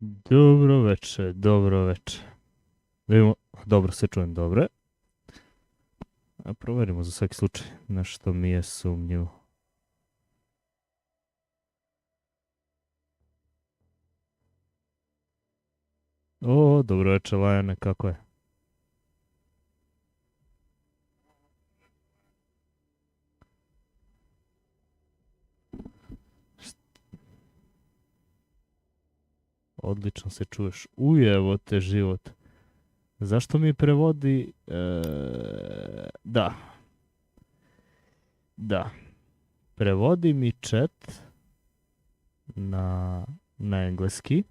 Dobro veče, dobro veče. Dobro se čujem, dobro. A proverimo za svaki slučaj, nešto mi je sumnjivo. O, dobro veče, Lajane, kako je? Odlično se čuješ. Ujevo te život. Zašto mi prevodi... da. Da. Prevodi mi chat na engleski.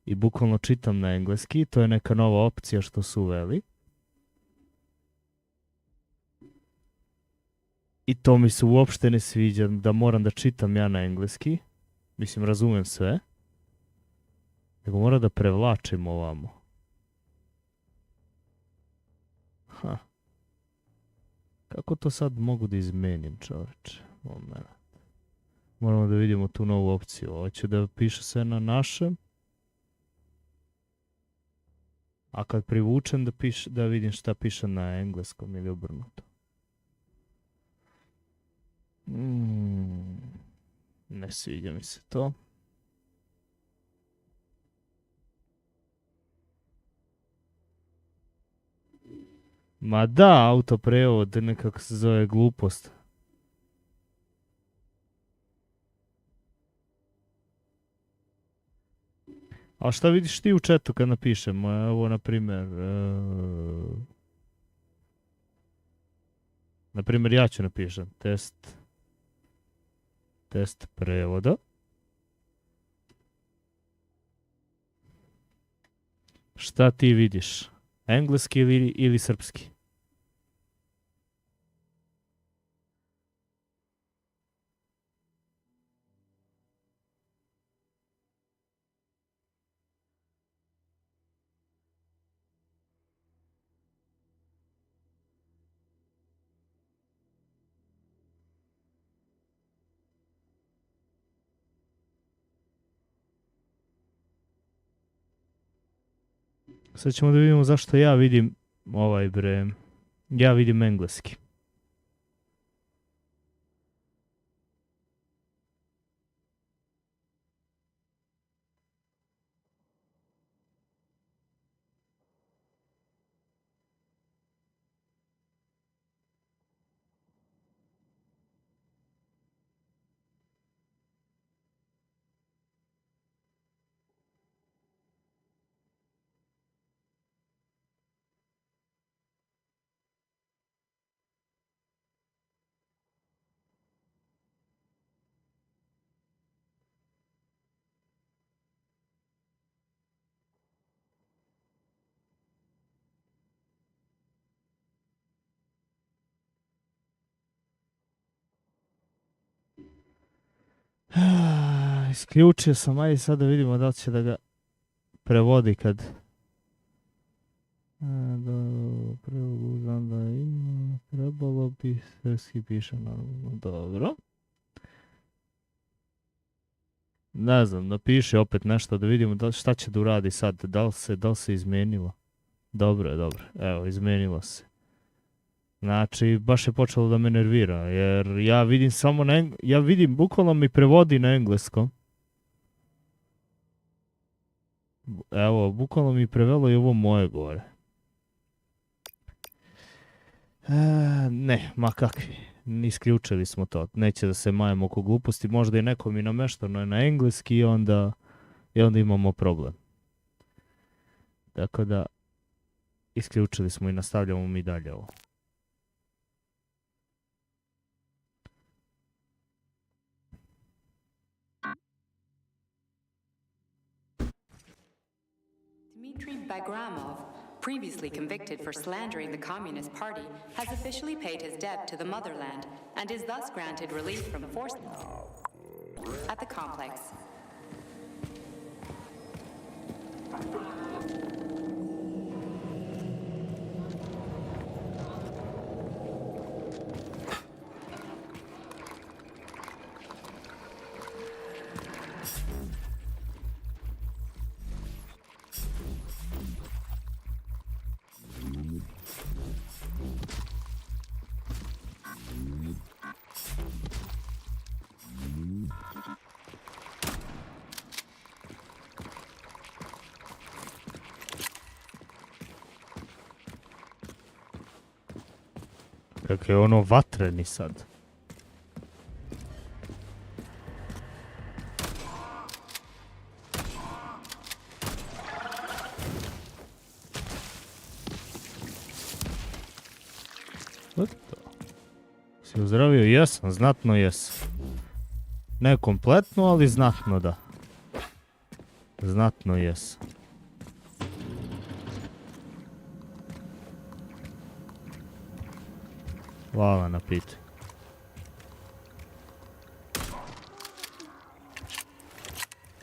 I bukvalno čitam na engleski. To je neka nova opcija što su uveli. I to mi se uopšte ne sviđa da moram da čitam ja na engleski. Mislim, razumem sve. Nego mora da prevlačim ovamo. Ha. Kako to sad mogu da izmenim, čoveče? Moment. Moramo da vidimo tu novu opciju. Hoće da piše sve na našem. A kad privučem da vidim šta piše na engleskom ili obrnuto. Ne sviđa mi se to. Ma da, autoprevod, nekako se zove glupost. A šta vidiš ti u chatu kad napišem? Evo, na primjer... na primjer, ja ću napišem test prevoda. Šta ti vidiš? Engleski ili srpski? Sad ćemo da vidimo zašto ja vidim ja vidim engleski. Isključio sam, ajde sad da vidimo da li će da ga prevodi kad... Znam da ima, trebalo bi srpski piše normalno, dobro. Ne znam, napiši opet nešto da vidimo šta će da uradi sad, da li se izmenilo. Dobro je, dobro, evo, izmenilo se. Znači, baš je počelo da me nervira, jer ja vidim samo ja vidim, bukvalno mi prevodi na engleskom. Evo, bukvalno mi prevelo i ovo moje gore. Ne, ma kakvi, isključili smo to, neće da se majem oko gluposti, možda i nekom i nameštano je na engleski i onda imamo problem. Tako da, isključili smo i nastavljamo mi dalje ovo. Dmitry Bagramov, previously convicted for slandering the Communist Party, has officially paid his debt to the motherland and is thus granted relief from forced at the complex. Kakav je ono vatreni sad. What the? Si ozdravio? Jesam, znatno jesam. Ne kompletno, ali znatno da. Znatno jesam. Hvala na pitanju.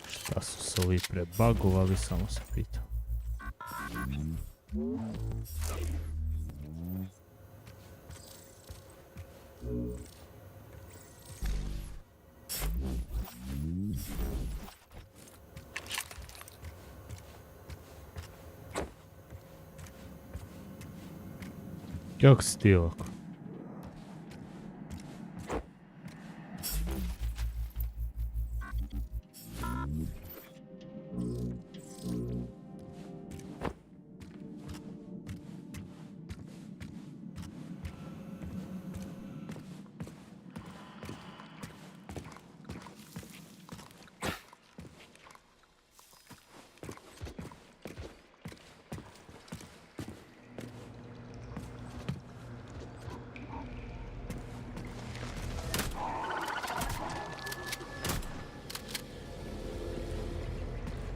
Šta su se ovi prebagovali, samo se pitam. Kako si ti ovako?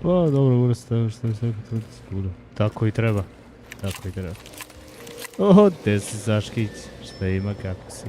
Pa dobro, uvrsta, što je sve kuda. Tako i treba. Tako i treba. O, te si Saškić. Šta ima, kako si?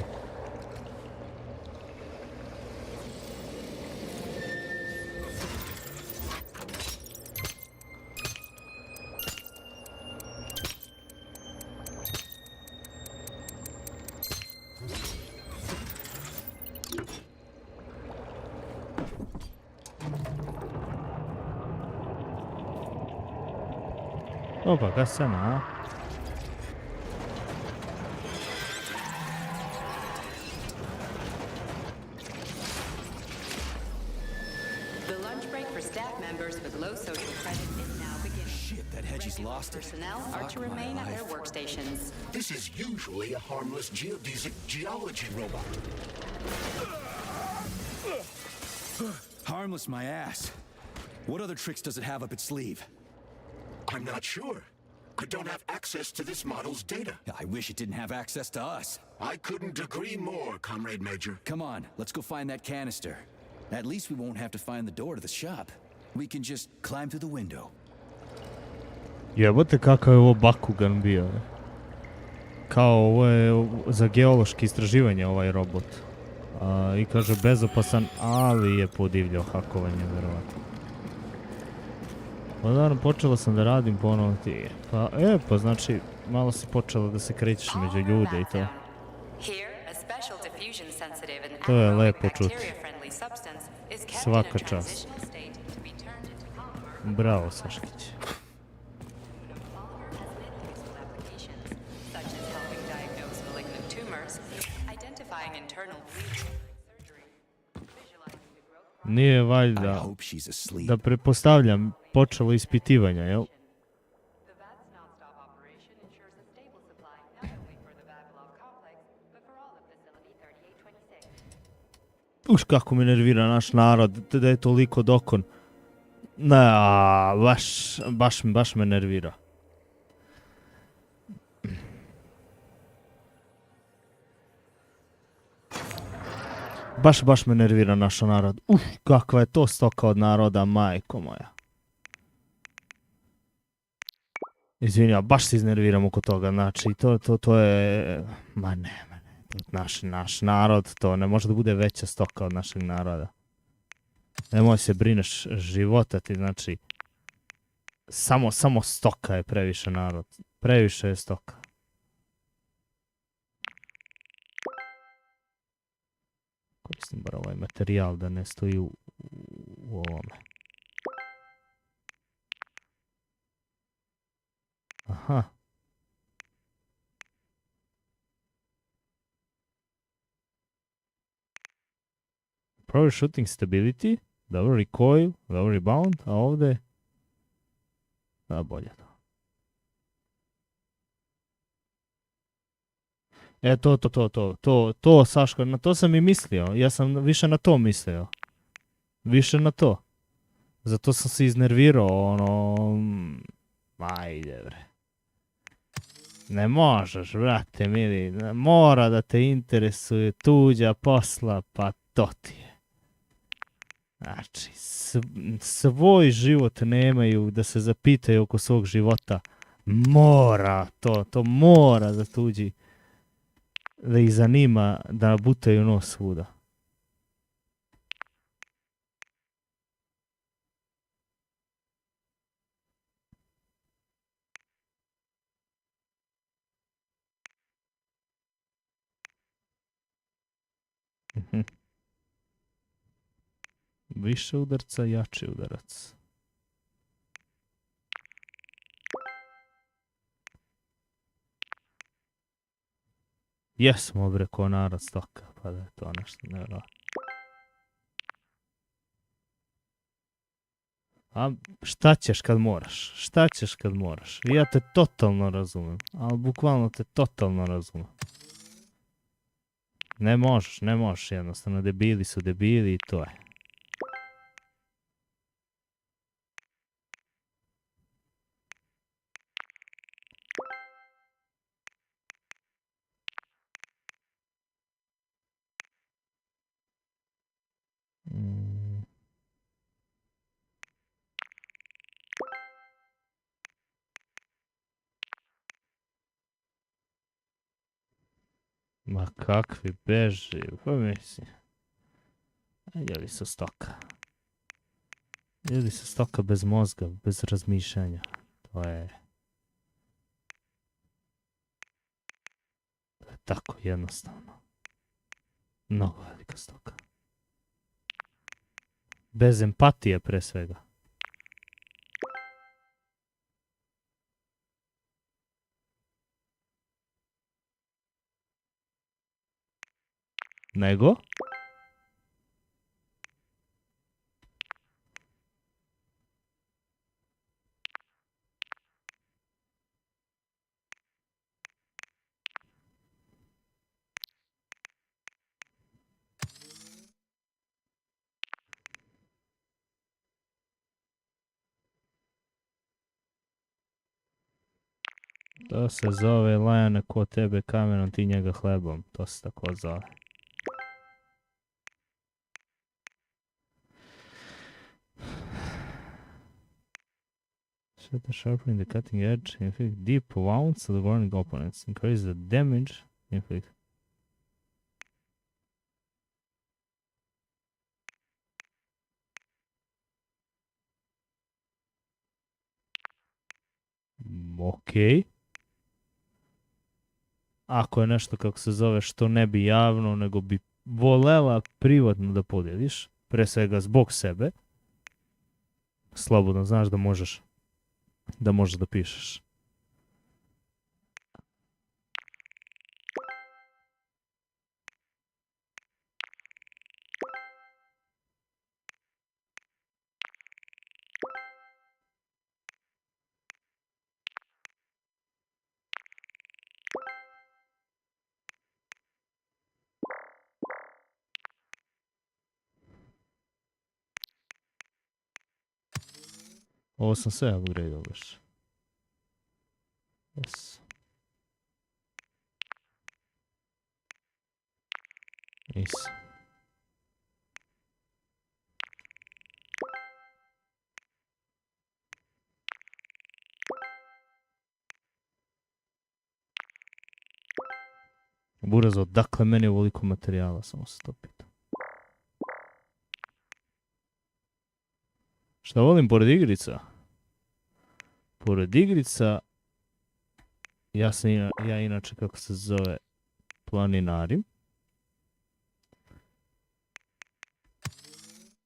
Opa, kaj sam, a? The lunch break for staff members with low social credit is now beginning. Shit, that Hedgie's lost it. Personnel are to Fuck my remain at their life. workstations. This is usually a harmless geodesic geology robot. Harmless my ass. What other tricks does it have up its sleeve? I'm not sure. I don't have access to this model's data. I wish it didn't have access to us. I couldn't agree more, Comrade Major. Come on, let's go find that canister. At least we won't have to find the door to the shop. We can just climb through the window. Jebote kakav je ovo Bakugan bio. Kao ovo je za geološki istraživanje ovaj robot. I kaže bezopasan, ali je podivljao hakovanje verovatno. Pa naravno počela sam da radim ponovno ti. Pa znači malo si počela da se krećeš među ljude i to. Here, a special diffusion sensitive and To je anaerobic lepo čuti. bacteria-friendly substance is kept in a Svaka čast. transitional state to be turned into polymer. Bravo Saškić. Polymer has many useful applications, such as helping diagnose malignant tumors, identifying internal bleeding during surgery, visualizing the growth Nije I valjda hope she's asleep. da pretpostavljam počelo ispitivanja, jel? The VAT's non-stop operation ensures a stable supply not only for the Vavilov complex, but for all of Facility 3826. Uš kako me nervira naš narod, da je toliko dokon. Ne, baš me nervira. Baš me nervira naš narod. Kakva je to stoka od naroda, majko moja. Izvinja, baš se iznerviram oko toga, znači to je... Ma ne. Naš narod, to ne može da bude veća stoka od našeg naroda. Nemoj se brineš života ti, znači... Samo stoka je previše narod. Previše je stoka. Koristim bar ovaj materijal da ne stoji u ovome. Aha. Power shooting stability, dobro recoil, dobro rebound, a ovdje... Da, bolje to. To, Saško, na to sam i mislio. Ja sam više na to mislio. Više na to. Zato sam se iznervirao, ono... Ajde, bre. Ne možeš, brate mili. Mora da te interesuje tuđa posla, pa to ti je. Znači, svoj život nemaju da se zapitaju oko svog života. Mora to mora da tuđi. Da ih zanima da butaju nos svuda. Više udarca, jači udarac. Jesmo bre ko narod stoka, pa da je to nešto nevjerojatno. A šta ćeš kad moraš? Šta ćeš kad moraš? Ja te totalno razumem, ali bukvalno te totalno razumem. Ne možeš jednostavno, debili su debili i to je. Ma kakvi beži, pa mislim. Ljudi su stoka. Ljudi su stoka bez mozga, bez razmišljanja. To je tako jednostavno. Mnogo velika stoka. Bez empatije pre svega. Nego? To se zove lajane ko tebe kamenom, ti njega hlebom. To se tako zove. Shatter sharpening the cutting edge, inflict deep wounds to the warning opponents. Increase the damage inflict. Okej. Ako je nešto kako se zove što ne bi javno, nego bi volela privatno da podijeliš, pre svega zbog sebe, slobodno znaš da možeš da pišeš. Ovo sam sve upgrade'ao baš. Yes. Nisam. Buraz, odakle meni ovoliko materijala, samo se to pitam. Šta volim pored igrica? Pored igrica, ja inače kako se zove planinarim.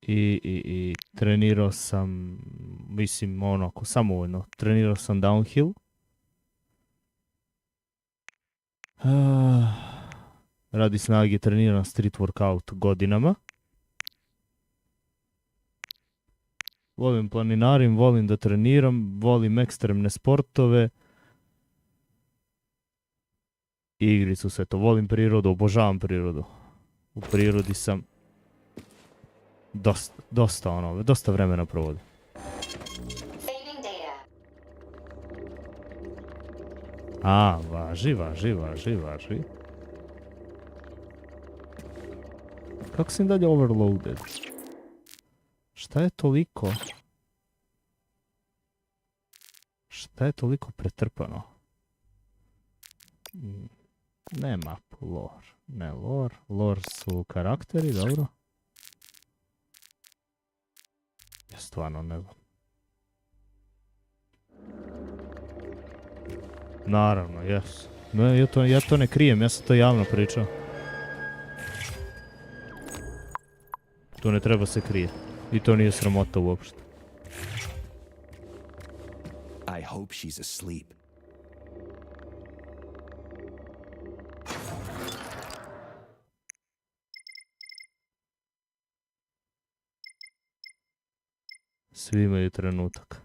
I trenirao sam, mislim ono, samovoljno, trenirao sam downhill. Radi snage treniram street workout godinama. Volim planinarim, volim da treniram, volim ekstremne sportove. igricu, sve to. Volim prirodu, obožavam prirodu. U prirodi sam dosta vremena provodim. Saving data. A, važi. Kako sam dalje overloaded? Šta je toliko? Šta je toliko pretrpano? Ne map, lore. Ne lore. Lore su karakteri, dobro. Ja stvarno ne znam. Naravno, jes. Ne, ja to ne krijem, ja sam to javno pričao. To ne treba se krije. I to nije sramota uopšte. I hope she's asleep. Svi imaju trenutak.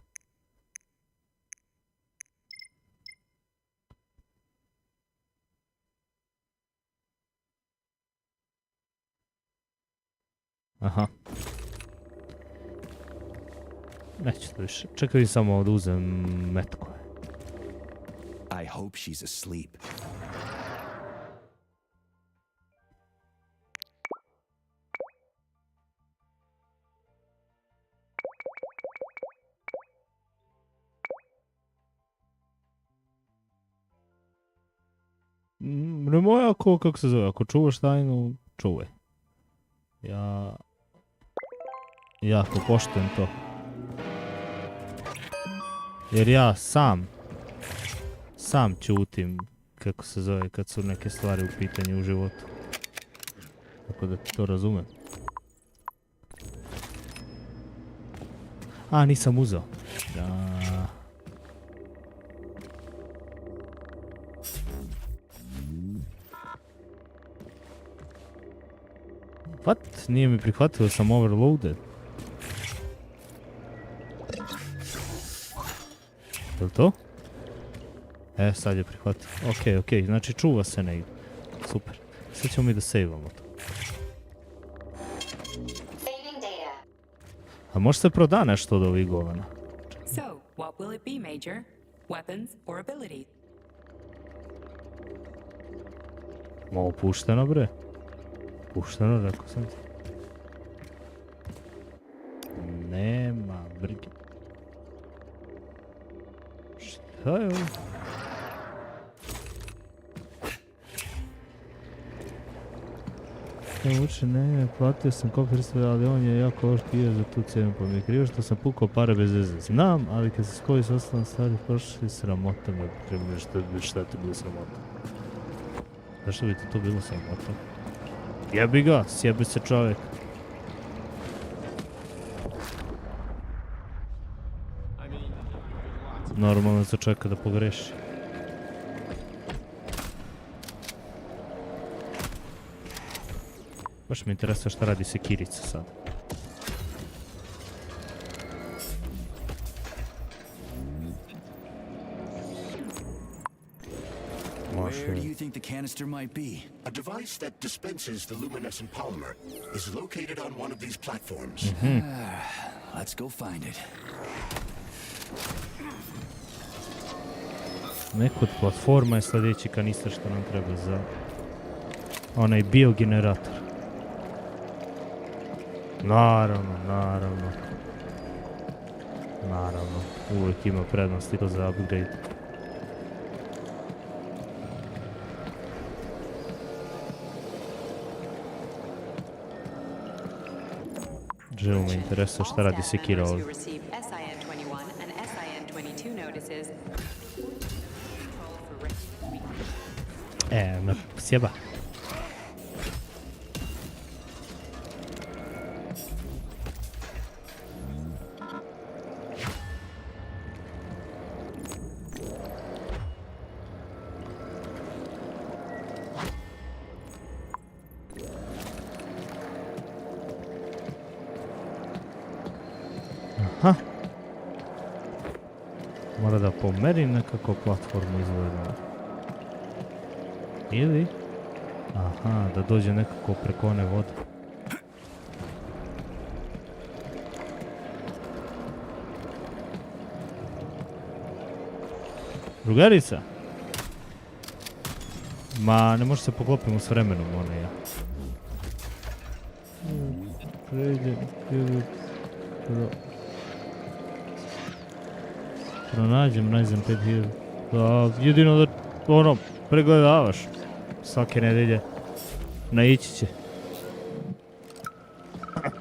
Aha. Neću to više. Čekaj samo da uzem metku. I hope she's asleep. Nemoj ako, kako se zove, ako čuvaš tajnu, čuvaj. Ja jako poštujem to. Jer ja sam ćutim, kako se zove, kad su neke stvari u pitanju u životu. Tako da to razumem. A, nisam uzeo. What? Nije mi prihvatilo, sam overloaded. Je li to? Sad je prihvatio. Ok, znači čuva se negdje. Super. Sad ćemo mi da saveamo to. Saving data. A može se proda nešto od ovih govana? So, what will it be, Major? Weapons or abilities? Malo pušteno, bre. Pušteno, rekao sam ti. Nema brige. Šta je ovo? Ne, platio sam Copperstone, ali on je jako loš pio za tu cijenu, pa mi je krivo što sam pukao pare bez veze. Znam, ali kad se s koji s ostalim stvari prošli, sramota me potrebno, šta ti bilo sramota? Zašto bi ti to bilo sramota? Jebi ga, sjebi se čovjek. Normalno se čeka da pogreši. Baš mi interesuje šta radi sekirica sad. Where do you think the canister might be? A device that dispenses the luminescent polymer is located on one of these platforms. Let's go find it. Neko od platforma je sljedeći kanister što nam treba za onaj biogenerator. Naravno. Uvijek ima prednosti to za upgrade. Živo me interesuje šta radi sekira ovdje. Me sjeba. Aha. Mora da pomerim nekako platformu izgleda. Ili? Aha, da dođe nekako preko one vode. Drugarica? Ma, ne može se poklopimo s vremenom, ona i ja. Pronađem, nađem 5000. Jedino da, ono, pregledavaš svake nedelje. Naići će.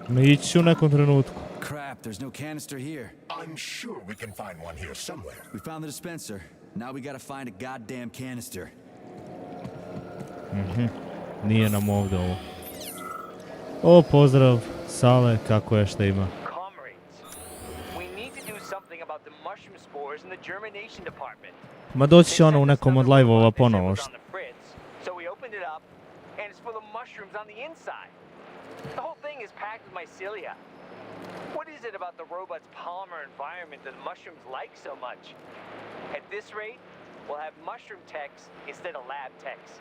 Naići će u nekom trenutku. Crap, there's no canister here. I'm sure we can find one here somewhere. We found the dispenser. Now we gotta find a goddamn canister. Nije nam ovdje ovo. O, pozdrav, Sale, kako je, šta ima? Comrades, we need to do something about the mushroom spores in the germination department. Ma doći će ona u nekom od live-ova ponovo. So we opened it up, and it's full of mushrooms on the inside. The whole thing is packed with mycelia. What is it about the robot's polymer environment that mushrooms like so much? At this rate, we'll have mushroom techs instead of lab techs.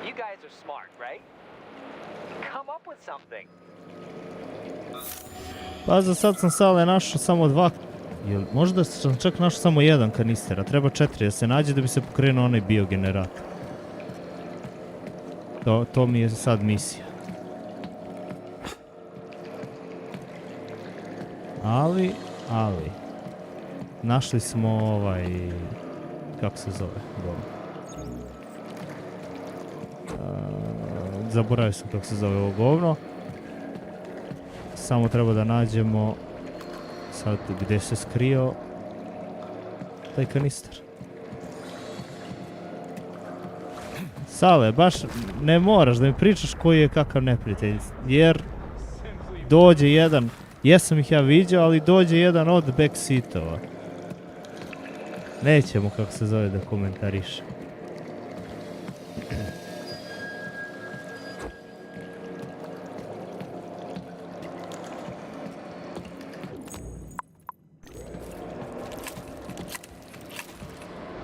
You guys are smart, right? Come up with something. Pa za sad sam, Sale, našao samo 2. Možda sam čak našao samo 1 kanister, a treba 4 da se nađe da bi se pokrenuo onaj biogenerator. To mi je sad misija. Ali, našli smo kako se zove, zaboravio sam kako se zove ovo govno. Samo treba da nađemo sad gdje se skrio taj kanister. Sale, baš ne moraš da mi pričaš koji je kakav neprijatelj, jer dođe jedan, jesam ih ja viđao, ali dođe jedan od backseatova. Nećemo, kako se zove, da komentariše.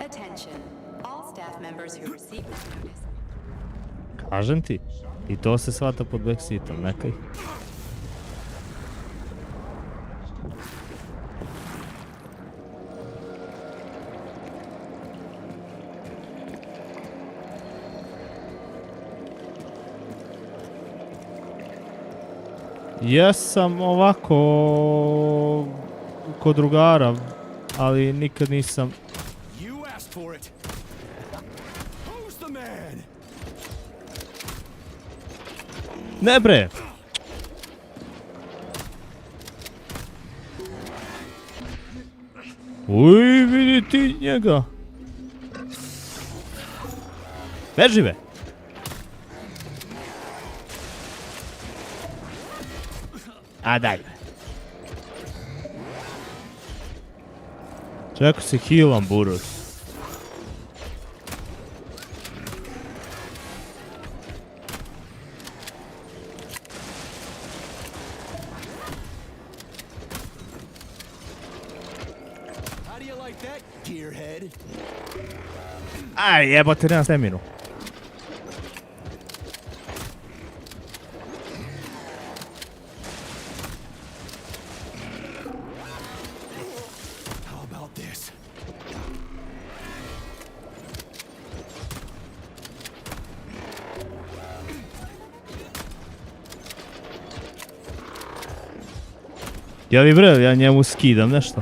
Attention. All staff members who receive this notice. Kažem ti, i to se shvata pod backseatom, nekaj. Jesam ovako kod drugara, ali nikad nisam. You asked for it. Who's the man? Ne bre! Uj, vidi ti njega! Beži be! A daj be! Čekaj se healam, burus. How do you like that, gearhead? Aj, jebote, nema steminu. How about this? Jeli bre, ja njemu skidam nešto.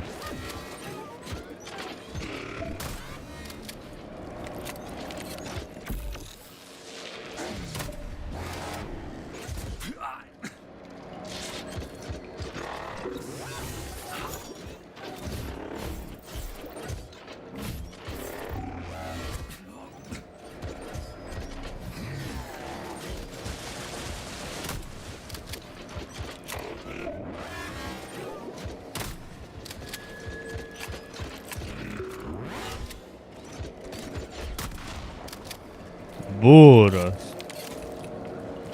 Buras.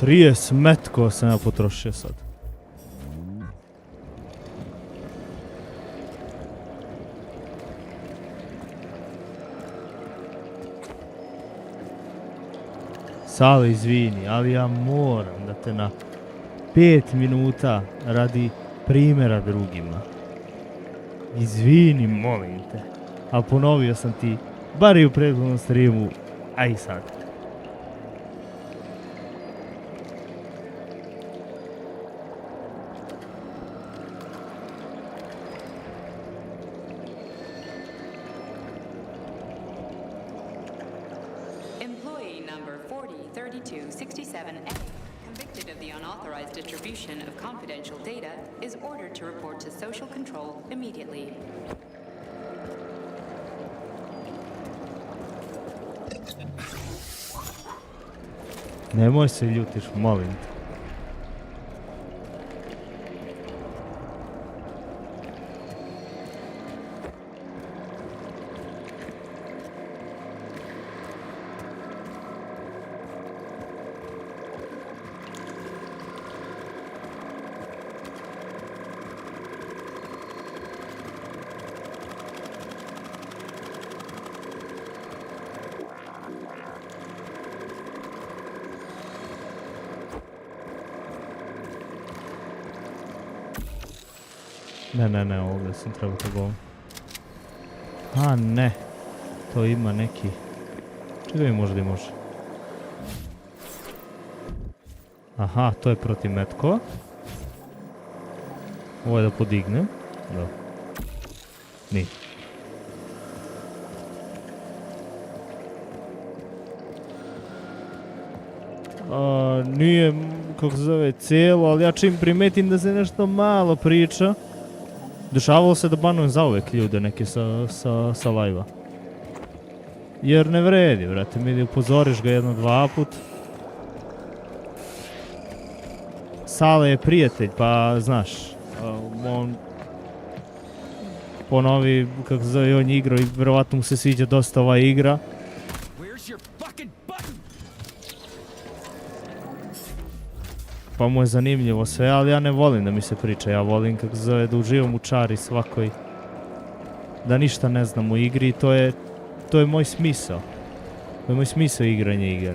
30 metkova sam ja potrošio sad. Sale, izvini, ali ja moram da te na 5 minuta radi primjera drugima. Izvini, molim te. A ponovio sam ti, bar i u prethodnom streamu, a i sad. Employee number 403267A, convicted of the unauthorized distribution of confidential data, is ordered to report to social control immediately. Nemoj se ljutiš, molim te. Ne, ovdje sam trebao to govorim. A ne, to ima neki... Čekaj, možda i može. Aha, to je protiv metkova. Ovo je da podignem. Da. Nije. Nije, kako se zove, cijelo, ali ja čim primetim da se nešto malo priča, dešavalo se da banujem zauvek ljude neke sa live-a. Jer ne vredi, brate, mi upozoriš ga jedno, dva put. Sale je prijatelj, pa znaš, on ponovi, kako se zove, on je igrao i vjerovatno mu se sviđa dosta ova igra. Where's your fucking button? Pa mu je zanimljivo sve, ali ja ne volim da mi se priča, ja volim, kako se zove, da uživam u čari svakoj, da ništa ne znam u igri i to je moj smisao. To je moj smisao igranja igre.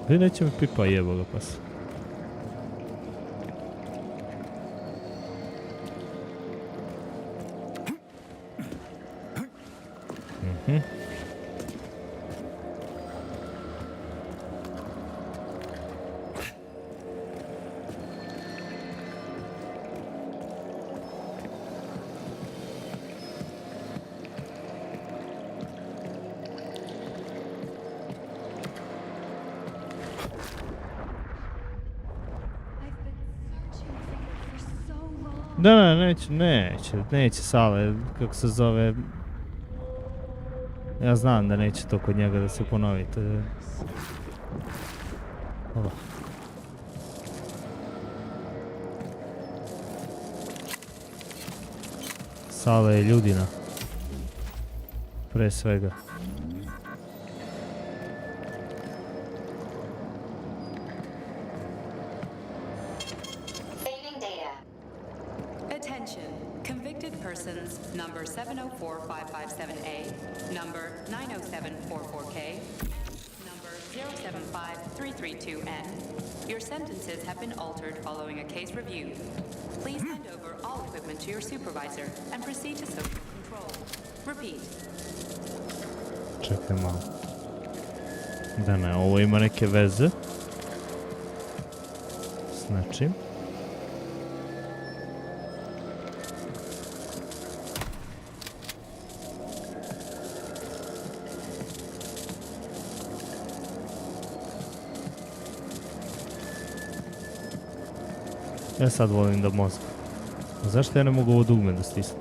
Gdje neće mi pipa, jebo ga pas. Da, neće Sale, kako se zove. Ja znam da neće to kod njega da se ponovi, to je... Ova. Sale je ljudina. Pre svega. Saving data. Attention, convicted persons number 704557A, number 90744K, number 075332N. Your sentences have been altered following a case review. Please hand over all equipment to your supervisor and proceed to social control. Repeat. Čekaj malo. Da ne, ovo ima neke veze. S nečim. Ja sad volim da mozga. A zašto ja ne mogu ovo dugme da stisnem?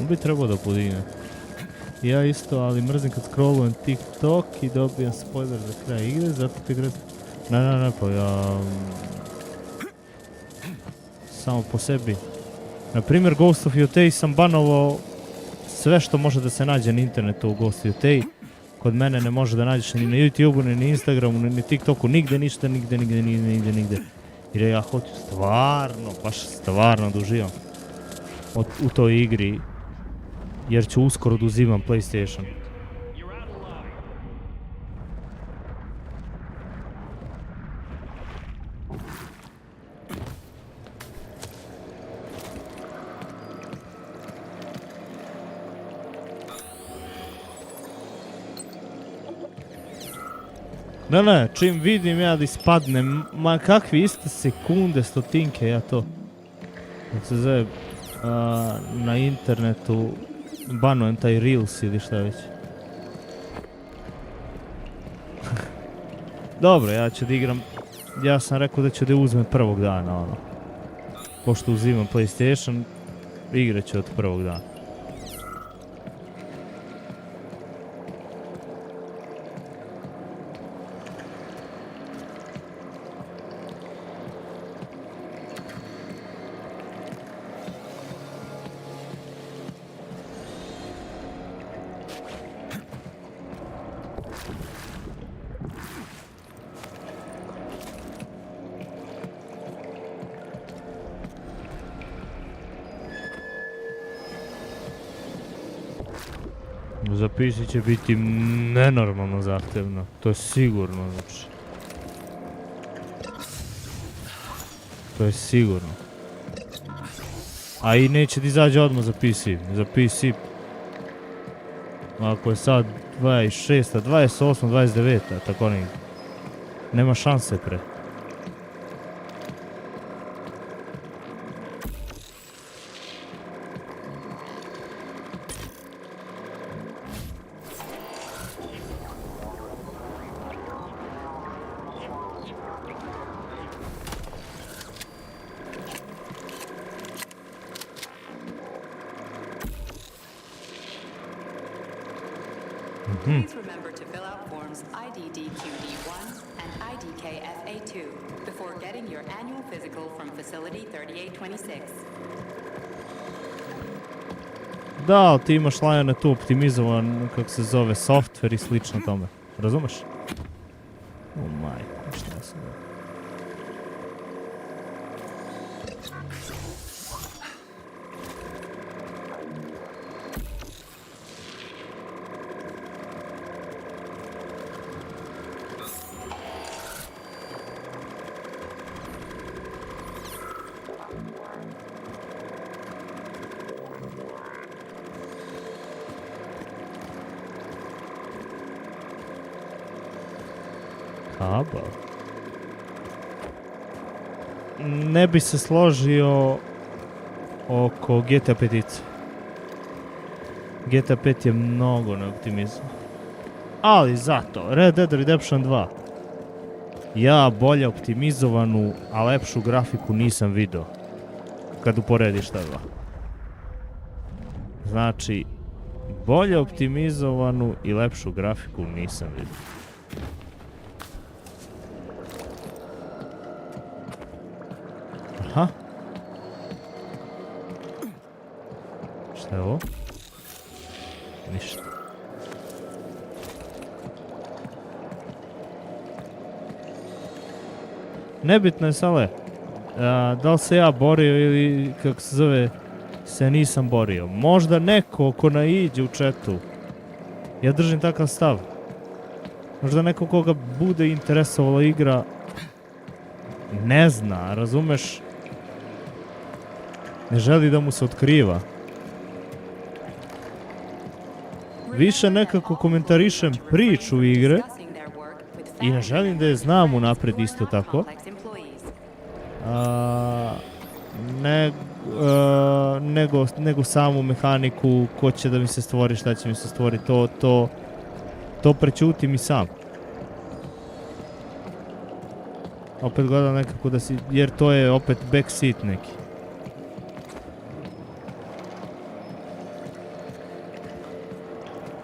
On bi trebao da podigne. Ja isto, ali mrzim kad scrollujem TikTok i dobijem spoiler za kraj igre, zato ti gre... Ne, pa ja... samo po sebi. Na primjer, Ghost of Yotei sam banovao sve što može da se nađe na internetu u Ghost of Yotei. Kod mene ne može da nađeš ni na YouTubeu, ni na Instagramu, ni na TikToku, nigde ništa, nigde. Jer ja hoću stvarno da uživam u toj igri, jer ću uskoro da uzimam PlayStation. Ne, čim vidim ja da ispadnem, ma kakvi iste sekunde, stotinke, ja to, kako se zove, na internetu, banujem taj Reels ili šta već. Dobro, ja ću da igram, ja sam rekao da ću da uzmem prvog dana, ono. Pošto uzimam PlayStation, igrat ću od prvog dana. Zapisi će biti nenormalno zahtevno, to je sigurno, znači. To je sigurno. A i neće da izađe odmah za PC. Ako je sad 26, 28, 29, tako negdje. Nema šanse pre. Please remember to fill out forms IDDQD1 and IDKFA2 before getting your annual physical from Facility 3826. Da, ali ti imaš Lion tu optimizovan, kako se zove, software i slično tome. Razumeš? O majko, šta sam da... Aba. Ne bi se složio oko GTA 5. GTA 5 je mnogo neoptimizovan. Ali zato, Red Dead Redemption 2. Ja bolje optimizovanu, a lepšu grafiku nisam video. Kad uporediš ta dva. Znači, bolje optimizovanu i lepšu grafiku nisam video. Aha. Šta je ovo? Ništa. Nebitno je Sale. Da li se ja borio ili kako se zove se nisam borio. Možda neko ko naiđe u chatu. Ja držim takav stav. Možda neko koga bude interesovala igra ne zna, razumeš? Ne želi da mu se otkriva. Više nekako komentarišem priču igre i ne želim da je znam unapred isto tako. Nego samu mehaniku, ko će da mi se stvori, šta će mi se stvori, to prećutim i sam. Opet gledam nekako da si, jer to je opet backseat neki.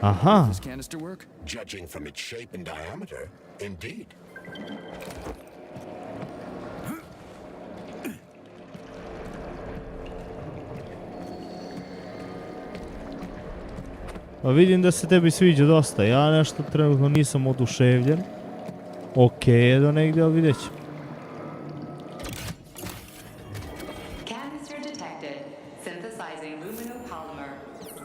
Aha. Does this canister work? Judging from its shape and diameter, indeed. Pa vidim da se tebi sviđa dosta, ja nešto trenutno nisam oduševljen. Okej je do negdje, ali vidjet ću. Canister detected. Synthesizing luminopolymer.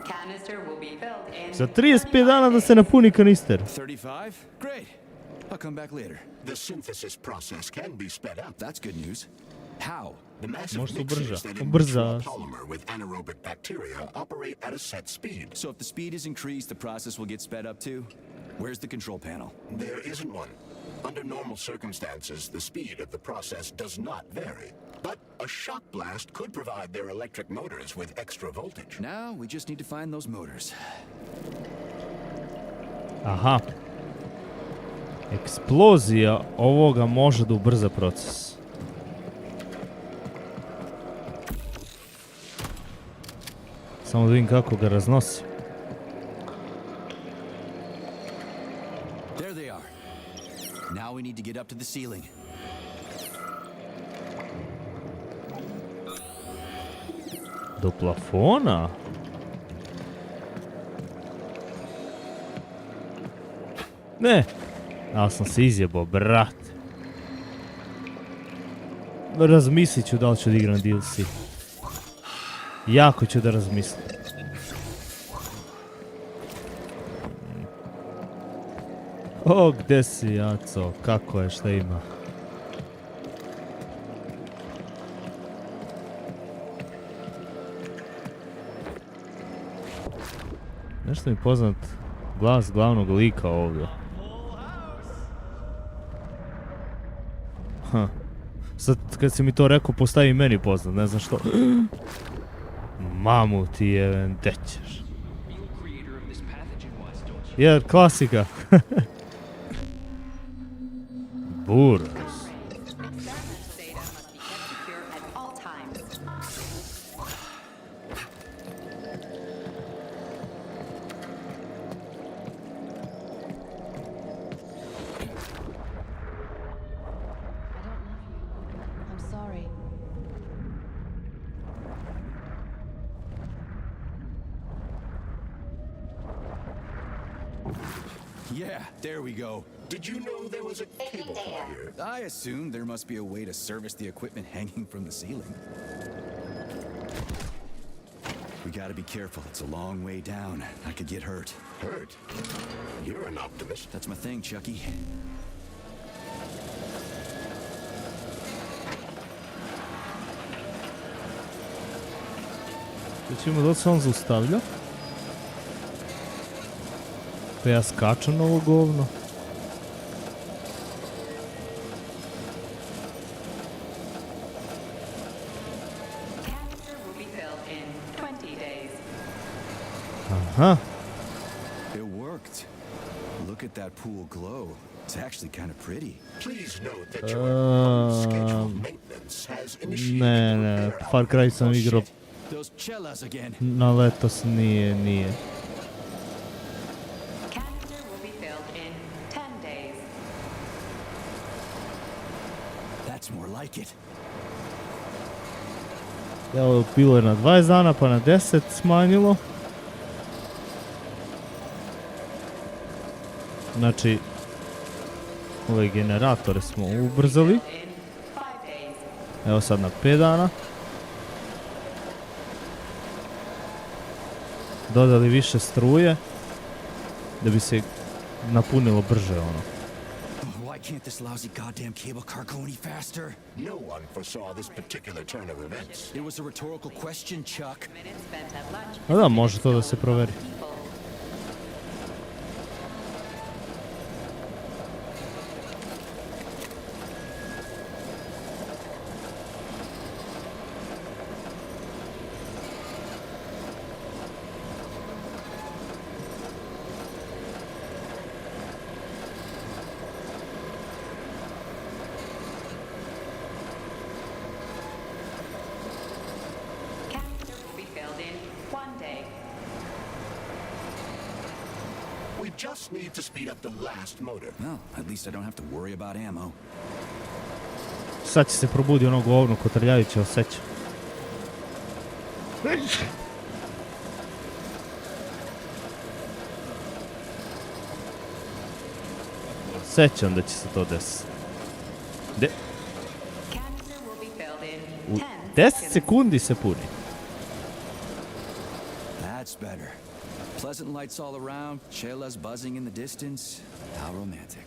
Canister will be filled in Za 35 dana da se napuni kanister. 35? Great. I'll come back later. The synthesis process can be sped up. That's good news. How? The massive Может, mixers убржа. that enrich Убрза. raw polymer with anaerobic bacteria operate at a set speed. So if the speed is increased, the process will get sped up too? Where's the control panel? There isn't one. Under normal circumstances, the speed of the process does not vary. But a shock blast could provide their electric motors with extra voltage. Now we just need to find those motors. Aha. Eksplozija ovoga može da ubrza proces. Samo da vidim kako ga raznosi. There they are. Now we need to get up to the ceiling. Do plafona? Ne! Ja sam se izjebao, brat. Razmislit ću da li ću da igram DLC. Jako ću da razmislim. O, gde si, Jaco? Kako je, šta ima? Nešto mi poznat glas glavnog lika ovdje. Ha. Sad kad si mi to rekao postavi i meni poznat, ne znam što. Mamu ti je, gde ćeš? Jer, klasika. Buras. experimental data must be kept secure at all times. I don't love you. I'm sorry. Yeah, there we go. Did you know there was a cable car here? I assumed there must be a way to service the equipment hanging from the ceiling. We gotta be careful. It's a long way down. I could get hurt. Hurt? You're an optimist. That's my thing, Chucky. Recimo da se on zaustavlja. Pa ja skačem na ovo govno. Canister will be filled in 20 days. Aha. It worked. Look at that pool glow. It's actually kind of pretty. Please note that your unscheduled maintenance has initiated Ne, the ne, repair Far Cry of sam your igrao ship. Those cellas again. na letos, nije. Canister will be filled in 10 days. That's more like it. Evo, bilo je na 20 dana, pa na 10 smanjilo. Znači, ove generatore smo ubrzali. In 5 days. Evo sad na 5 dana. Dodali više struje da bi se napunilo brže ono. Why can't this lousy goddamn cable car go any faster? No one foresaw this particular turn of events. It was a rhetorical question, Chuck. Minutes spent at lunch. A da, može to da se proveri. People. Canister will be filled in 1 day. We just need to speed up the last motor. Well, at least I don't have to worry about ammo. Sad će se probudi ono govno kotrljajuće osjeća. Sećam da će se to desiti. Canister will be filled in U 10 10 seconds. sekundi se puni. That's better. Pleasant lights all around, chelas buzzing in the distance. How romantic.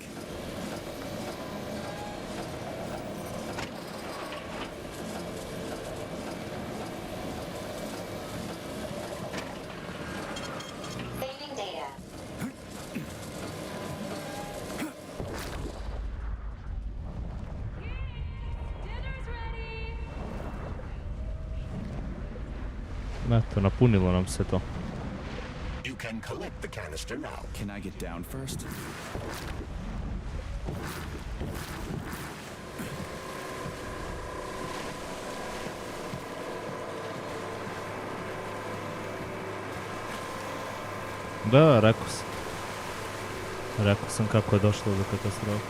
Saving data. Eto, napunilo nam se to. You can collect the canister now. Can I get down first? Da, rekao sam. Rekao sam kako je došlo do katastrofe.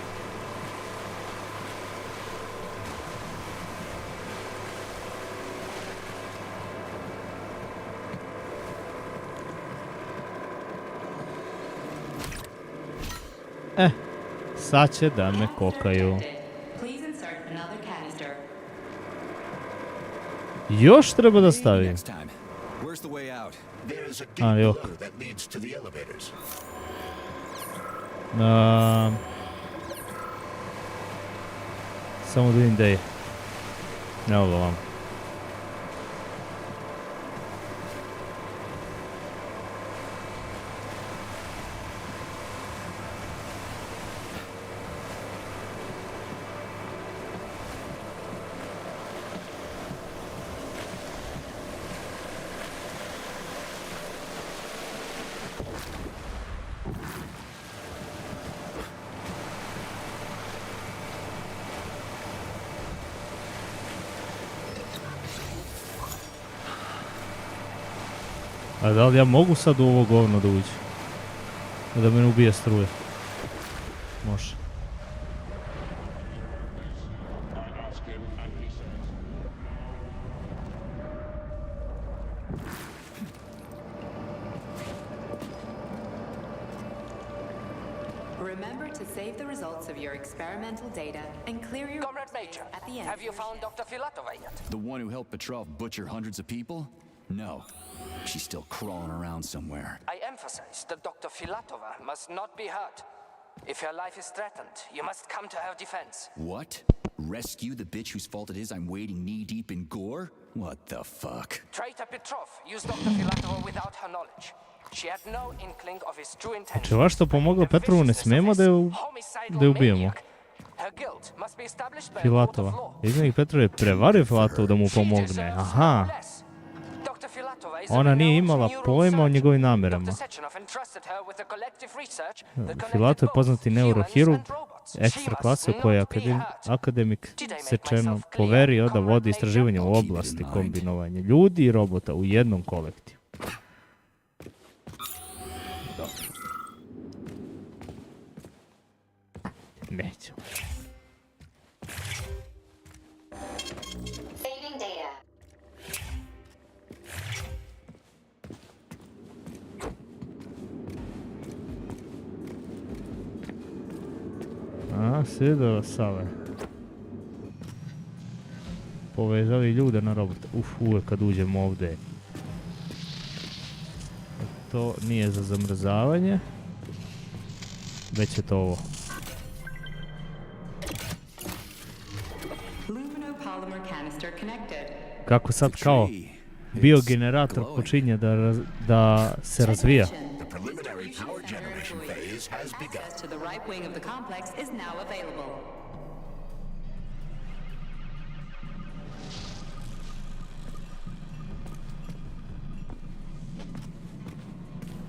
Sad će da me Canister kokaju. ejected. Please insert another canister. Još treba da Maybe stavim. next time. Where's the way out? There is a Ah, gate yok. below that leads to the elevators. Samo da vidim gdje je. Evo ga vam. A da li ja mogu sad u ovo govno da uđem? Da me ne ubije struje. Može. Remember to save the results of your experimental data and clear your Comrade Major, at the end. have you found Dr. Filatova yet? The one who helped Petrov butcher hundreds of people? No. She's still crawling around somewhere. I emphasize that Dr. Filatova must not be hurt. If her life is threatened, you must come to her defense. What? Rescue the bitch whose fault it is I'm wading knee-deep in gore? What the fuck? Traitor Petrov used Dr. Filatova without her knowledge. She had no inkling of his true intentions. Če vaš to pomoglo The Petrovu, ne viciousness smijemo of da je, his homicidal da je ubijemo. maniac. Her guilt must be established by a court of Filatova. law. Izmenik Petrov je prevario Filatovu da mu She pomogne. deserves Aha. no less. Dr. Filatova is a Ona nije renowned imala neurosurgeon. pojma o njegovim namjerama. Dr. Sechenov entrusted her with a collective research that connected Filatov je both poznati humans neurohirurg, and robots. She ekstra must klase u kojoj je not be hurt. akademik Did I make Sečenov myself clear? poverio da Comrade vodi Major? istraživanje u I'll keep it oblasti in mind. kombinovanja ljudi i robota u jednom kolektivu. Dobro. Nećemo. Saving data. A, svidjelo sale. Povezali ljude na robota. Uvijek kad uđemo ovdje. To nije za zamrzavanje. Već je to ovo. Luminopolymer canister connected. Kako sad kao biogenerator počinje da se razvija. The preliminary power generation phase has begun. Access to the right wing of the complex is now available.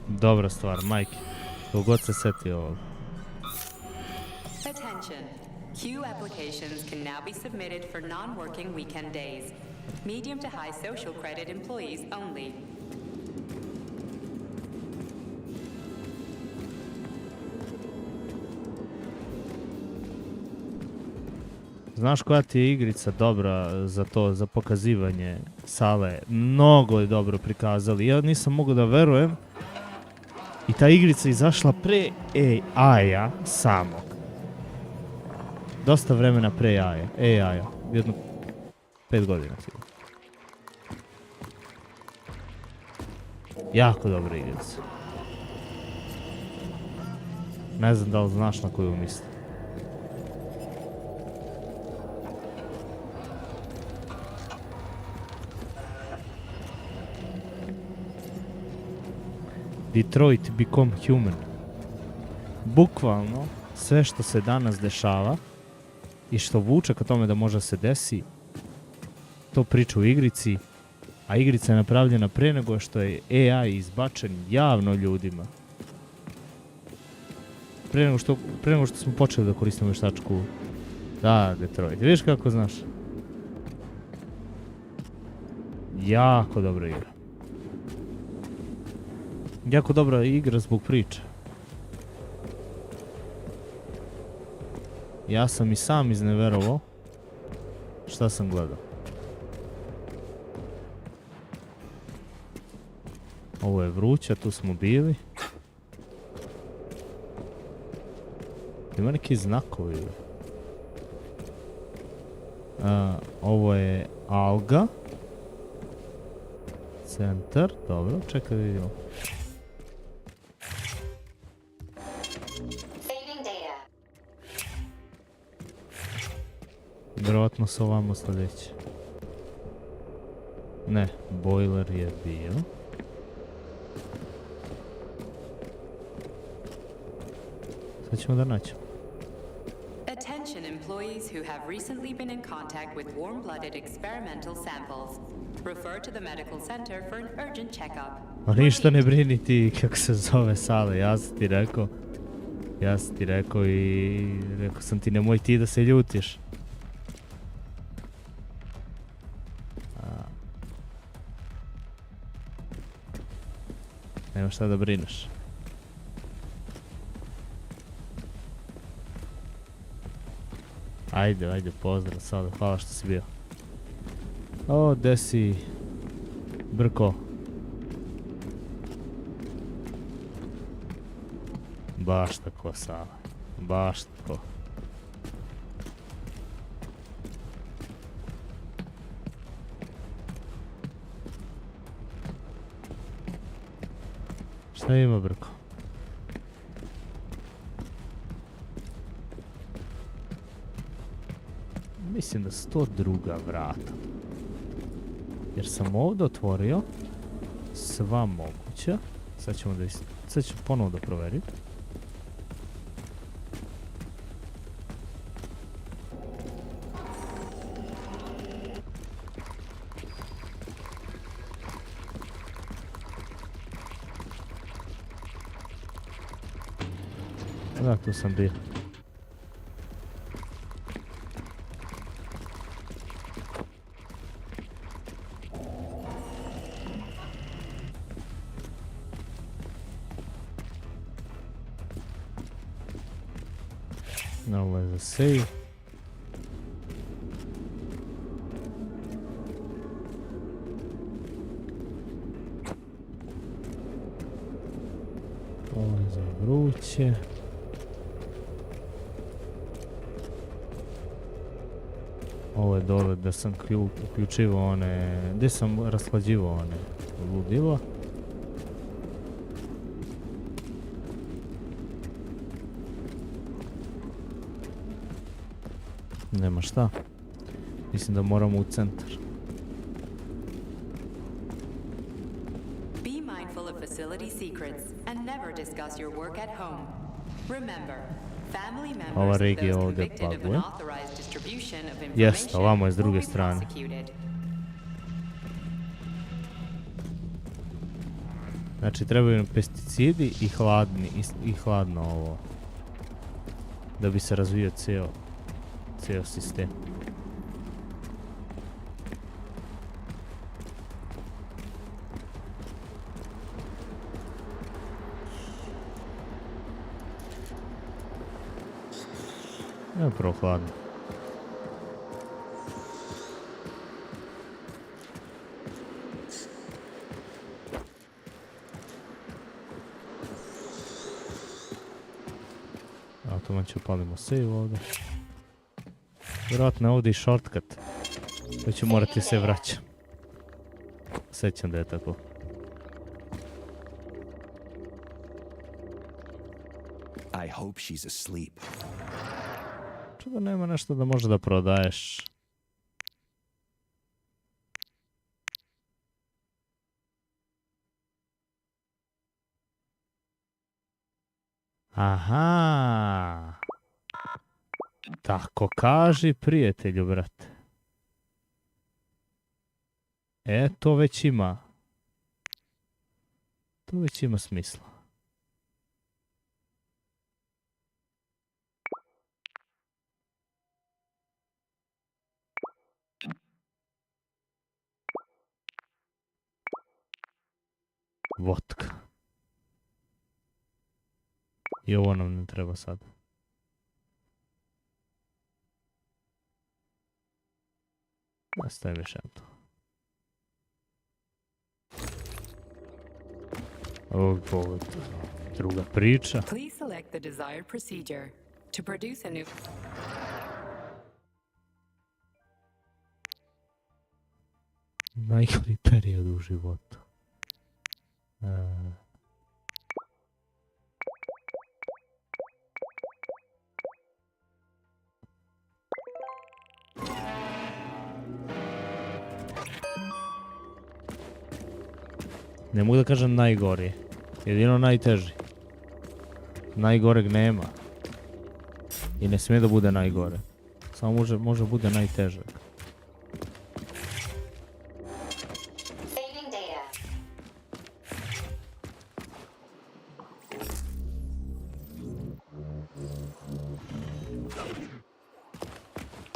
Dobra stvar, majke. Kogod se seti ovo. Attention. Q applications can now be submitted for non-working weekend days. Medium to high social credit employees only. Znaš koja ti je igrica dobra za to, za pokazivanje sale? Mnogo je dobro prikazali. Ja nisam mogao da verujem. I ta igrica izašla pre AI-a samog. Dosta vremena pre AI-a. Jedno 5 godina sigurno. Jako dobra igrica. Ne znam da li znaš na koju mislim. Detroit Become Human. Bukvalno sve što se danas dešava i što vuče ka tome da može se desi, to priča u igrici, a igrica je napravljena pre nego što je AI izbačen javno ljudima. Pre nego što smo počeli da koristimo veštačku. Da, Detroit. Vidiš kako znaš? Jako dobra igra. Jako dobra igra zbog priče. Ja sam i sam izneverovao šta sam gledao. Ovo je vruća, tu smo bili. Ima neki znakovi. Ovo je alga. Centar, dobro, čekaj da vidimo. Saving data. Vjerojatno se ovamo sljedeće. Ne, boiler je bio. Sad ćemo da naćemo. Attention employees who have recently been in contact with warm-blooded experimental samples. Refer to the medical center for an urgent checkup. A ništa ne brini ti kako se zove sale, ja sam ti rekao. Ja sam ti rekao i rekao sam ti nemoj ti da se ljutiš. Nema šta da brineš. Ajde, pozdrav sada, hvala što si bio. O, gde si? Brko. Baš tako, Sava. Baš tako. Šta ima, Brko? Mislim da su to druga vrata. Jer sam ovdje otvorio sva moguća. Sad ću ponovo da proverim. Da, tu sam bio. Ovo je za save. Ovo je za vruće. Ovo je dole da sam uključivao one, gdje sam rashlađivao one ludila. Nema šta. Mislim da moramo u centar. Be mindful of facility secrets and never discuss your work at home. Remember, family members Ova of regija those ovdje convicted of buguje. unauthorized distribution of Jeste, ovamo je s information druge will be strane. prosecuted. Znači trebaju nam pesticidi i hladno ovo. Da bi se razvio cijel sistem. Evo prvo hladno. Automat će upalimo save ovdje. Vjerojatno je ovdje i shortcut. To ću morati se vraćati. Sjećam da je tako. I hope she's asleep. Čudo nema nešto da može da prodaješ. Aha. Tako kaži prijatelju, brate. E, to već ima. To već ima smisla. Vodka. I ovo nam ne treba sad. Nastavim još jedno. Ovo druga priča. Please select the desired procedure to produce a new. Najgori period u životu. Ne mogu da kažem najgori, jedino najteži. Najgoreg nema. I ne smije da bude najgore. Samo može bude najteže. Saving data.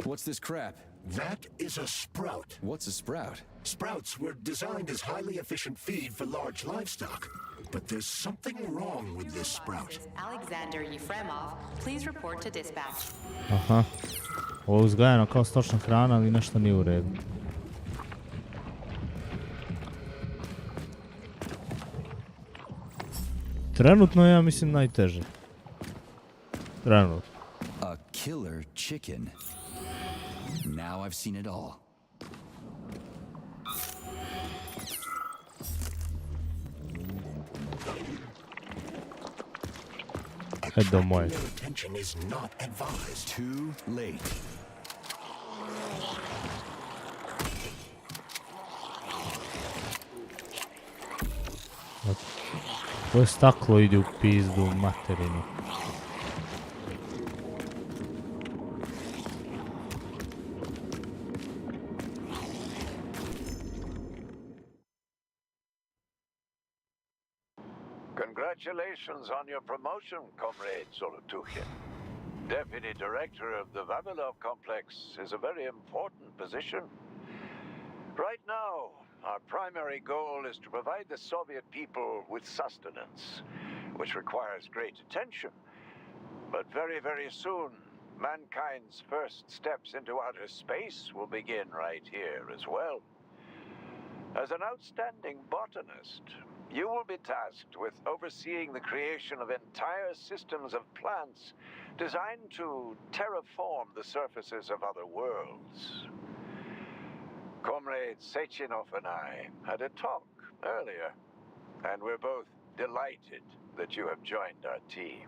What's this crap? That is a sprout. What's a sprout? Sprouts were designed as highly efficient feed for large livestock. But there's something wrong with this sprout. Alexander Yefremov, please report to dispatch. Aha. Ovo je uzgajano kao stočna hrana, ali nešto nije u redu. Trenutno ja mislim najteže. Trenutno. A killer chicken. Now I've seen it all. Edo moje. Attention is not advised. Too late. To je staklo ide u pizdu materinu. Congratulations on your promotion, Comrade Zolotukhin. Deputy Director of the Vavilov Complex is a very important position. Right now, our primary goal is to provide the Soviet people with sustenance, which requires great attention. But very, very soon, mankind's first steps into outer space will begin right here as well. As an outstanding botanist, you will be tasked with overseeing the creation of entire systems of plants designed to terraform the surfaces of other worlds. Comrade Sechenov and I had a talk earlier, and we're both delighted that you have joined our team.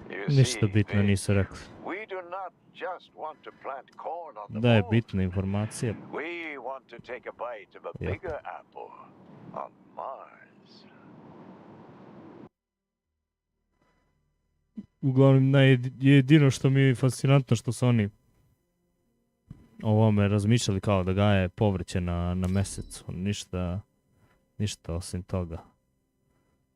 You Ništa see, bitno nisu rekli. we do not just want to plant corn on the Da je moon. bitna informacija. We want to take a bite of a Yep. bigger apple on Mars. Uglavnom, jedino što mi je fascinantno što su oni o ovome razmišljali kao da gaje povrće na mesecu. Ništa osim toga.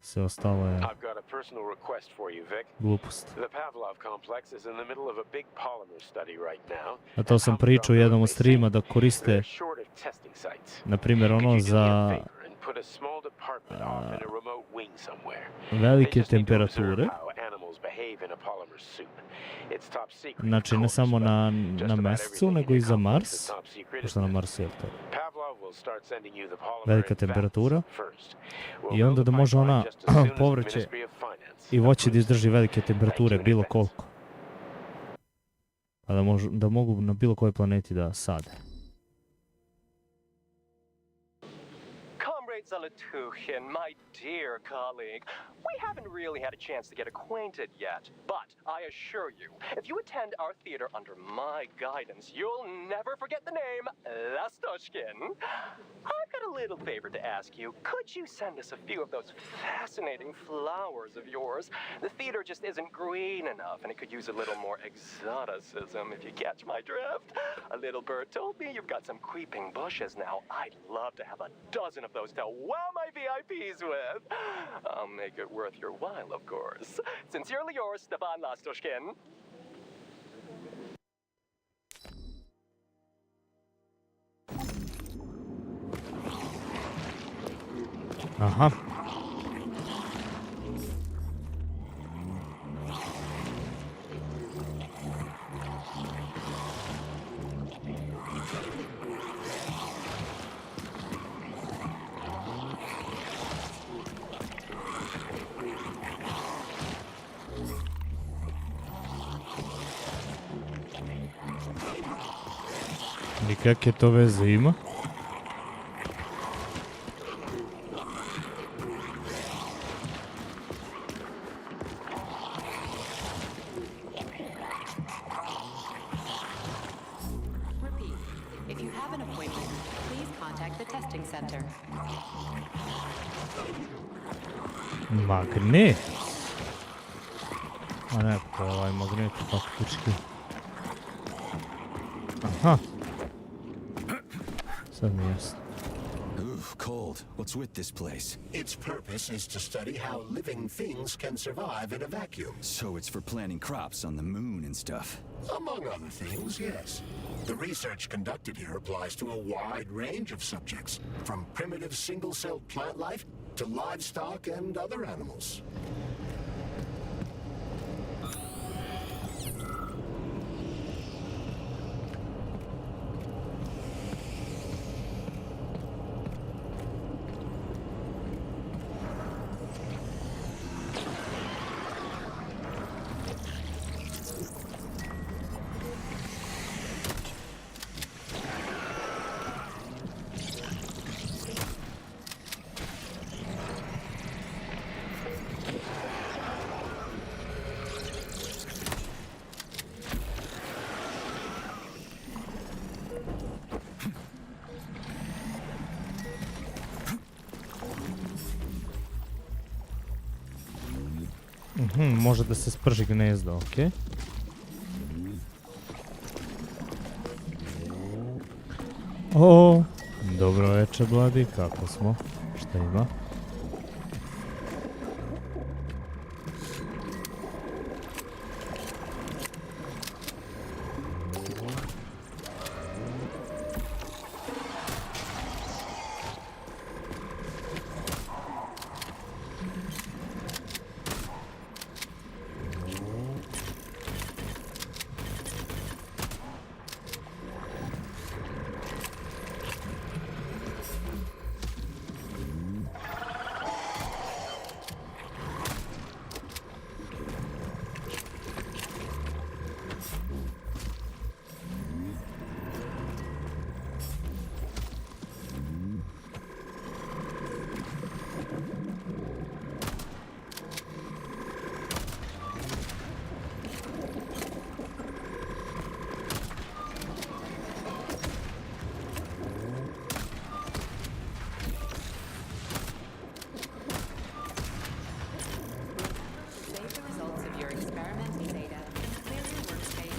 Sve ostalo je I've got a personal request for you, Vic. glupost. The Pavlov complex is in the middle of a big polymer study right now. A to sam pričao u jednom od streama da koriste, They're short of testing sites. na primjer, Could ono you do me a za favor and put a small department off in a remote wing somewhere? They velike just need to observe temperature. how animals behave in a polymer soup. It's top secret, Znači of ne course, samo but na just about mesecu, everything nego in i your za complex Mars. is top secret, Pošto isn't na it? Marsu je to Pavlov will start sending you the polymer velika in temperatura. vats first. We'll I build onda a da može pipeline ona just as soon as the povrće Ministry of Finance i voće da approves it. izdrži velike temperature, bilo koliko. A da mogu na bilo kojoj planeti da sade. Comrade Zolotukhin, my dear colleague, we haven't really had a chance to get acquainted yet, but I assure you, if you attend our theater under my guidance, you'll never forget the name Lastoshkin. I've got a little favor to ask you. Could you send us a few of those fascinating flowers of yours? The theater just isn't green enough, and it could use a little more exoticism, if you catch my drift. A little bird told me you've got some creeping bushes now. I'd love to have a dozen of those to wow my VIPs with. I'll make it worth your while, of course. Sincerely yours, Stepan Lastoshkin. Aha. I kakve to veze ima? Repeat. If you have an appointment, please contact the testing center. Magnet. A ne, to je ovaj magnet faktički. Aha. Sad mi jasno. Ooh, cold. What's with this place? Its purpose is to study how living things can survive in a vacuum. So it's for planting crops on the moon and stuff. Among other things, yes. The research conducted here applies to a wide range of subjects, from primitive single-celled plant life to livestock and other animals. Može da se sprži gnezdo, okej. O, dobro večer, Bladi, kako smo? Šta ima? Save the results of your experimental data and clear your workspace.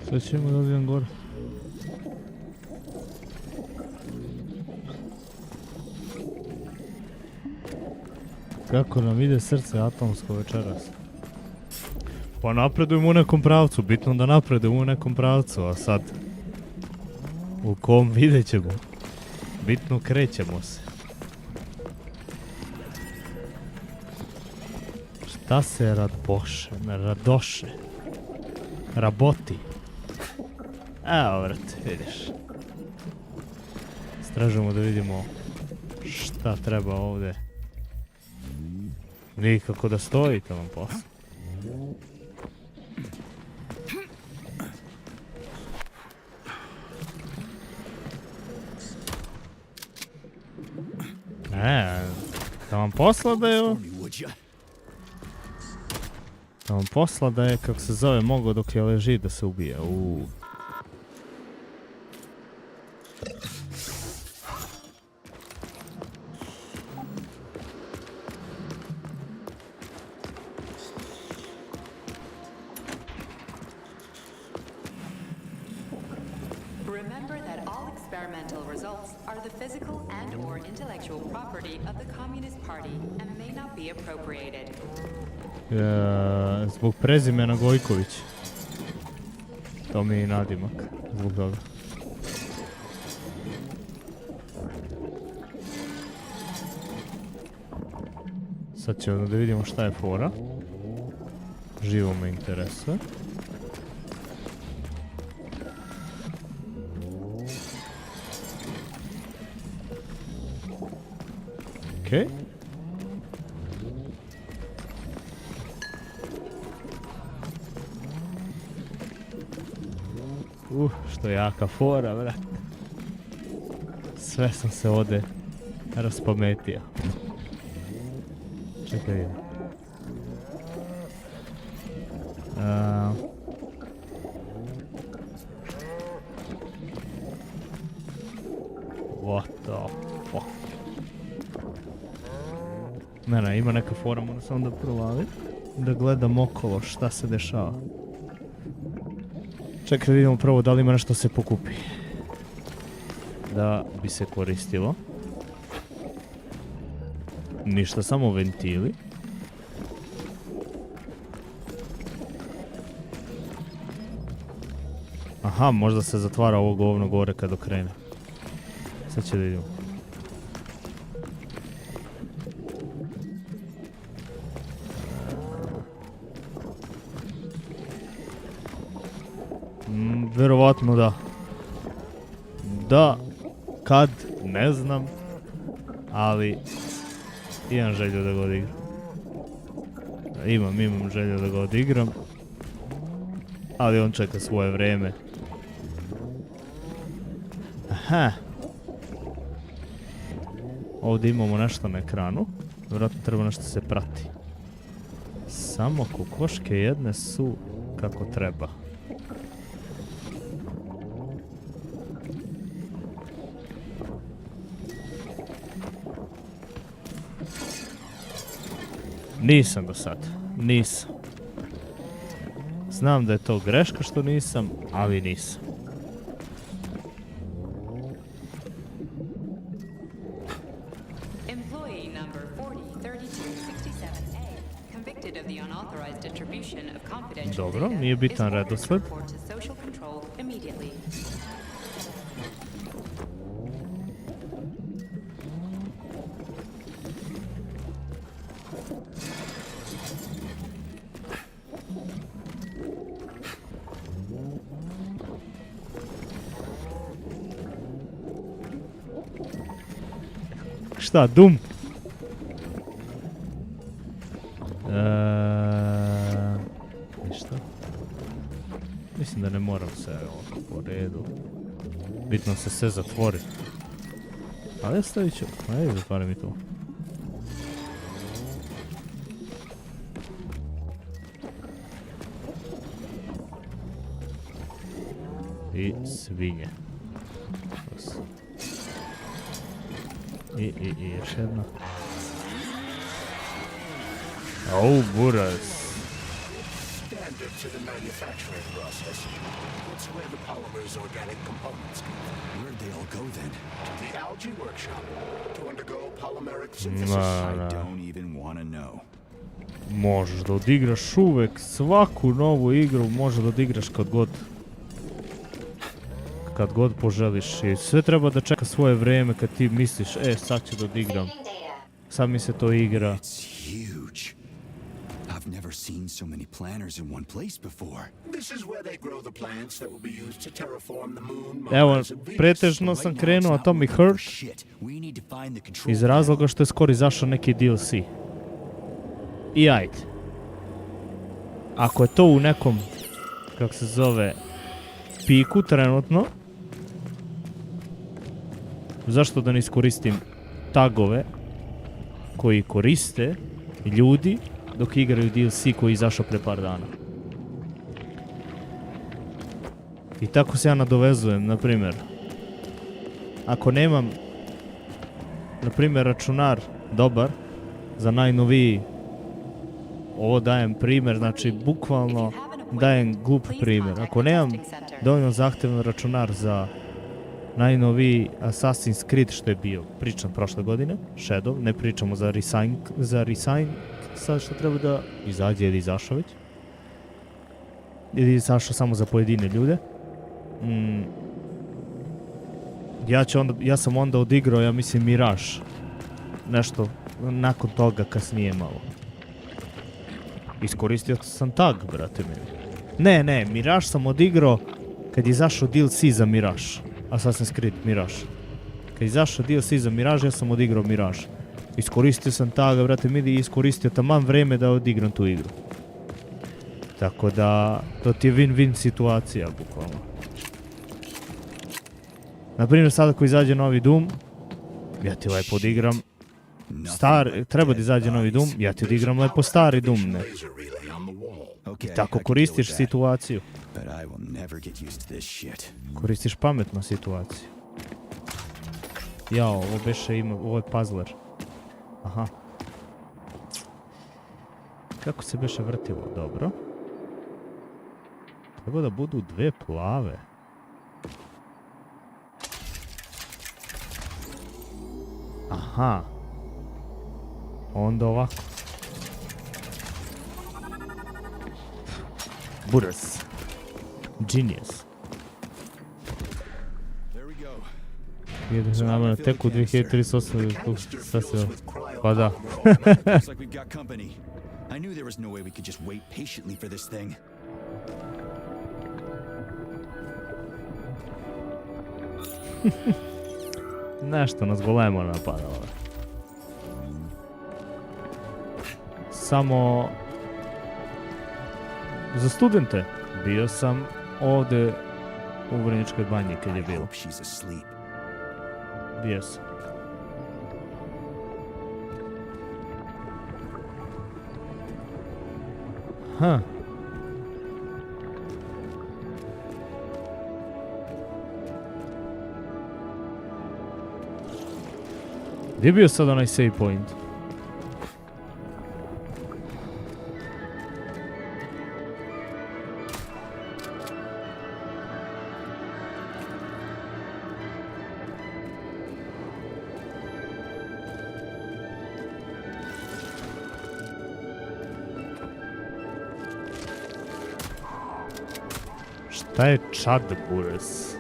Sad ćemo da odvijem gore. Kako nam ide srce atomsko večeras? Pa napredujemo u nekom pravcu, bitno da napredujemo u nekom pravcu, a sad... U kom vidjet ćemo? Bitno krećemo se. Šta se radoše? Raboti? Evo vrte, vidiš. Stražemo da vidimo šta treba ovdje. Nikako da stoji tamo posle. Da vam posla da je... Da vam posla da je, kako se zove, mogo dok je leži da se ubije. Remember that all experimental results are the physical and/or intellectual property of the Communist Party and may not be appropriated. Zbog prezimena Gojković. To mi je nadimak. Zbog toga. Sad ćemo da vidimo šta je fora. Živo me interesuje. Okej. Što jaka fora, brat. Sve sam se ovdje raspametio. Čekaj vidim. What the fuck? Ne, ima neka fora, moram samo da provalim. Da gledam okolo šta se dešava. Čekaj da vidimo prvo da li ima nešto se pokupi. Da bi se koristilo. Ništa, samo ventili. Aha, možda se zatvara ovo govno gore kad okrene. Sad će da vidimo. Verovatno da. Da, kad, ne znam, ali imam želju da ga odigram. Imam želju da ga odigram, ali on čeka svoje vreme. Aha. Ovdje imamo nešto na ekranu, vjerojatno treba nešto se prati. Samo kokoške jedne su kako treba. Nisam do sad, nisam. Znam da je to greška što nisam, ali nisam. Employee number 403267A, convicted of the unauthorized distribution of confidential Dobro, data, nije bitan is ordered to redosled. report to social control immediately. Šta, Dum? Ništa. Mislim da ne moram se ovako po redu. Bitno se sve zatvori. Ali ja stavit ću. Ajde, zatvori mi to. I svinje. I još jedna. Au, buraz. to the manufacturing process. It's where the polymer's organic components come from. Where'd they all go then? The algae workshop to undergo polymeric synthesis. I Ma, don't even want to know. možeš da odigraš uvek svaku novu igru, možeš da odigraš kad god poželiš i sve treba da čeka svoje vreme kad ti misliš, sad ću da odigram, Saving data. sad mi se to igra. It's huge. I've never seen so many planners in one place before. This is where they grow the plants that will be used to terraform the moon, Evo, Mars, and Venus. pretežno Right sam now krenuo it's not Atomic working for Heart shit. We need to find the control iz panel. razloga što je skoro izašao neki DLC. I ajde. Ako je to u nekom, kako se zove, piku trenutno, zašto da ne iskoristim tagove koji koriste ljudi dok igraju DLC koji je izašao pre par dana. I tako se ja nadovezujem, na primjer. Ako nemam, na primjer, računar dobar za najnoviji, ovo dajem primjer, znači bukvalno dajem glup primjer. Ako nemam dovoljno zahtjevan računar za najnoviji Assassin's Creed što je bio pričan prošle godine, Shadow, ne pričamo za Resign, sad što treba da izađe ili izašao već. Ili izašao samo za pojedine ljude. Ja sam onda odigrao, ja mislim, Mirage. Nešto nakon toga kasnije malo. Iskoristio sam tag, brate mili. Ne, Mirage sam odigrao kad je izašao DLC za Mirage. Assassin's Creed Mirage. Kad je izašao DLC za Mirage, ja sam odigrao Mirage. Iskoristio sam taga, brate mili, i iskoristio taman vreme da odigram tu igru. Tako da, to ti je win-win situacija, bukvalno. Naprimjer, sada ako izađe novi Doom, ja ti lepo odigram treba da izađe novi Doom, ja ti odigram lepo stari Doom, ne. Laser relay on the wall. I tako koristiš situaciju. But I will never get used to this shit. Koristiš pametno situaciju. Jao, ovo beše ima, ovo je puzzler. Aha. Kako se beše vrtilo, dobro. Treba da budu dve plave. Aha. Onda ovako. Buras. Genius. There we go. Jedno se nama na teku 2308. Pa da. Looks like we've got company. I knew there was no way we could just wait patiently for this thing. Nešto nas golemo napadalo. Samo za studente. Bio sam ovdje u Vrnjačkoj banji kad je I bilo. hope she's asleep. Bio sam. Ha. Gdje je bio sad onaj save point? Šta je Chad Buras?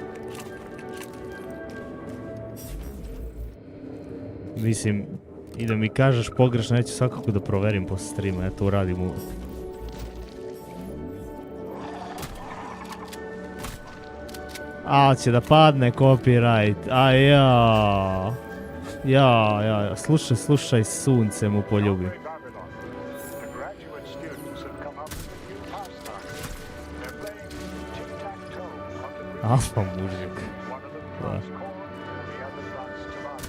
Mislim, i da mi kažeš pogrešno, neću svakako da proverim posle streama, ja to uradim uvijek. A, će da padne copyright, a ja, slušaj, sunce mu poljubim. The graduate students have come up with a new pastime. They're playing tic-tac-toe under the Alfa mužik. one of them Da. runs corn, the other runs tomato.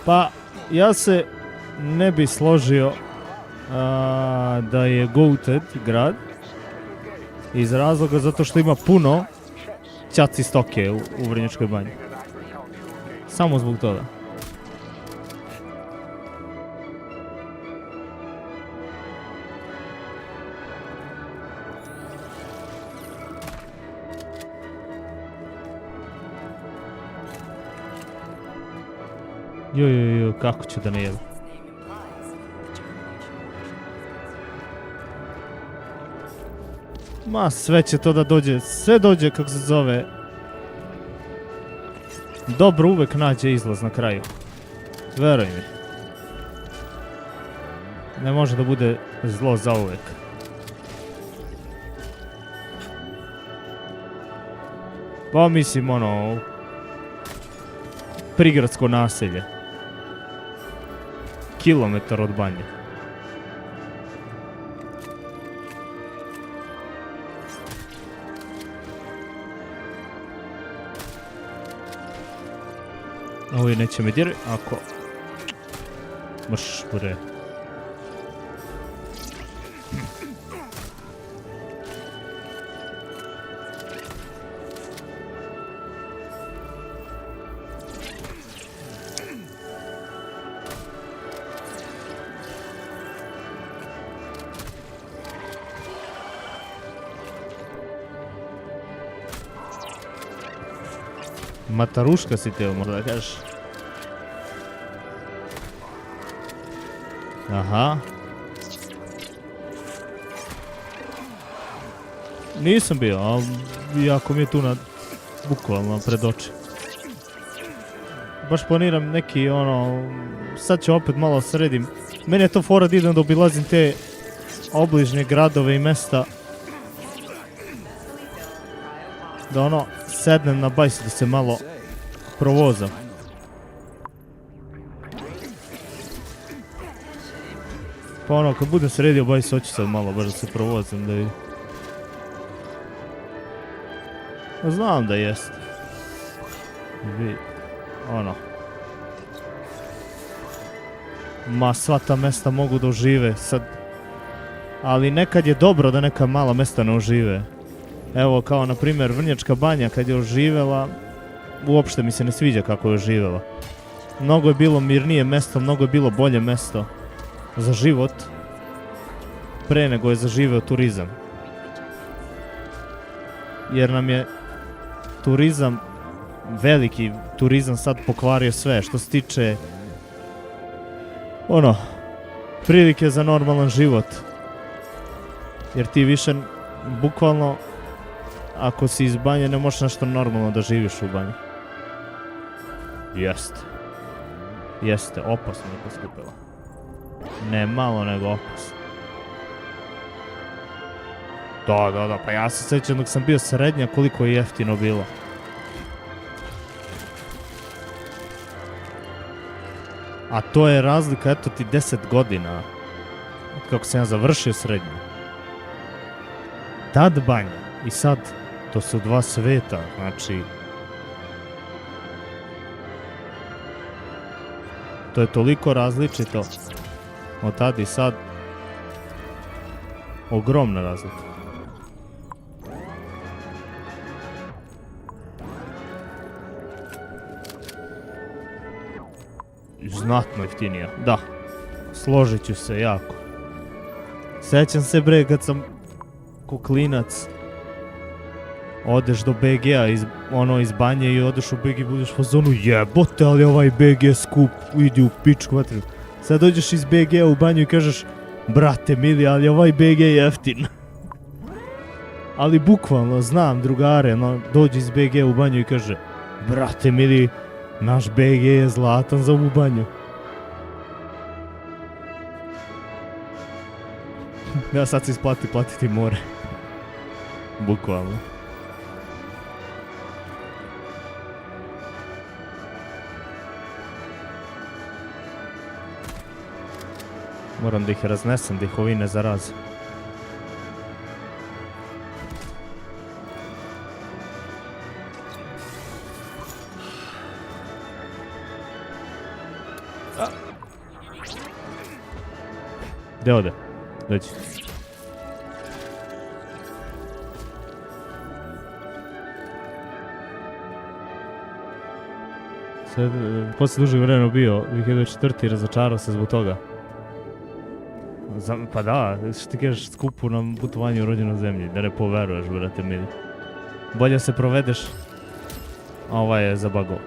Pa, ja se ne bi složio da je Goated grad iz razloga zato što ima puno ćaci stoke u Vrnjačkoj banji. Samo zbog toga. Jo, kako ću da ne jedem? Ma, sve će to da dođe, sve dođe kako se zove. Dobro uvek nađe izlaz na kraju. Veruj mi. Ne može da bude zlo zauvek. Pa mislim ono... prigradsko naselje. Kilometar od banje. Ovi neće me dirati, ako... Mrš, bre. Mataruška si teo možda da kažeš. Aha. Nisam bio, ali jako mi je tu bukvalno pred oči. Baš planiram neki ono, sad ću opet malo sredim. Meni je to fora da idem da obilazim te obližnje gradove i mesta. Da ono, sednem na bajs da se malo provozam. Pa ono, kad budem sredio bajs, hoću sad malo baš da se provozam da vidim. Znam da jest. Ono. Ma, sva ta mesta mogu da ožive sad. Ali nekad je dobro da neka mala mesta ne ožive. Evo, kao na primjer Vrnjačka banja kad je oživela, uopšte mi se ne sviđa kako je oživela. Mnogo je bilo mirnije mesto, mnogo je bilo bolje mesto za život pre nego je zaživeo turizam. Jer nam je turizam, veliki turizam sad pokvario sve što se tiče ono, prilike za normalan život. Jer ti više bukvalno ako si iz banje ne možeš nešto normalno da živiš u banji. Jeste, opasno je poskupila. Ne malo nego opasno. Da, pa ja se sjećam dok sam bio srednja koliko je jeftino bilo. A to je razlika, eto ti 10 godina. Kako sam ja završio srednju. Tad banja i sad, to su dva sveta, znači... To je toliko različito od tad i sad. Ogromna razlika. Znatno jeftinija, da. Složit ću se jako. Sjećam se bre kad sam ko klinac odeš do BG-a iz banje i odeš u BG i budeš u zonu jebote, ali ovaj BG skup, idi u pičku materiju. Sad dođeš iz BG-a u banju i kažeš brate mili, ali ovaj BG je jeftin. Ali bukvalno znam drugare, dođe iz BG-a u banju i kaže brate mili, naš BG je zlatan za ovu banju. Ja sad se isplati platiti more. Bukvalno. Moram da ih raznesem, da ih ovi ne zaraze. Gde ode? Dođi. Sad, posle dužeg vremena bio 2004. i razočarao se zbog toga. Pa da, što ti kažeš, skupu na putovanju u rođenoj zemlji, da ne poveruješ, brate mili. Bolje se provedeš, a ovaj je zabago.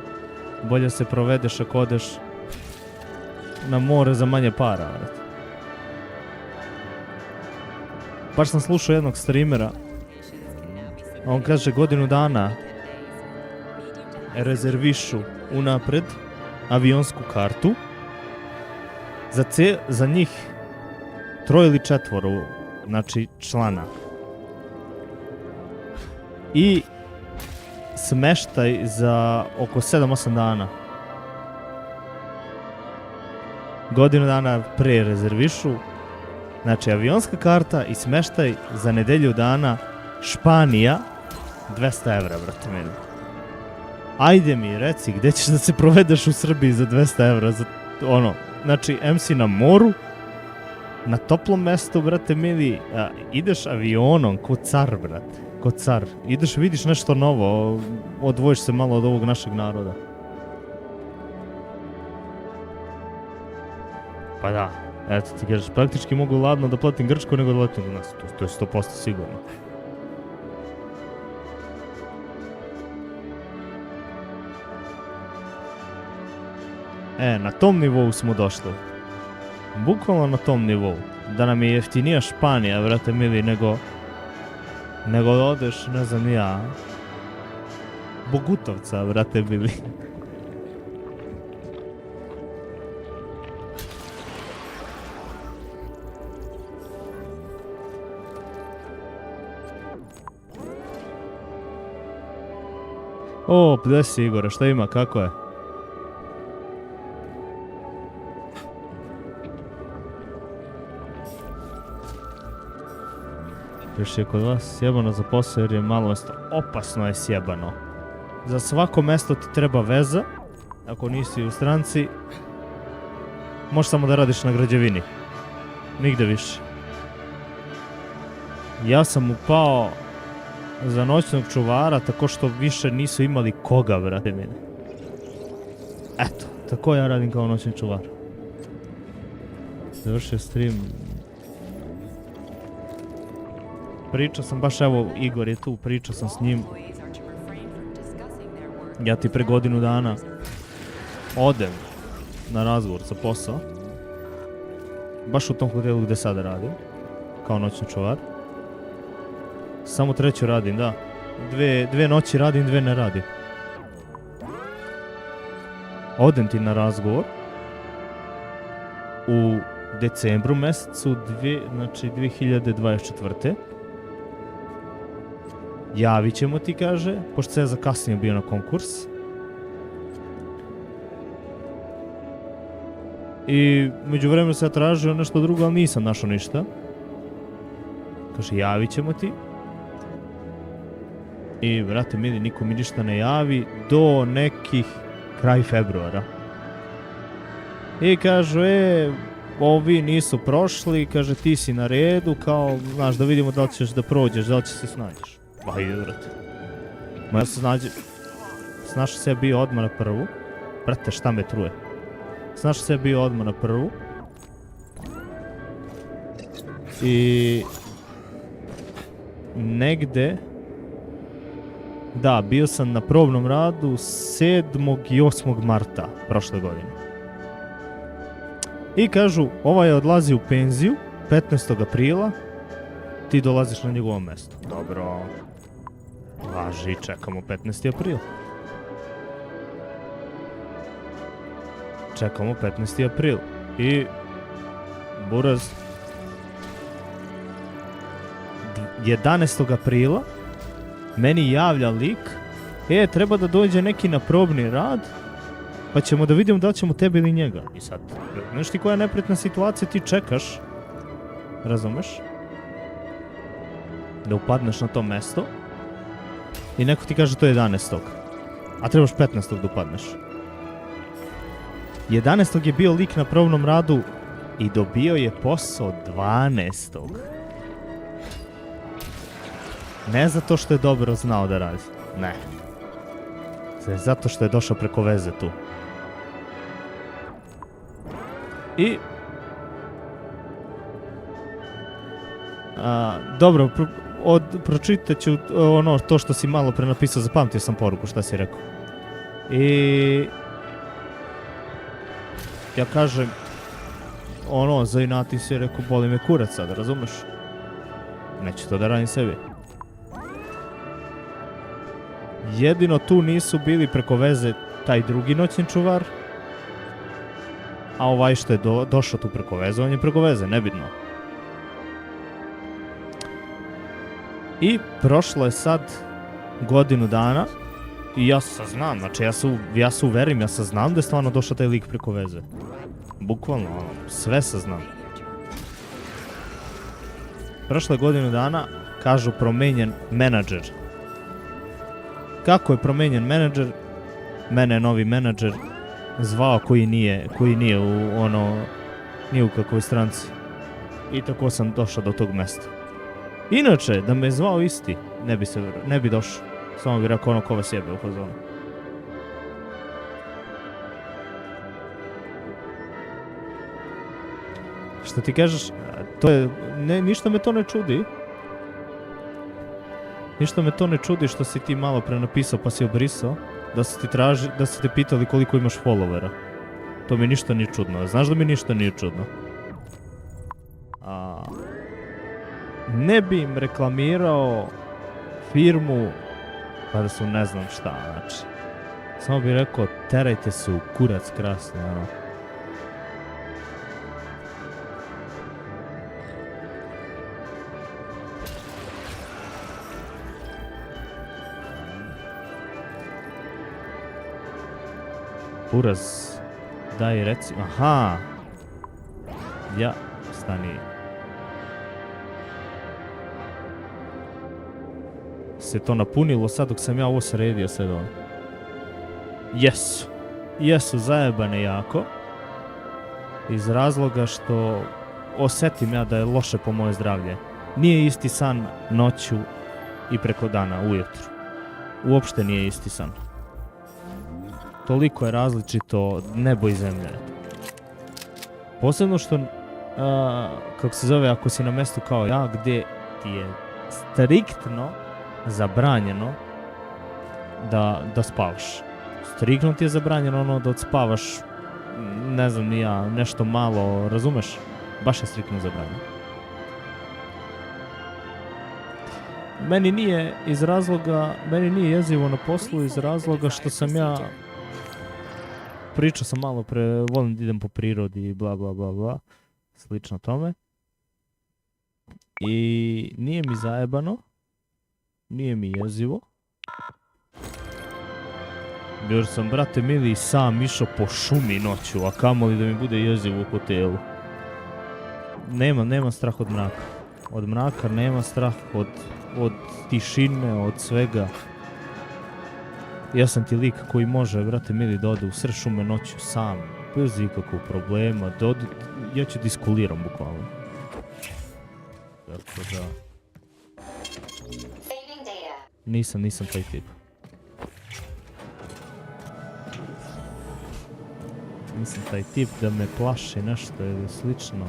Bolje se provedeš ako odeš na more za manje para, brate. Baš sam slušao jednog streamera, a on kaže godinu dana rezervišu unapred avionsku kartu za njih 3 ili 4, znači člana. I smeštaj za oko 7-8 dana. Godinu dana pre rezervišu, znači avionska karta i smeštaj za nedelju dana, Španija, 200 evra, brate meni. Ajde mi, reci, gdje ćeš da se provedeš u Srbiji za 200 evra, za ono, znači, MC na moru, na toplom mestu, brate mili, ideš avionom, ko car, brate, ko car. Ideš, vidiš nešto novo, odvojiš se malo od ovog našeg naroda. Pa da, eto ti kažeš, praktički mogu ladno da platim Grčku nego da letim u nas, to je 100% sigurno. Na tom nivou smo došli. Bukvalno na tom nivou. Da nam je jeftinija Španija, brate mili, nego da odeš, ne znam ja, Bogutovca, brate mili. O, gdje si Igore, šta ima, kako je? Još je kod vas sjebano za posao jer je malo mjesto. Opasno je sjebano. Za svako mjesto ti treba veza. Ako nisi u stranci, možeš samo da radiš na građevini. Nigde više. Ja sam upao za noćnog čuvara tako što više nisu imali koga, brate mene. Eto, tako ja radim kao noćni čuvar. Završio stream. Pričao sam baš, evo, Igor je tu, pričao sam s njim. Ja ti pre godinu dana odem na razgovor za posao. Baš u tom hotelu gdje sada radim, kao noćni čuvar. Samo 3 radim, da. 2 noći radim, 2 ne radim. Odem ti na razgovor u decembru mesecu, znači 2024. Javit ćemo ti, kaže, pošto se ja zakasnije bio na konkurs. I među vremenu se ja tražio nešto drugo, ali nisam našao ništa. Kaže, javit ćemo ti. I, brate mili, niko mi ništa ne javi do nekih kraj februara. I kažu, ovi nisu prošli, kaže, ti si na redu, kao, znaš, da vidimo da li ćeš da prođeš, da li ćeš se snađeš. Pa ide, brate. Ja se snašao se bio odmah na prvu. Brate, šta me truje? Snašao se bio odmah na prvu. I negde, da, bio sam na probnom radu 7. i 8. marta prošle godine. I kažu, ovaj odlazi u penziju 15. aprila, ti dolaziš na njegovo mjesto. Dobro. Važi, čekamo 15. april. Čekamo 15. april. I buraz 11. aprila meni javlja lik, treba da dođe neki na probni rad, pa ćemo da vidimo da li ćemo tebe ili njega. I sad, znaš ti koja je neprijatna situacija, ti čekaš, razumeš, da upadneš na to mesto i neko ti kaže to je 11. A trebaš 15. da upadneš. 11. je bio lik na probnom radu i dobio je posao 12. Ne zato što je dobro znao da radi. Ne. Zato što je došao preko veze tu. I... dobro, pročitat ću ono to što si malo pre napisao, zapamtio sam poruku šta si rekao. I... ja kažem, ono, zainati si je rekao, boli me kurac sad, razumeš? Neću to da radim sebi. Jedino tu nisu bili preko veze taj drugi noćni čuvar, a ovaj što je došao tu preko veze, on je preko veze, nebitno. I prošlo je sad godinu dana i ja saznam, znači ja se uverim, ja saznam da je stvarno došao taj lik preko veze. Bukvalno, sve saznam. Prošle godinu dana, kažu, promenjen menadžer. Kako je promenjen menadžer? Mene je novi menadžer zvao koji nije nije u kakvoj stranci. I tako sam došao do tog mesta. Inače, da me je zvao isti, ne bi došao. Samo bi rekao ono ko vas jebe u fazonu. Što ti kažeš, ništa me to ne čudi. Ništa me to ne čudi što si ti malo pre napisao pa si obrisao, da su te pitali koliko imaš followera. To mi ništa nije čudno. Znaš da mi ništa nije čudno? Ne bi im reklamirao firmu pa da su ne znam šta, znači. Samo bi rekao, terajte se u kurac krasni, ono. Uraz, daj reci, aha, ja, stani. Se to napunilo sad dok sam ja ovo sredio sad on. Jesu zajebane jako. Iz razloga što osjetim ja da je loše po moje zdravlje. Nije isti san noću i preko dana ujutru. Uopšte nije isti san. Toliko je različito nebo i zemlje. Posebno što, kako se zove, ako si na mjestu kao ja, gdje ti je striktno zabranjeno da spavaš. Striktno ti je zabranjeno ono da odspavaš, ne znam ni ja, nešto malo, razumeš? Baš je striktno zabranjeno. Meni nije jezivo na poslu iz razloga što sam ja, pričao sam malo pre, volim da idem po prirodi i bla bla bla bla, slično tome. I nije mi zajebano, nije mi jezivo. Jer sam, brate mili, sam išao po šumi noću, a kamoli da mi bude jezivo u hotelu. Nema strah od mraka. Od mraka nema strah, od tišine, od svega. Ja sam ti lik koji može, brate mili, da ode u sred šume noću sam, bez ikakvog problema, ja ću diskuliram bukvalno. Tako da... Nisam taj tip. Nisam taj tip da me plaši nešto ili slično.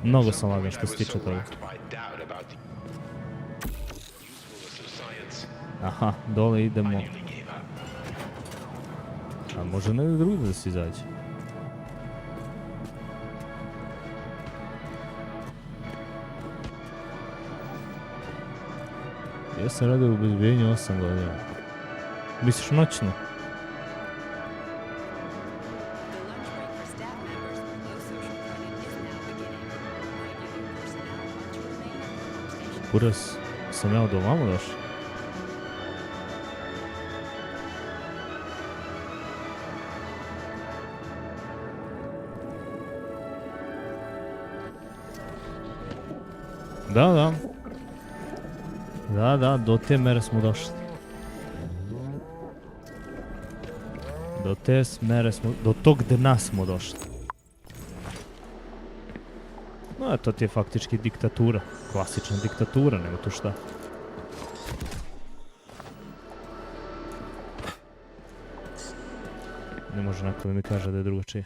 Mnogo sam lagan što se tiče toga. Aha, dole idemo. A može negdje drugo da se izađe? Ja sam radio u obezbijenju 8 godina. Misliš noćno? Kuras, sam ja od ovamo došao? Da, do te mere smo došli. Do tog dna smo došli. No, to ti je faktički diktatura. Klasična diktatura, nema tu šta. Ne može neko da mi kaže da je drugačije.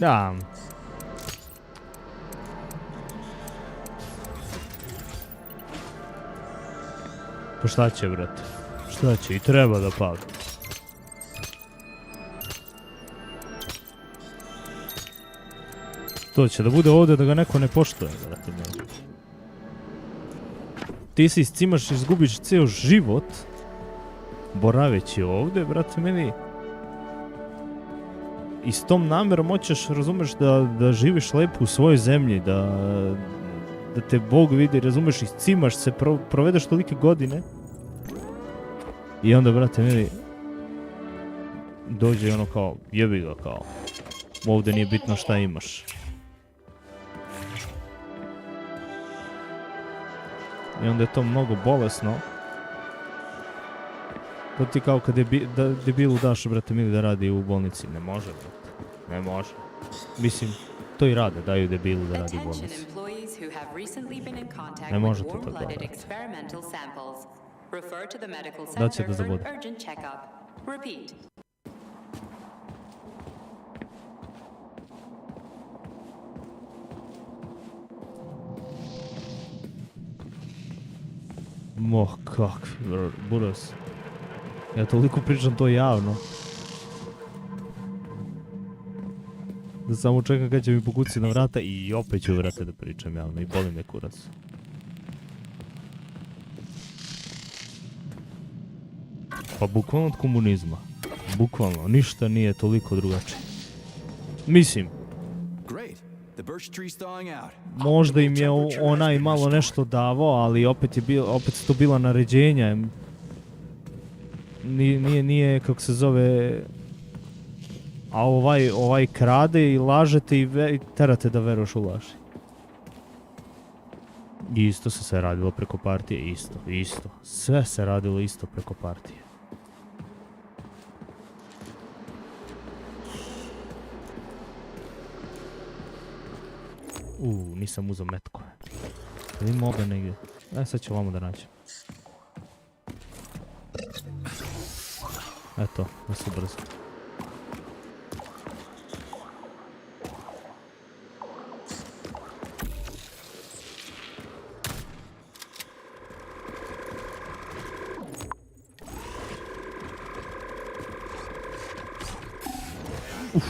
Ja. Pa šta će, brate? Šta će? I treba da pali. To će da bude ovdje da ga neko ne poštuje, brate. Ti se iscimaš i izgubiš cijel život boraveći ovdje, brate mili. I s tom namjerom hoćeš, razumeš, da živiš lepo u svojoj zemlji, da te Bog vidi, razumeš, iscimaš se, provedeš tolike godine. I onda, brate mili, dođe ono kao, jebi ga kao, ovdje nije bitno šta imaš. I onda je to mnogo bolesno. To ti kao kad debilu daš, brate mili, da radi u bolnici. Ne može, brate. Ne može. Mislim, to i rade, daju debilu da radi u bolnici. Ne može to tako raditi. Da će da zabode. Moh, kak, buras. Ja toliko pričam to javno. Da samo čekam kad će mi pokucati na vrata i opet ću vrate da pričam javno i boli me kurac. Pa bukvalno od komunizma. Bukvalno, ništa nije toliko drugačije. Mislim, možda im je onaj malo nešto davao, ali opet su to bila naređenja. Nije kako se zove, a ovaj krade i lažete i terate da veruješ u laži. Isto se sve radilo preko partije, isto. Sve se radilo isto preko partije. Nisam uzao metkove. Vidimo ovdje negdje. Sad ću ovamo da nađem. Eto, da se brzo.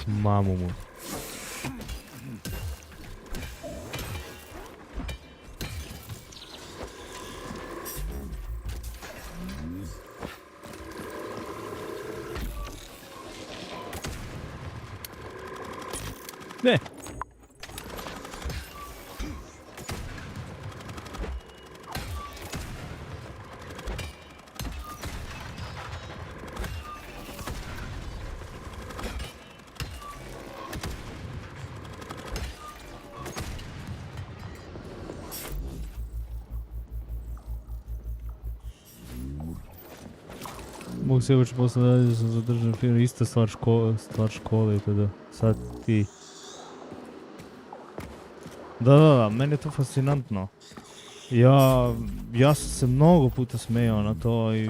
Mamu mu. Ne. Mogu se ući posle da sam zadržan film, ista stvar škole i tada. Sad ti. Da, meni je to fascinantno. Ja sam se mnogo puta smejao na to i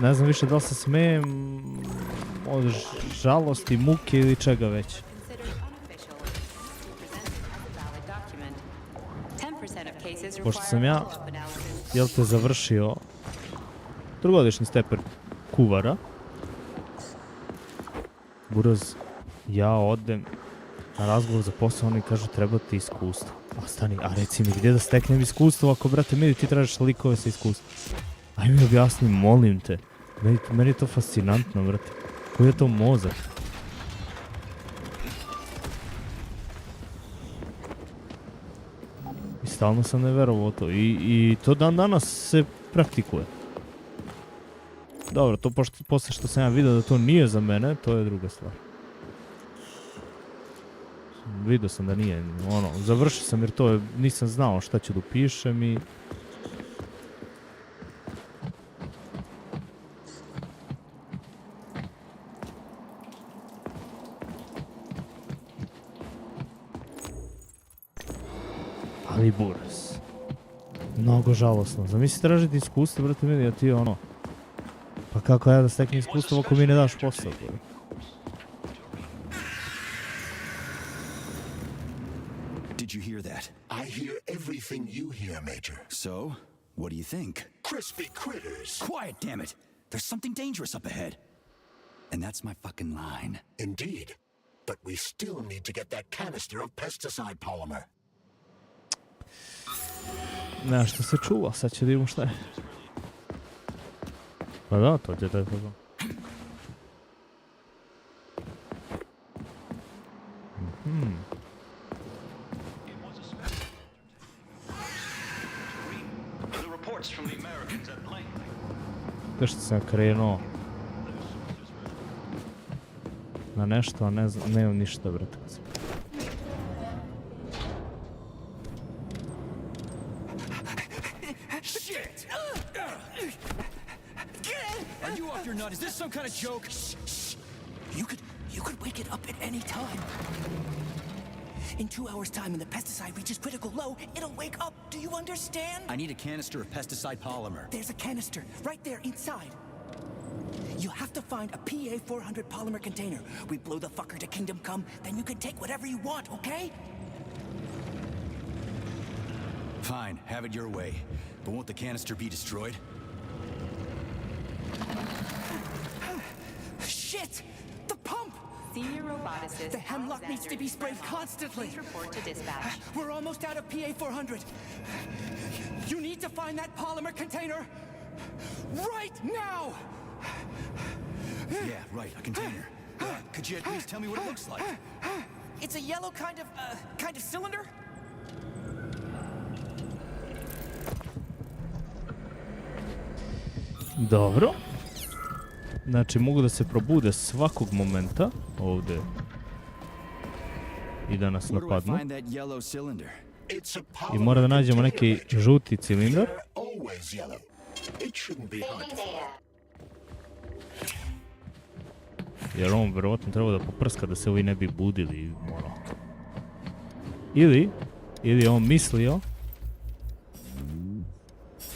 ne znam više da li se smejem od žalosti, muke ili čega već. Pošto sam ja, završio trogodišnji stepen kuvara, buraz, ja odem na razgovor za posao, oni kažu treba ti iskustvo. A stani, a reci mi gdje da steknem iskustvo ako, brate, mili ti tražiš likove sa iskustvom. Aj mi objasni, molim te. Meni je to fascinantno, brate. Koji je to mozak? I stalno sam ne verovao to. I to dan danas se praktikuje. Dobro, to posle što sam ja vidio da to nije za mene, to je druga stvar. Vidio sam da nije, završio sam jer to nisam znao šta ću da upišem i... Ali buraz. Mnogo žalosno. Zamisli tražiti iskustvo, brate meni, a ti Pa kako ja da steknem iskustvo ako mi ne daš posao, brate? you hear that? I hear everything you hear, Major. So, what do you think? Crispy critters. Quiet, damn it! There's something dangerous up ahead. And that's my fucking line. Indeed. But we still need to get that canister of pesticide polymer. Nešto se čuva, sad će da vidimo šta je. Pa da, to je taj problem. To što sam krenuo na nešto, a ne imam ništa, brate. Shit! Are you off your nut? Is this some kind of joke? Shh. You could wake it up at any time. In 2 hours' time, when the pesticide reaches critical low, it'll wake up. Do you understand? I need a canister of pesticide polymer. There's a canister right there inside. You have to find a PA-400 polymer container. We blow the fucker to Kingdom Come, then you can take whatever you want, okay? Fine, have it your way. But won't the canister be destroyed? Shit! The pump! Senior roboticist. The hemlock needs to be sprayed constantly. Please report to dispatch. We're almost out of PA-400. You need to find that polymer container right now! Yeah, right, a container. Could you at least tell me what it looks like? It's a yellow kind of cylinder. Dobro. Znači mogu da se probude svakog momenta ovdje i da nas napadnu. I mora da nađemo neki žuti cilindar. Jer on vjerovatno treba da poprska da se ovi ne bi budili. Ono. Ili je on mislio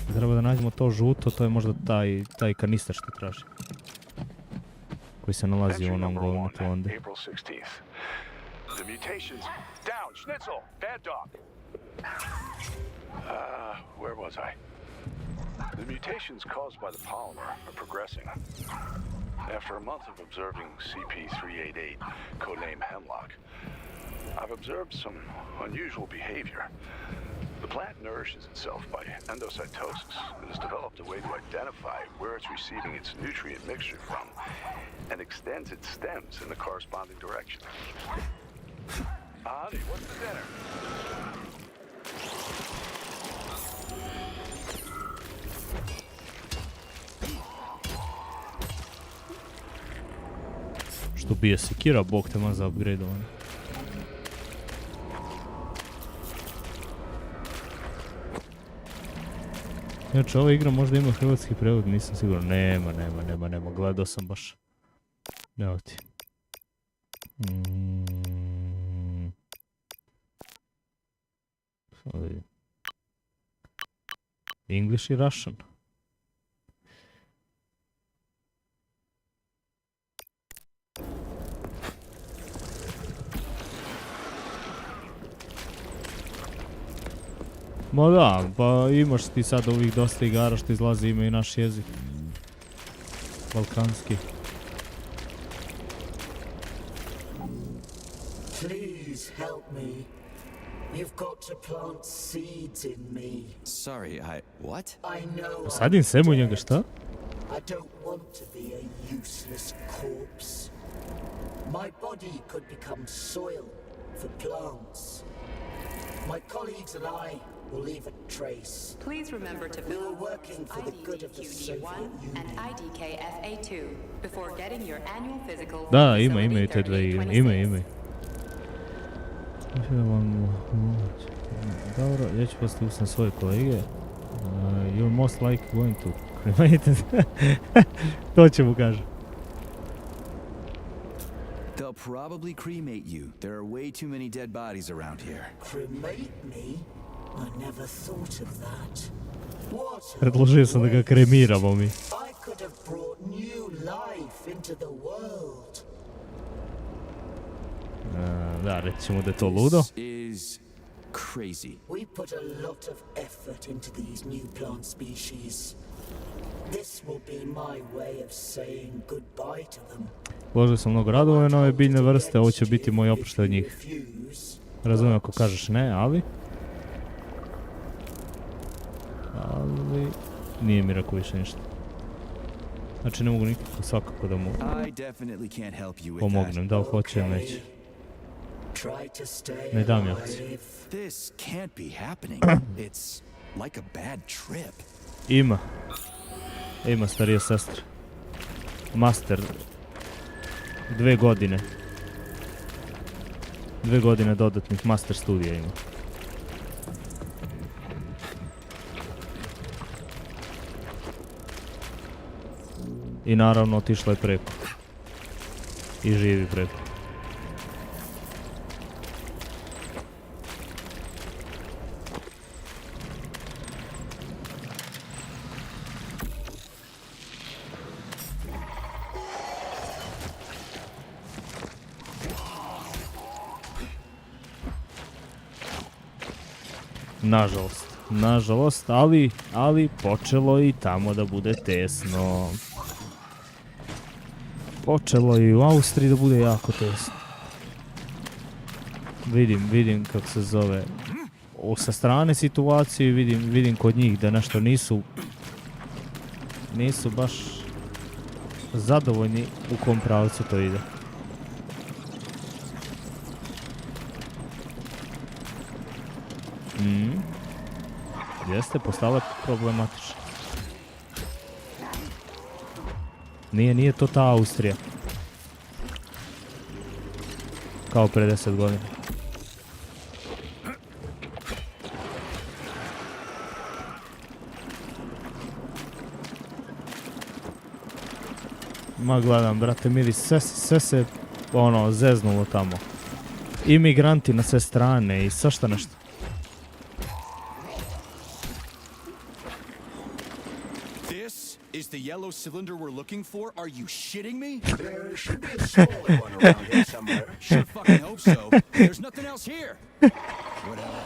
da treba da nađemo to žuto, to je možda taj kanister što traži. Koji se nalazi u onom govnetu onda. The mutations down, Schnitzel, bad dog. Where was I? The mutations caused by the polymer are progressing. After a month of observing CP388, codename Hemlock, I've observed some unusual behavior. The plant nourishes itself by endocytosis and has developed a way to identify where it's receiving its nutrient mixture from and extends its stems in the corresponding direction. Honey, what's for dinner? Što bije sekira, bog te ma za upgradeovanje. Znači ova igra možda ima hrvatski prevod, nisam siguran. Nema, gledao sam baš. Evo ti. English i Russian. Ma da, pa imaš ti sad ovih dosta igara što izlazi, ima i naš jezik. Balkanski. Please help me. You've got to plant seeds in me. Sorry, what? I know. Sadim seme u njega, šta? I don't want to be a useless corpse. My body could become soil for plants. My colleagues and I will leave a trace. Please remember to We fill were working for the good of the Soviet IDQD1 and Union. IDKFA2 before getting your annual physical. Da, ima i te dve igre, ima. Dobro, ja ću postaviti sam svoje kolege. You're most likely going to cremate. To će mu kažem. They'll probably cremate you. There are way too many dead bodies around here. Cremate me? I never thought of that. What a Predložio sam da ga kremiramo mi. I could have brought new life into the world. Da, reći ćemo da je to ludo. This is crazy. We put a lot of effort into these new plant species. This will be my way of saying goodbye to them. Uložio sam mnogo radova na ove biljne vrste, ovo će biti moj oproštaj od njih. Razumijem ako kažeš ne, ali nije mi rekao više ništa. Znači ne mogu nikako svakako da mu pomognem, da li hoće ili neće. Ne dam ja akciju. This can't be happening. It's like a bad trip. Ima starija sestra. Master. 2 godine. 2 godine dodatnih master studija ima. I naravno otišla je preko. I živi preko. Nažalost, ali počelo je i tamo da bude tesno. Počelo je i u Austriji da bude jako tesno. Vidim kako se zove. Sa strane situacije vidim kod njih da nešto nisu baš zadovoljni u kom pravcu to ide. Jeste postale problematične. Nije to ta Austrija. Kao pre 10 godina. Ma gledam, brate mili, sve se zeznulo tamo. Imigranti na sve strane i svašta nešto. Is the yellow cylinder we're looking for? Are you shitting me? There should be a smaller one around here somewhere. Sure fucking hope so. There's nothing else here. Whatever.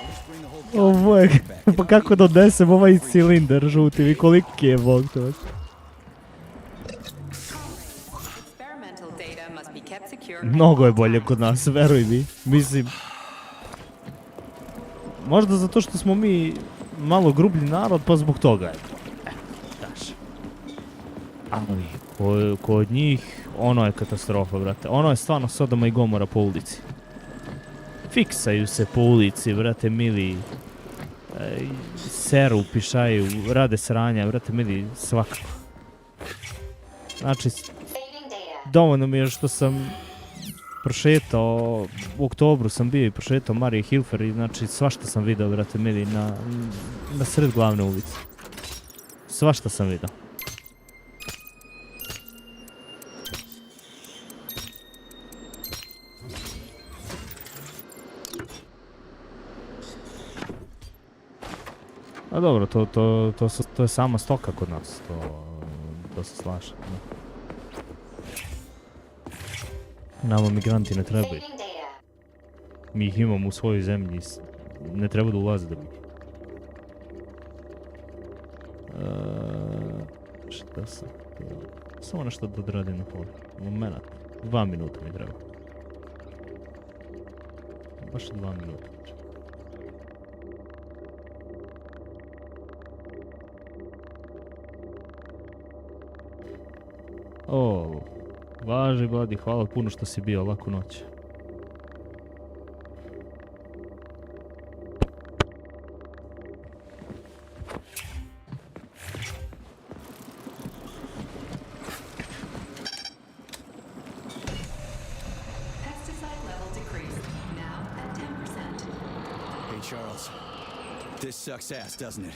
Just bring the whole Ovo je, pa kako donesem ovaj cilindar žuti, vi koliki je bog to? Experimental data must be kept secure. Mnogo je bolje kod nas, veruj mi. Mislim, možda zato što smo mi malo grublji narod, pa zbog toga je. Ali, kod njih, ono je katastrofa, brate. Ono je stvarno Sodoma i Gomora po ulici. Fiksaju se po ulici, brate mili. Seru, pišaju, rade sranja, brate mili, svakako. Znači, dovoljno mi je što sam prošetao, u oktobru sam bio i prošetao Marije Hilfer i znači svašta sam vidio, brate mili, na sred glavne ulice. Svašta sam vidio. A dobro, to je sama stoka kod nas, to se slaže. Nama migranti ne trebaju. Mi ih imamo u svojoj zemlji, ne treba da ulaze da bi. Šta sam? Samo nešto da odradim na polju. Moment, 2 minuta mi treba. Baš 2 minuta. O, važi Vladi, hvala puno što si bio, laku noć. Pesticide level decreased, now at 10%. Hey, Charles. This sucks ass, doesn't it?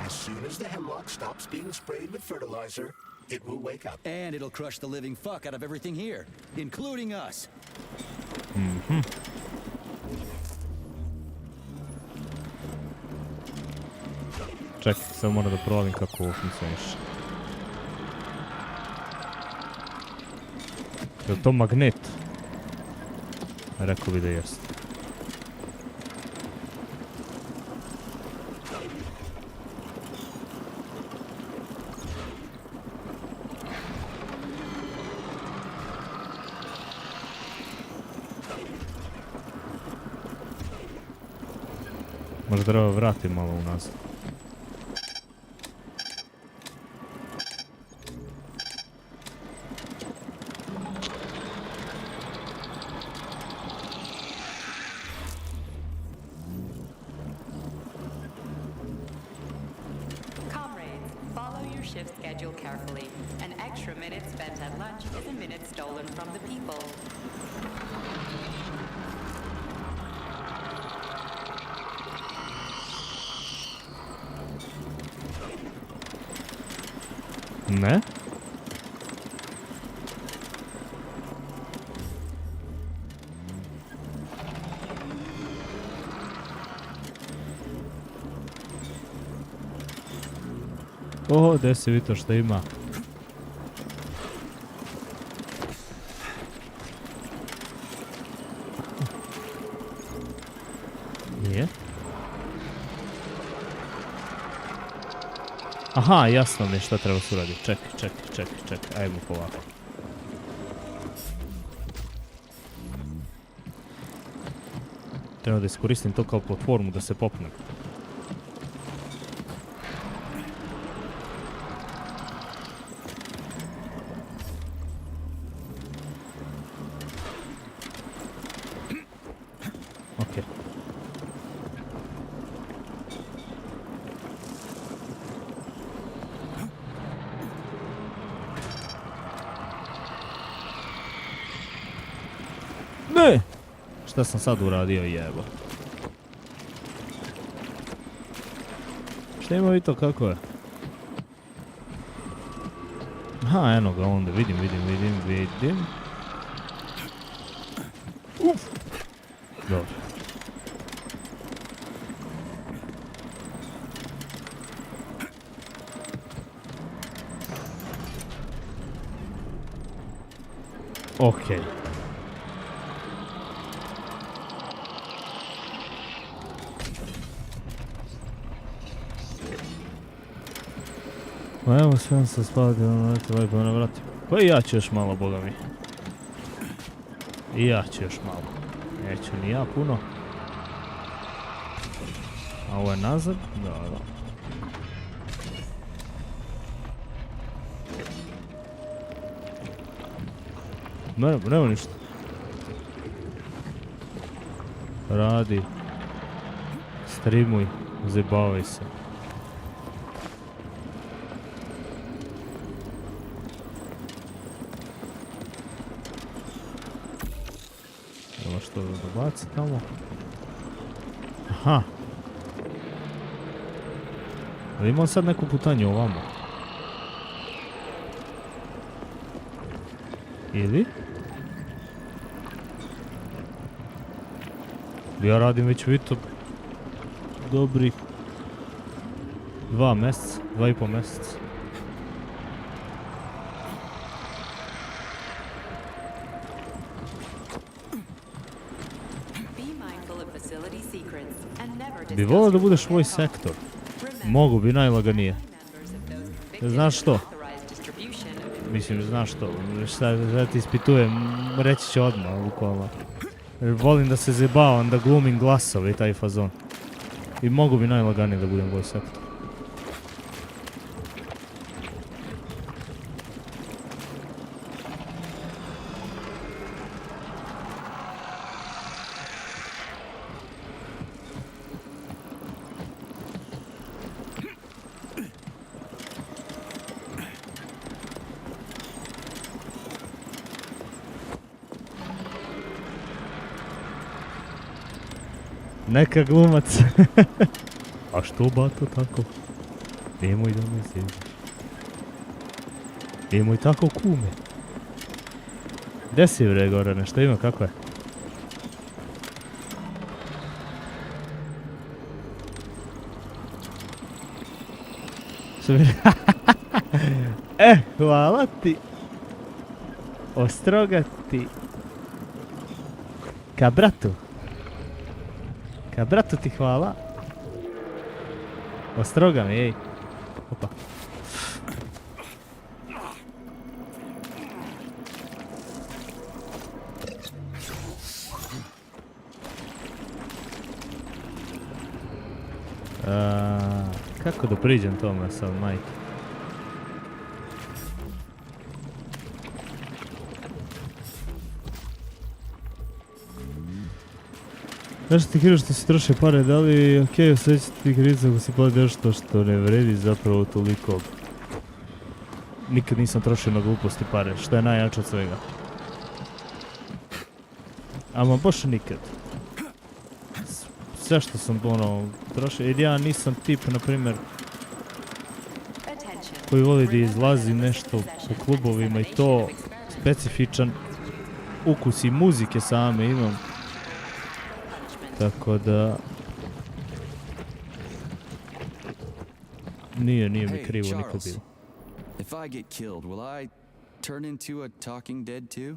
As soon as the hemlock stops being sprayed with fertilizer, it will wake up. And it'll crush the living fuck out of everything here, including us. Čekaj, samo moram da provalim kako ovo funkcioniše. Je li to magnet? Rekao bi da jest. Možda treba vratim malo unazad. Comrades, follow your shift schedule carefully. An extra minute spent at lunch is a minute stolen from the people. Ne? Oho, gdje si vidio što ima? Nije? Aha, jasno mi je šta treba se uraditi. Čekaj, ajmo polako. Treba da iskoristim to kao platformu da se popnem. Ok. Ne! Šta sam sad uradio, jebo? Šta ima i to, kako je? Aha, eno ga onda, vidim. Uf! Dobro. Okej. Pa evo sve se spavati, lepo ne vratim. Pa i ja ću još malo, boga mi. I ja ću još malo. Neću ni ja puno. A ovo je nazad? Da. Nema ništa. Radi. Streamuj. Zabavaj se. Evo što da dobaci tamo. Aha. Ali imam sad neku putanju ovamo. Ili? Ja radim već vidite dobrih 2 mjeseca, 2,5 mjeseca. Bi volio da budeš svoj sektor. Mogu bi najlaganije. Znaš što? Mislim, znaš što? Šta ti ispitujem, reći ću odmah, bukvalno. Volim da se zabavam, da glumim glasove i taj fazon. I mogu bi najlaganije da budem svoj sektor. Neka glumac. A što bato tako? Nemoj da me sjeđaš. Nemoj tako kume. Gdje si bre Gorane, što ima, kako je? Hvala ti. Ostrogati. Ka bratu. Ka bratu ti hvala. Ostroga mi, ej. Opa. Kako da priđem tome sad, majke? Znaš ti krivo što si troše pare, da li je okej osjećati ti krivicu ako si plati nešto što ne vredi zapravo toliko? Nikad nisam trošio na gluposti pare, što je najjače od svega. Ama baš nikad. Sve što sam trošio, jer ja nisam tip, na primjer, koji voli da izlazi nešto po klubovima i to specifičan ukus i muzike same imam. Tako da... Nije mi krivo nikad bilo. If I get killed, will I turn into a talking dead too?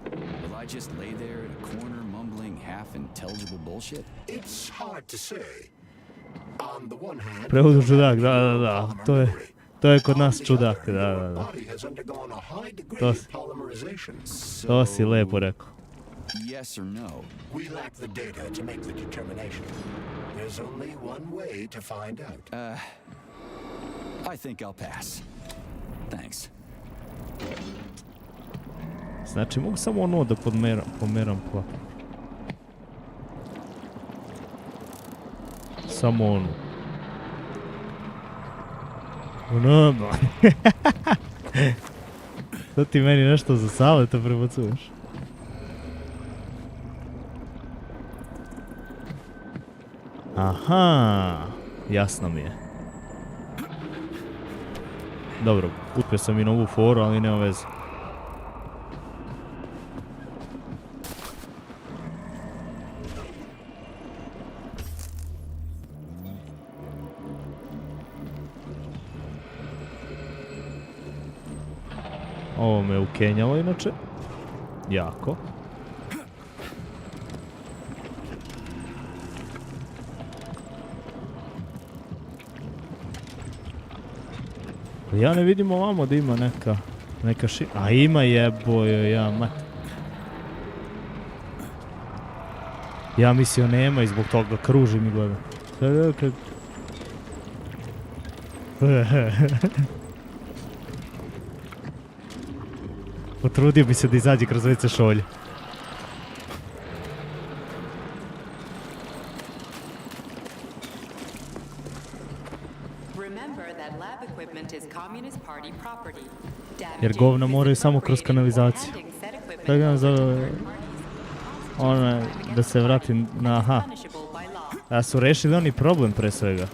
Will I just lay there in a corner mumbling half-intelligible bullshit? It's hard to say. On the one hand, Prevodu čudak, da. To je kod nas čudak, da. To si lepo rekao. Yes or no? We lack the data to make the determination. There's only one way to find out. I think I'll pass. Thanks. Znači, mogu samo ono da pomeram plak. Samo ono. Ono. To ti meni nešto za savjeta prebacuješ. Aha, jasno mi je. Dobro, uspio sam i novu foru, ali nema veze. Ovo me ukenjalo inače. Jako. Ja ne vidim ovamo da ima neka a ima jebojo, ja mat. Ja mislio nema i zbog toga kružim i gledam. Potrudio bi se da izađe kroz WC šolje. Jer govna moraju samo kroz kanalizaciju. Tako da zove... da se vratim na... Aha. Da su rešili oni problem pre svega.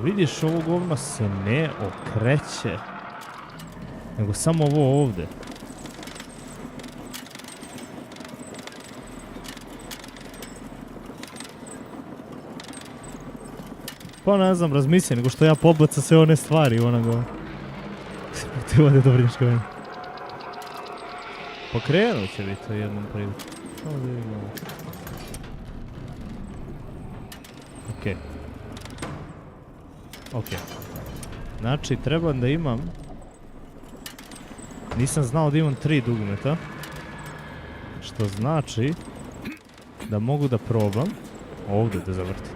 Vidiš, ovo govno se ne okreće, nego samo ovo ovdje. Pa ne znam, razmislim, nego što ja pobaca sve one stvari, ona go... Ti ovdje dobro što meni. Pokrenut će biti to jednom priliku. Ovdje vidimo. Okej. Ok. Znači, trebam da imam... Nisam znao da imam 3 dugmeta. Što znači... Da mogu da probam... Ovdje da zavrtim.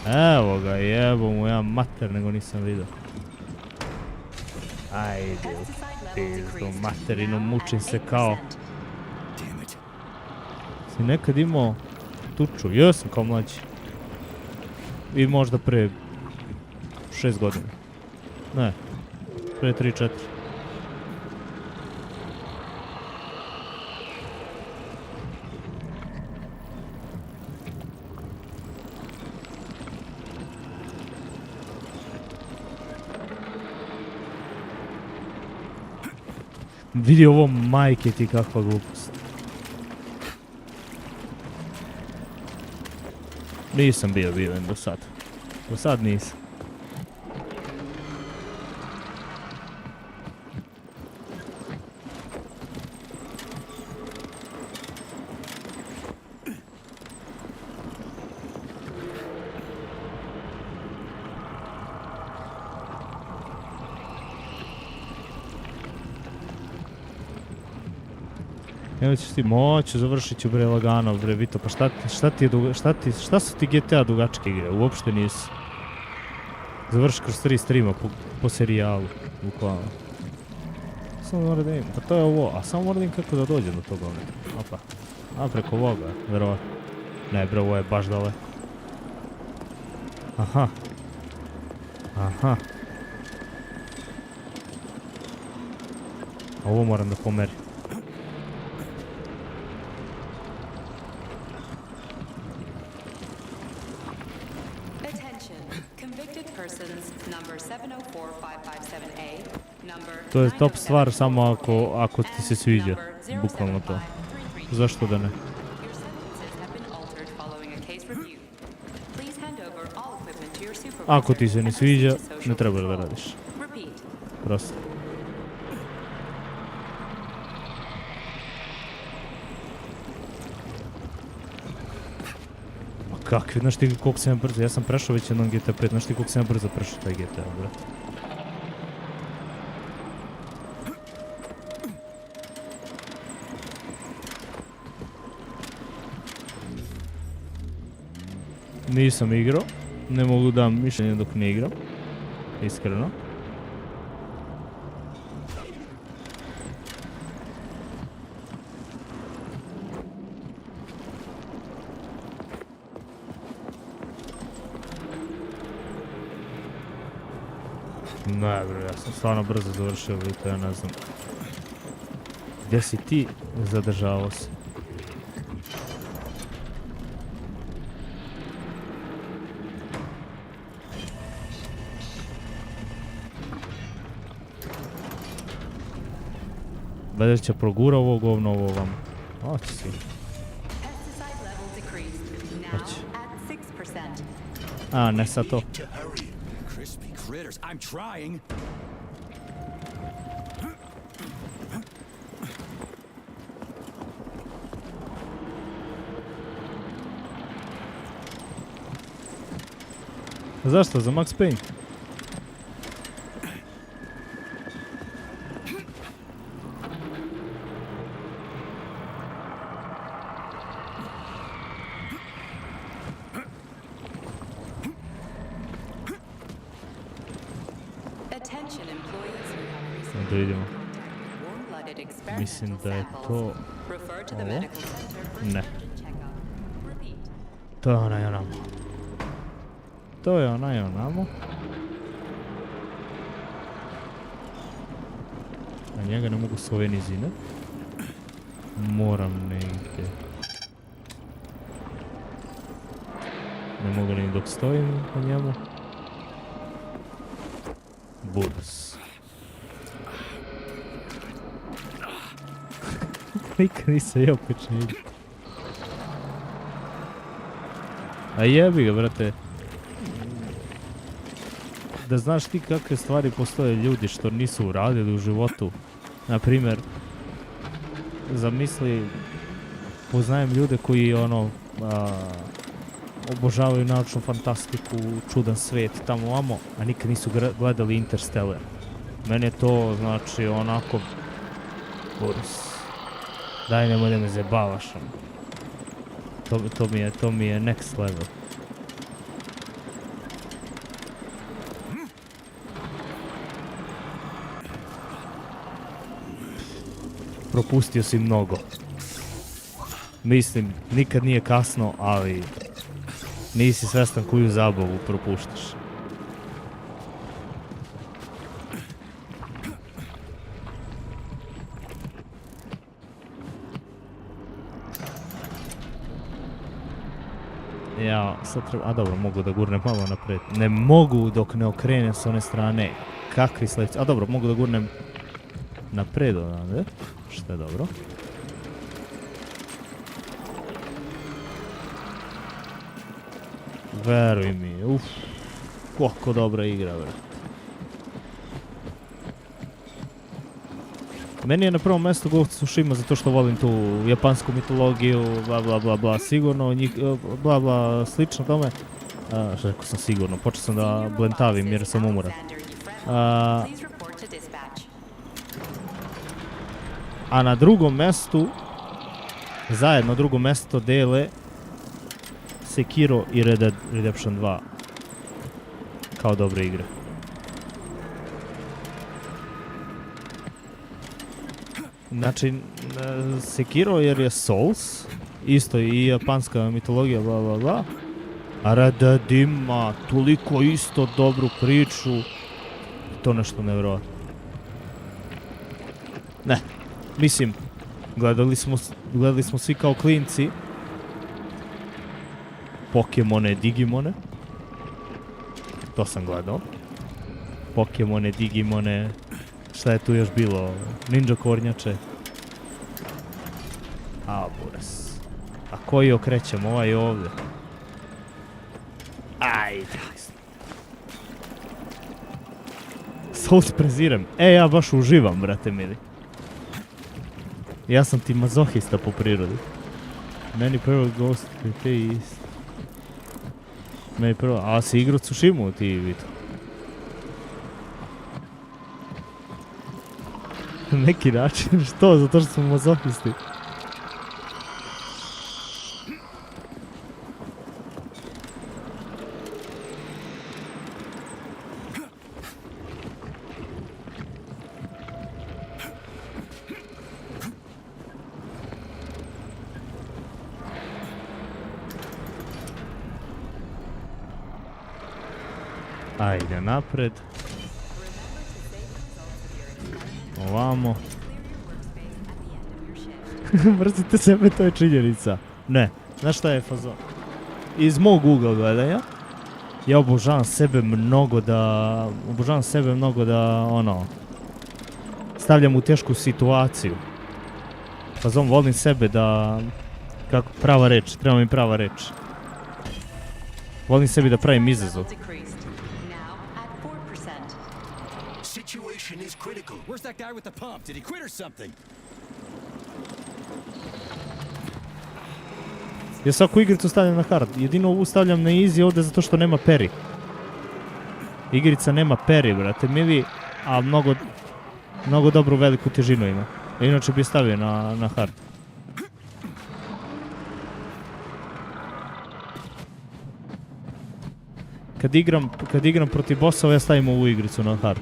Evo ga, jebo mu ja mater, nego nisam vidio. Ajde, pizdu materinu, mučim se kao... Si nekad imao tuču? Jesam kao mlađi. I možda pre 6 godina. Ne, pre 3-4. Vidi ovo, majke ti, kakva glupost. Nisam bio biven do sad. Do sad nisam. Evo ćeš ti moću, završit ću bre lagano bre Vito, pa šta su ti GTA dugačke igre, uopšte nisu. Završi kroz 3 streama po serijalu, bukvalno. Samo moram da vidim, pa to je ovo, a samo moram da vidim kako da dođem do toga ovdje. Opa, a preko ovoga, verovatno. Ne bre, ovo je baš dole. Aha. Aha. Ovo moram da pomerim. To je top stvar samo ako ti se sviđa, bukvalno to. Zašto da ne? Ako ti se ne sviđa, ne treba da radiš. Prosto. Ma kakvi, znaš ti koliko sam ja brzo, ja sam prešao već jednom GTA 5, znaš ti koliko sam ja brzo prešao taj GTA, brate. Nisam igrao, ne mogu dam mišljenje dok ne igram, iskreno. Ne bro, ja sam stvarno brzo završio, vidite, ja ne znam. Gdje si ti zadržavao se? Valjda će progura ovo govno ovo vam. Oći si. Oći. A, ne sad to. Crispy critters, I'm trying. Zašto? Za Max Payne? Da vidimo. Mislim da je to ovo. Ne. To je onaj onamo. To je onaj onamo. A njega ne mogu s ove nizine. Moram negdje. Ne mogu ni dok stojim na njemu. Budas. Nikad nisam jeo pečenje. A jebi ga, brate. Da znaš ti kakve stvari postoje ljudi što nisu uradili u životu. Naprimjer, zamisli, poznajem ljude koji obožavaju naučnu fantastiku, čudan svijet, tamo vamo, a nikad nisu gledali Interstellar. Meni je to, znači, onako, Boris, daj nemoj da me zajebavaš. To mi je next level. Propustio si mnogo. Mislim, nikad nije kasno, ali nisi svestan koju zabavu propuštaš. Ja sad treba... A dobro, mogu da gurnem malo napred. Ne mogu dok ne okrenem s one strane. Kakvi slepci... A dobro, mogu da gurnem napred odavde. Što je dobro. Veruj mi, uff. Koliko dobra igra, brate. Meni je na prvom mjestu Ghost of Tsushima zato što volim tu japansku mitologiju, bla bla bla bla, sigurno njih, bla bla, slično tome. Što rekao sam sigurno, počeo sam da blentavim jer sam umoran. A na drugom mjestu Zajedno drugo mesto dele Sekiro i Red Dead Redemption 2 kao dobre igre. Znači, Sekiro jer je Souls, isto i japanska mitologija, bla bla bla. A Red Dead ima toliko isto dobru priču, to nešto nevjerojatno. Ne, mislim, gledali smo svi kao klinci Pokemone, Digimone. To sam gledao. Pokemone, Digimone, šta je tu još bilo? Ninja kornjače. A, buras. A koji okrećem? Ovaj ovdje. Ajde. Souls prezirem. Ja baš uživam, brate mili. Ja sam ti mazohista po prirodi. Meni prvo Ghost te isto. Meni prvo, a si igru Tsushimu ti vidio. Na neki način, što? Zato što smo mazohisti. Ajde napred. Ovamo. Mrzite sebe, to je činjenica. Ne, znaš šta je fazon? Iz mog ugla gledanja, ja obožavam sebe mnogo da, ono, stavljam u tešku situaciju. Fazon, volim sebe da, kako, prava reč, treba mi prava reč. Volim sebi da pravim izazov. Situation is critical. Where's that guy with the pump? Did he quit or something? Ja svaku igricu stavljam na hard. Jedino ovu stavljam na easy ovdje zato što nema peri. Igrica nema peri, brate mili, a mnogo dobru veliku težinu ima. Inače bi stavio na hard. Kad igram protiv bossova, ja stavim ovu igricu na hard.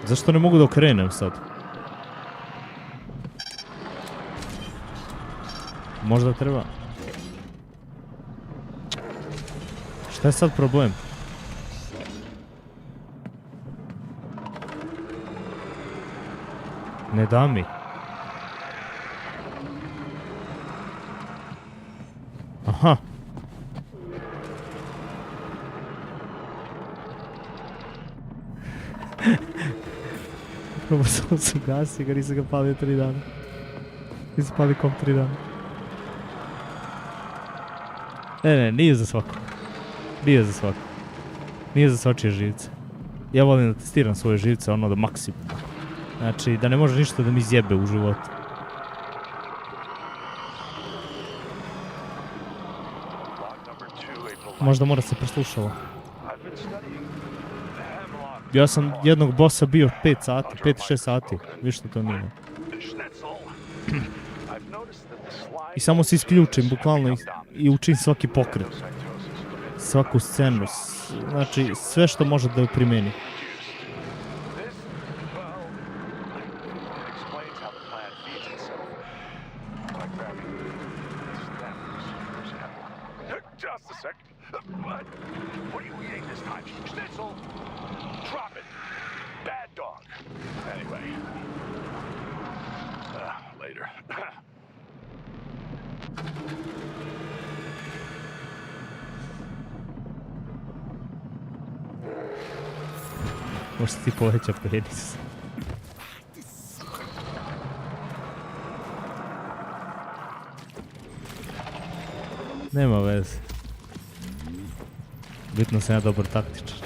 Zašto ne mogu da okrenem sad? Možda treba. Šta je sad problem? Ne da mi. Aha. Probao sam se ugasiti, ga nisam ga palio 3 dana. Nisam palio kom 3 dana. Ne, nije za svako. Nije za svačije živce. Ja volim da testiram svoje živce ono do maksimuma. Znači, da ne može ništa da mi zjebe u životu. Možda mora se preslušalo. Ja sam jednog bossa bio 5 sati, 5-6 sati. Viš što to nije. I samo se isključim, bukvalno, i učim svaki pokret. Svaku scenu. Znači, sve što može da primeni. Možda ti poveća penis. Nema veze. Bitno sam ja dobar taktičar.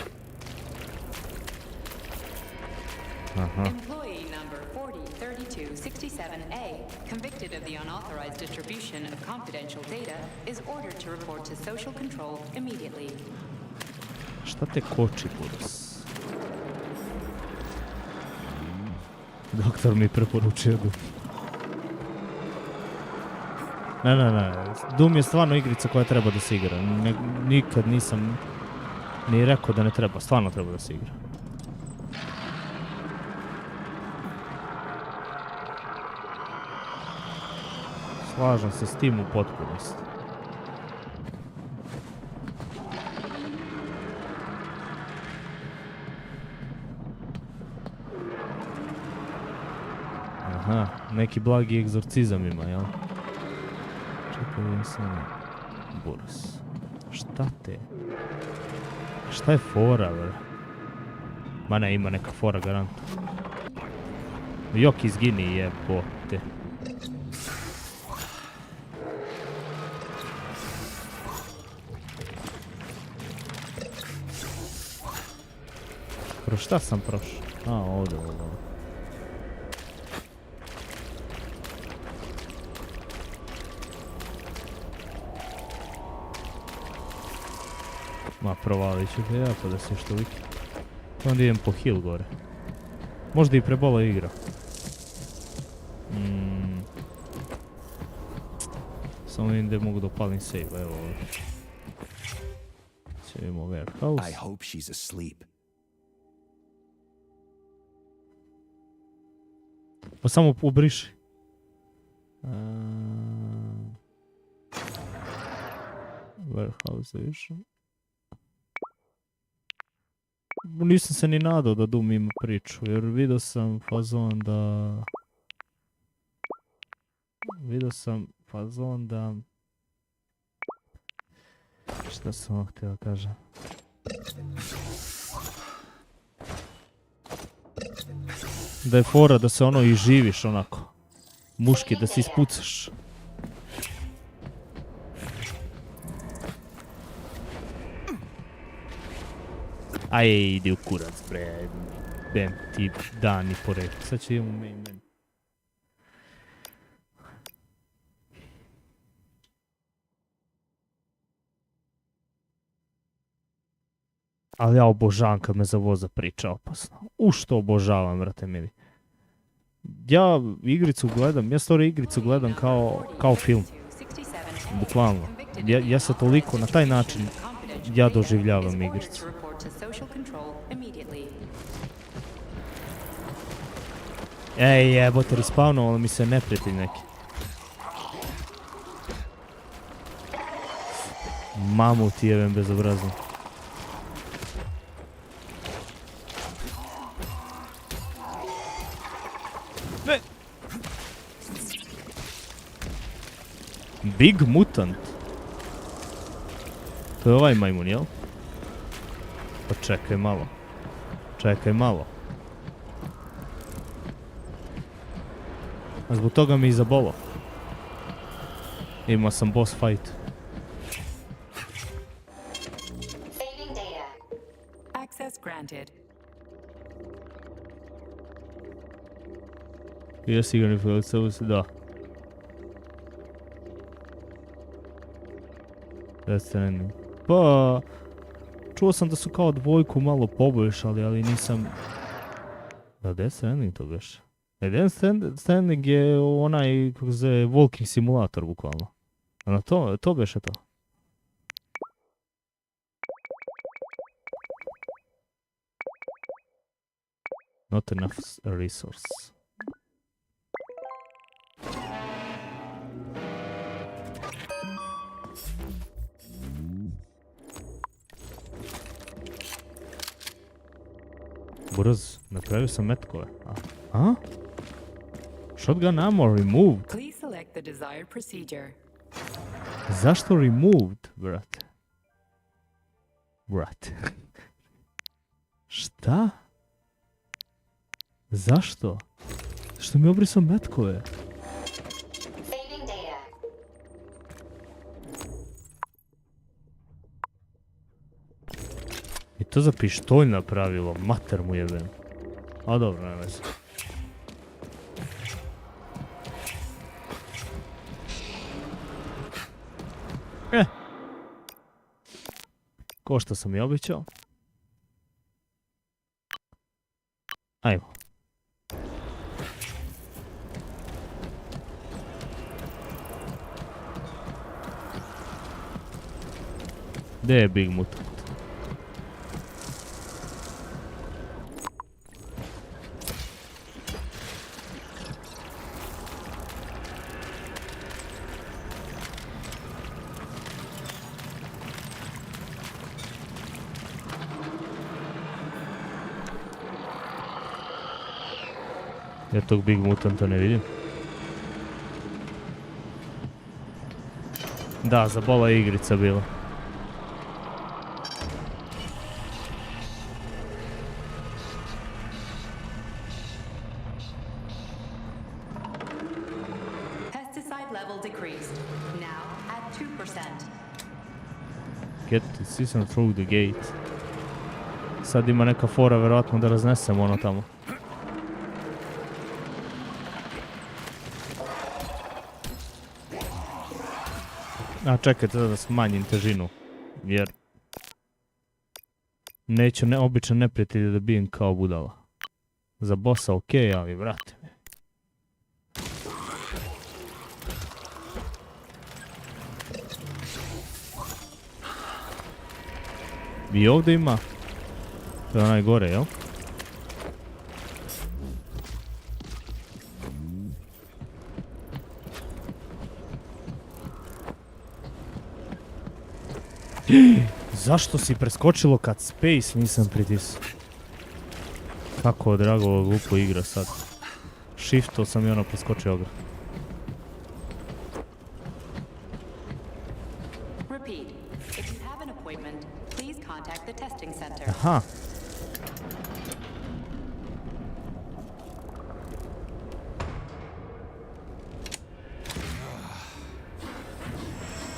Aha. Employee number 403267A, convicted of the unauthorized distribution of confidential data, is ordered to report to social control immediately. Šta te koči, buras? Doktor mi preporučio Doom. Ne. Doom je stvarno igrica koja treba da se igra. Nikad nisam ni rekao da ne treba. Stvarno treba da se igra. Slažem se s tim u potpunosti. Aha, neki blagi egzorcizam ima, jel? Čekaj, sam... Buras. Šta te? Šta je fora, bre? Ma ne, ima neka fora, garant. Jok izgini, jebote. Kroz šta sam prošao? A, ovdje, ovdje. Ma, provalit ću te ja, pa da se što viki. Onda idem po hill gore. Možda i prebola igra. Samo vidim gdje mogu dopalim save, evo ovdje. Ćemo warehouse. I hope she's asleep. Pa samo ubriši. Warehouse da više. Nisam se ni nadao da Doom ima priču, jer vidio sam fazon da... Šta sam vam htio kažem? Da je fora da se ono i živiš onako. Muški, da se ispucaš. Aj, idi u kurac, bre. Bem ti dani pored. Sad ću idem u main menu. Ali ja obožavam kad me za voza priča opasno. Što obožavam, brate mili. Ja igricu gledam, ja story igricu gledam kao film. Bukvalno. Ja se toliko na taj način ja doživljavam igricu. Ej, jebote, respawnovalo mi se neprijatelj neki. Mamu ti jebem bezobrazno. Ne! Big Mutant. To je ovaj majmun, jel? Pa čekaj malo. Čekaj malo. A zbog toga mi i zabolo. Imao sam boss fight. Saving data. Access granted. Jesi igrani film, da. Death Stranding. Pa... Čuo sam da su kao dvojku malo poboljšali, ali nisam... Da, Death Stranding to beše. Death Stranding je onaj, kako se zove, walking simulator, bukvalno. A to beše to. Not enough resource. Brz, napravio sam metkove. A? Shotgun ammo removed. Please select the desired procedure. Zašto removed, brate? Brate. Šta? Zašto? Što mi obrisao metkove? Saving data. I to za pištolj napravilo, mater mu jebem. A dobro, nema veze. Ko što sam i obećao. Ajmo. Gdje je Big Mutant? Ja tog Big Mutanta ne vidim. Da, zabala je igrica bila. Pesticide level decreased. Now at 2%. Get the season through the gate. Sad ima neka fora, vjerojatno da raznesemo ono tamo. A čekajte da smanjim težinu, jer neću obično neprijatelje da bijem kao budala. Za bossa okej, ali vrate mi. I ovdje ima, to je onaj gore, jel? Zašto si preskočilo kad Space nisam pritisao? Kako drago glupo igra sad. Shift'o sam i ono preskočio ga. Repeat. If you have an appointment, please contact the testing center. Aha.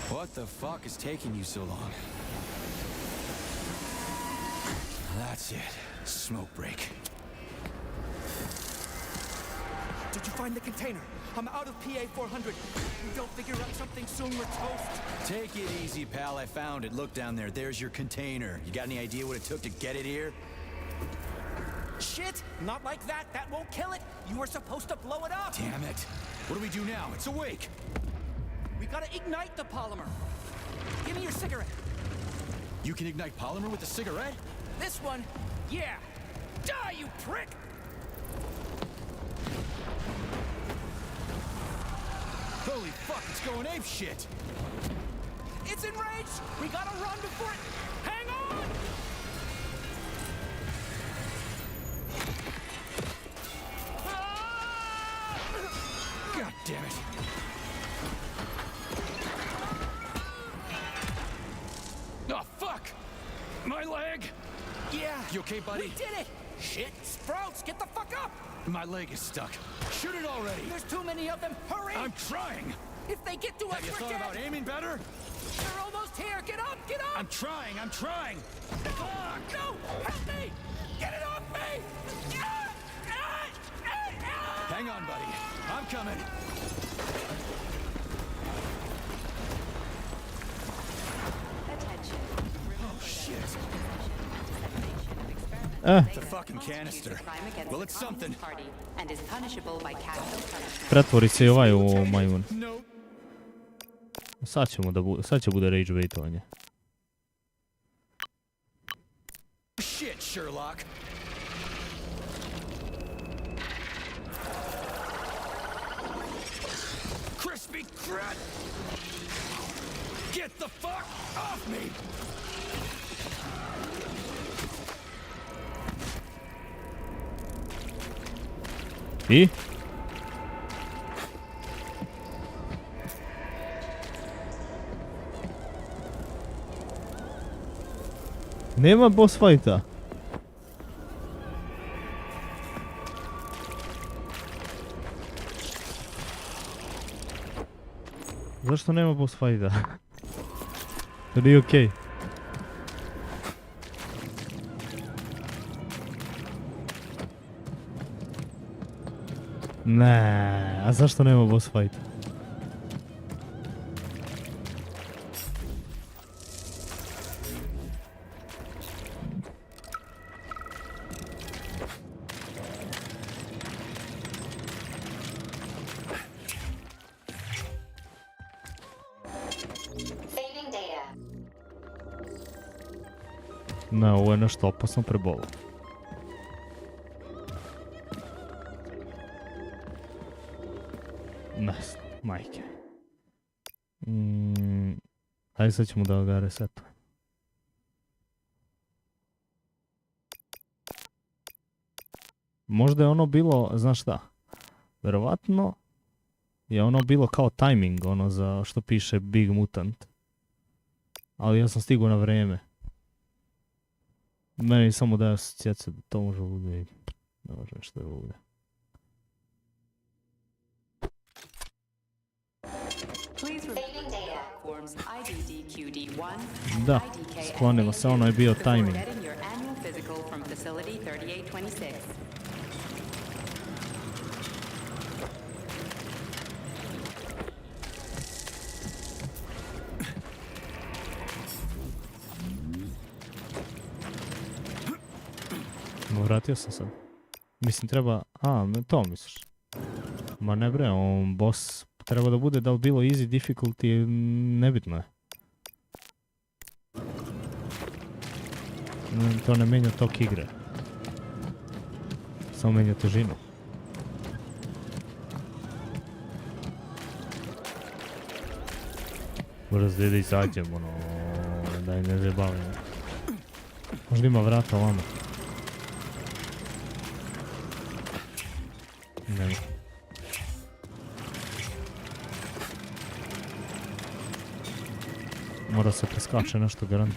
What the fuck is taking you so long? That's it. Smoke break. Did you find the container? I'm out of PA 400. We don't figure out something soon, we're toast. Take it easy, pal. I found it. Look down there. There's your container. You got any idea what it took to get it here? Shit! Not like that. That won't kill it. You were supposed to blow it up. Damn it. What do we do now? It's awake. We gotta ignite the polymer. Give me your cigarette. You can ignite polymer with a cigarette? This one? Yeah. Die, you prick! Holy fuck, it's going ape shit! It's enraged! We gotta run before it... Hang on! God damn it. Oh, fuck! My leg! Yeah. You okay, buddy? We did it! Shit, Sprouts, get the fuck up! My leg is stuck. Shoot it already! There's too many of them. Hurry! I'm trying! If they get to us, Have you we're thought dead! about aiming better? They're almost here! Get up! Get up! I'm trying! No! No! Help me! Get it off me! Hang on, buddy. I'm coming. Attention. Oh, shit. It's a fucking canister. Well, it's something. And is punishable by capital punishment. Pretvori se i ovaj u majmun. Nope. Sad će bude rage baitovanje. Shit, Sherlock. Crispy crap! Get the fuck off me! I? Nema boss fighta. Zašto nema boss fighta? To nije okej. Ne, a zašto nema boss fighta? Ne, ovo je nešto opasno prebolo. Ne, majke. Ajde sad ćemo da ga resetujemo. Možda je ono bilo, znaš šta? Verovatno je ono bilo kao timing, ono za što piše Big Mutant. Ali ja sam stigao na vreme. Meni samo daje asocijacija da to može bude i ne može nešto da bude. Da, sklonilo se, ono je bio timing. Vratio sam sad. Mislim treba... to misliš. Ma ne bre, on boss treba da bude da li bilo easy, difficulty, nebitno je. To ne menja tok igre. Samo menja težinu. Brzo da izađem, ono... Daj ne zabavim. Možda ima vrata ovamo. Nema. Mora se preskače nešto garant.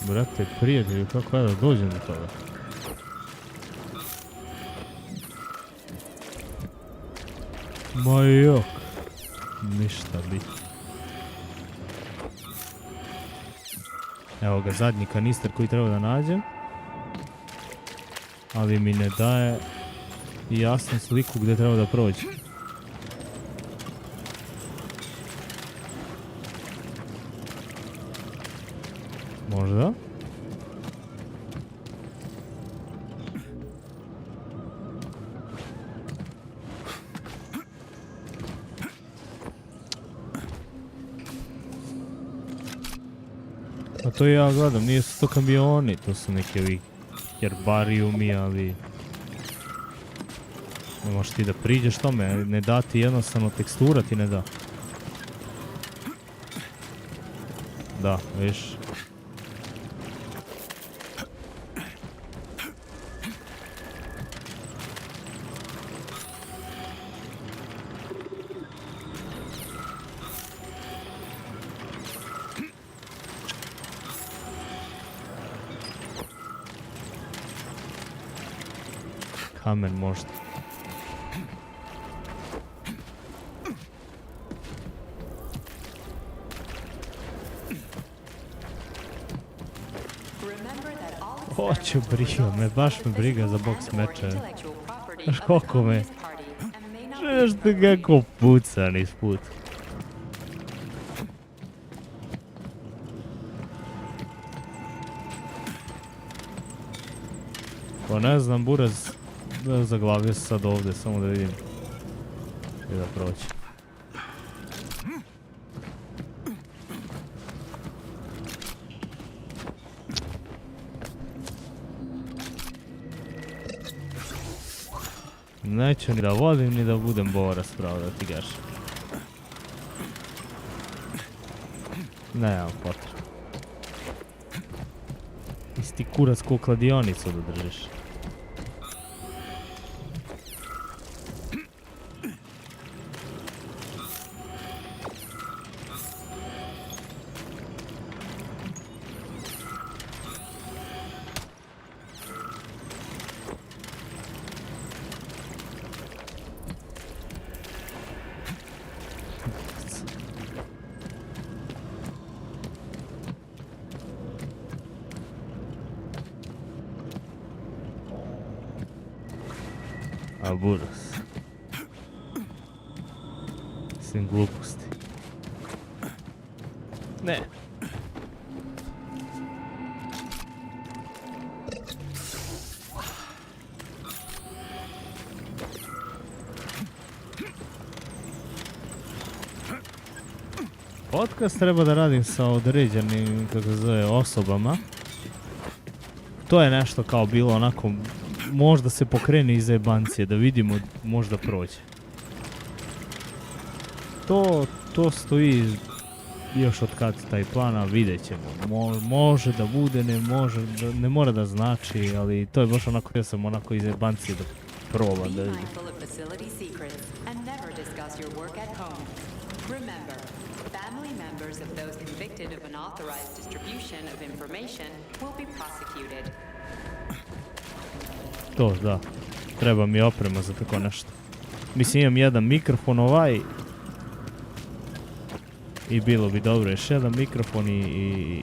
Brate, prijatelju, kako ja da dođem do toga? Ma jok. Ništa biti. Evo ga, zadnji kanister koji treba da nađem. Ali mi ne daje jasnu sliku gdje treba da prođe. Možda? A to ja gledam, nije su to kamioni, to su neki ovi herbarijumi, ali... Ne možeš ti da priđeš tome, ne da ti jednostavno tekstura ti ne da. Da, viš. Kamen možda. Hoću, briga me, baš me briga za boks meče. Znaš koliko me... Nešto kako puca niz put. Pa ne znam, buraz... Zaglavio se sad ovdje, samo da vidim. I da proći. Neću ni da vodim, ni da budem borac, pravo da ti gaš. Nemam potreba. Isti kurac ko kladionicu da držiš. A buras. Mislim gluposti. Ne. Podcast treba da radim sa određenim, kako se zove, osobama. To je nešto kao bilo onako, možda se pokrene iza jebancije, da vidimo, možda prođe. To stoji još od kad taj plan, a vidjet ćemo. Može da bude, ne mora da znači, ali to je baš onako, ja sam onako iza jebancije da probam da vidim. Family members of those convicted of unauthorized distribution of information will be prosecuted. To, da. Treba mi oprema za tako nešto. Mislim, imam jedan mikrofon i bilo bi dobro još jedan mikrofon i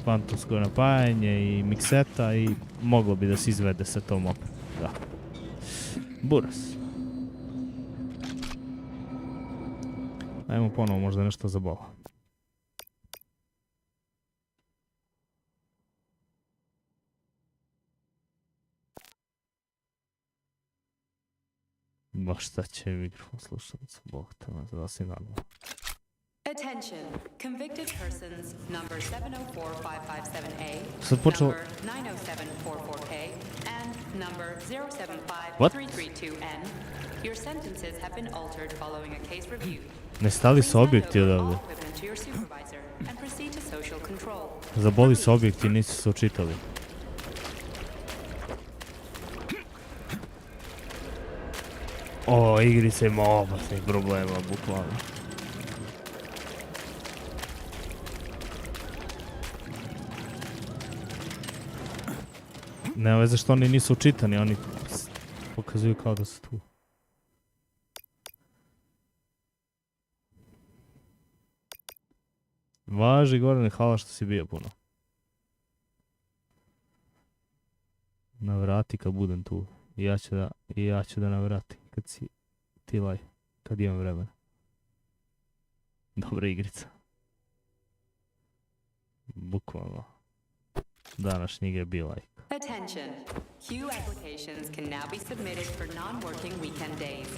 fantomsko napajanje i mikseta i moglo bi da se izvede sa tom opremom. Da. Buras. Ajmo ponovo možda nešto za bolo. Baš šta će mikrofon slušalica, bog te me, da si normalno. Attention, convicted persons number 704557A, Sad počelo... number 90744K, and number 075332N. Your sentences have been altered following a case review. Ne stali su objekti odavde. To your supervisor and proceed to social control. Zaboli su objekti, nisu se očitali. O, igrica ima opasnih problema, bukvalno. Nema veze što oni nisu učitani, oni pokazuju kao da su tu. Važi, Gorane, hvala što si bio puno. Navrati kad budem tu. I ja ću da navratim kad si ti live, kad imam vremena. Dobra igrica. Bukvalno. Današnji je bio like. Attention. Queue applications can now be submitted for non-working weekend days.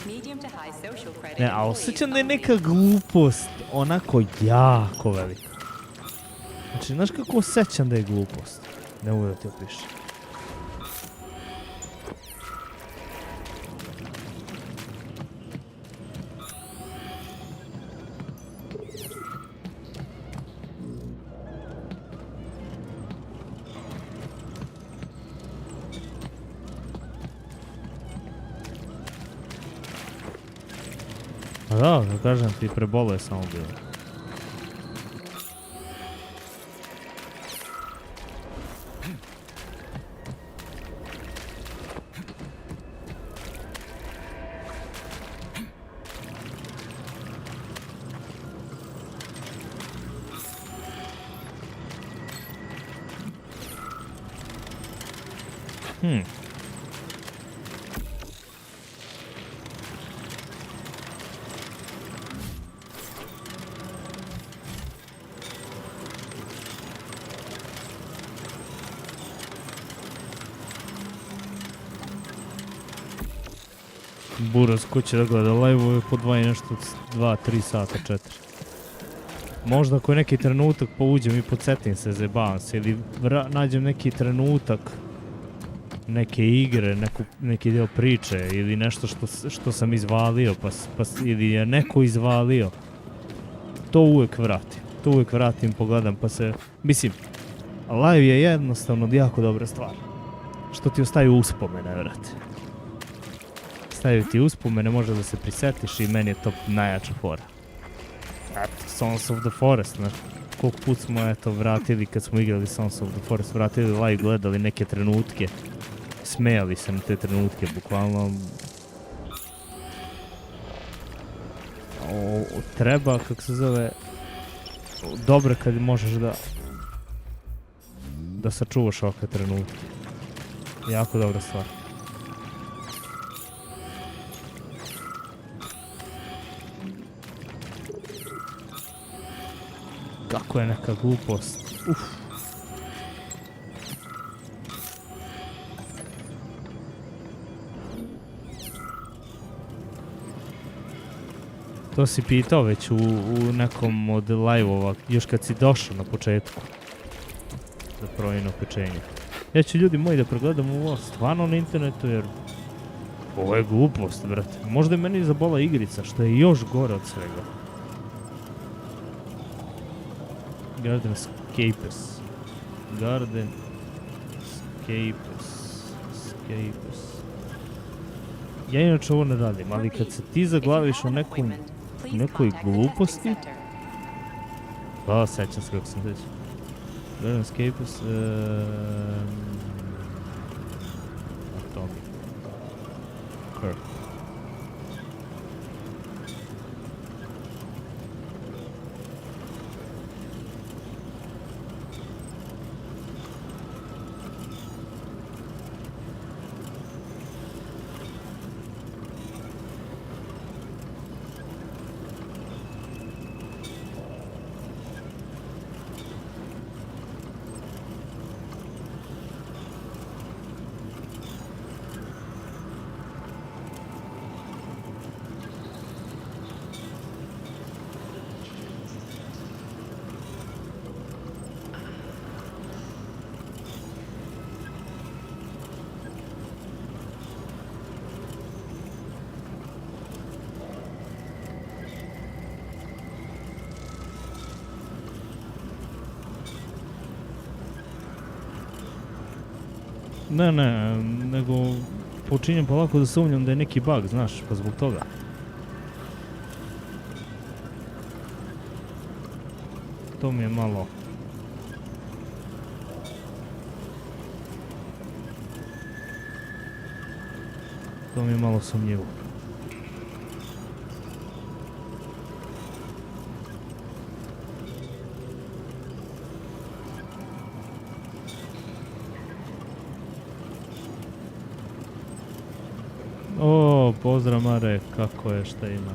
Medium to high social credit. Ne, a osjećam da je neka glupost onako jako velika. Znači, znaš kako osjećam da je glupost? Ne mogu da ti opišem. Da, da kažem ti, prebolo je samo bilo. Buras, ko će da gleda live-ove po 2 i nešto, 2-3 sata, 4. Možda ako je neki trenutak povuđem i podsjetim se, zajebavam se, ili nađem neki trenutak neke igre, neki deo priče, ili nešto što sam izvalio, ili je neko izvalio. To uvek vratim, pogledam, pa se, mislim, live je jednostavno jako dobra stvar. Što ti ostaju uspomene, vrate. Stavio ti uspomene, može da se prisetiš i meni je to najjača fora. Eto, Sons of the Forest, znaš, koliko put smo eto vratili kad smo igrali Sons of the Forest, vratili live, gledali neke trenutke, smejali se na te trenutke, bukvalno. Treba, kako se zove, dobro kad možeš da sačuvaš ovakve trenutke. Jako dobra stvar. Kako je neka glupost. Uf. To si pitao već u nekom od live-ova, još kad si došao na početku. Za provjereno pečenje. Ja ću ljudi moji da pregledam ovo stvarno na internetu jer ovo je glupost, brate. Možda je meni zabola igrica, što je još gore od svega. Garden Escapes. Garden Escapes. Ja inače ovo ne radim, ali kad se ti zaglaviš u nekoj gluposti... Pa, sećam se kako sam reći. Garden Escapes... Atomic. Kirk. Ne, nego počinjem polako da sumnjam da je neki bug, znaš, pa zbog toga. To mi je malo... To mi je malo sumnjivo. O, pozdrav Mare, kako je, šta ima?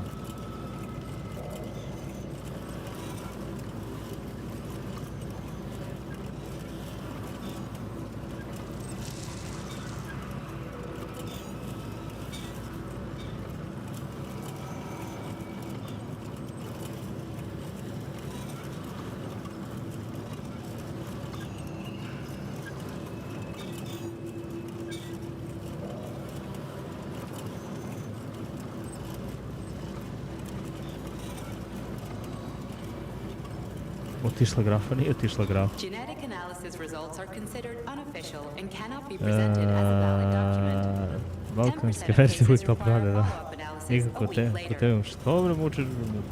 Otišla grafa, nije otišla grafa. Genetic analysis results are considered unofficial and cannot be presented as a valid document. Balkanske verzije uvijek to prade, da. Nikako te, ko te što bre mučeš bre muku.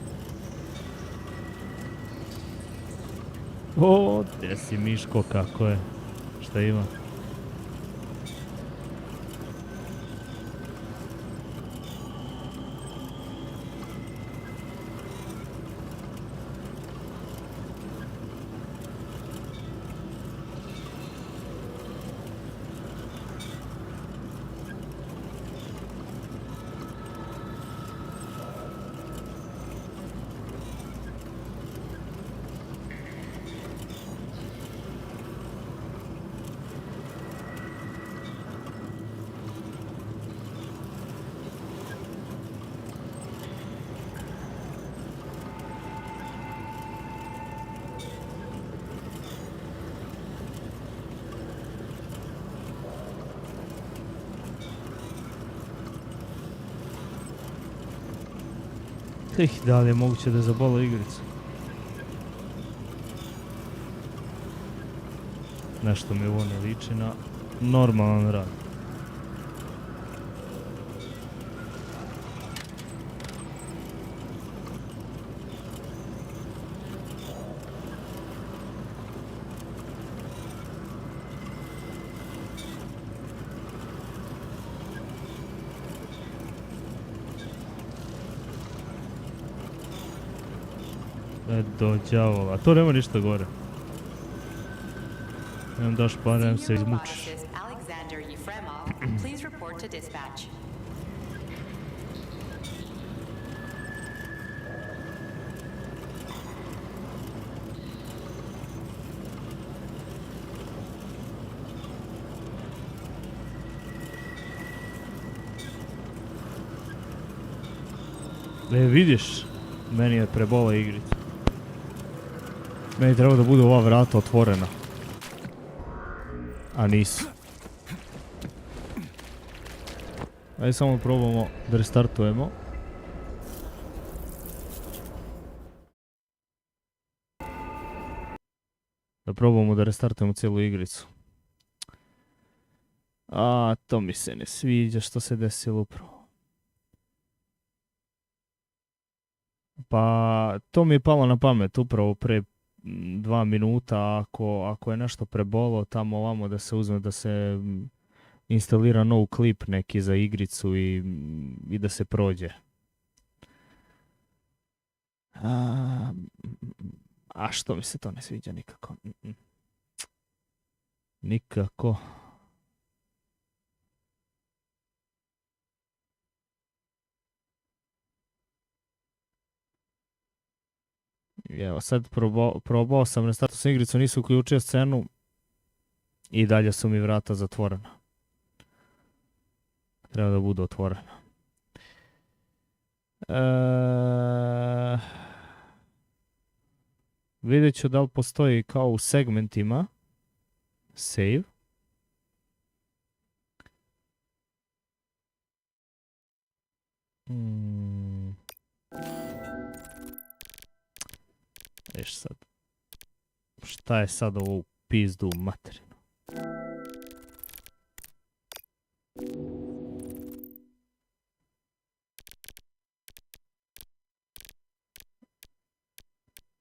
O, te si Miško, kako je. Šta ima? Da li je moguće da je zabola igrica? Nešto mi ovo ne liči na normalan rad. Do đavola, to nema ništa gore. Nemam daš pare, nemam se izmučiš. Alexander Yefremov, please report to dispatch. Vidiš, meni je prebola igrica. Meni treba da bude ova vrata otvorena. A nisu. Ajde samo probamo da restartujemo. Da probamo da restartujemo cijelu igricu. A, to mi se ne sviđa što se desilo upravo. Pa, to mi je palo na pamet upravo pre 2 minuta, ako je nešto prebolo tamo ovamo da se uzme, da se instalira nov klip neki za igricu i da se prođe. A što mi se to ne sviđa nikako. Nikako. Evo sad probao sam restartao sam igricu, nisu uključio scenu i dalje su mi vrata zatvorena. Treba da budu otvorena. Vidjet ću da li postoji kao u segmentima save. Viš sad. Šta je sad ovo u pizdu materinu?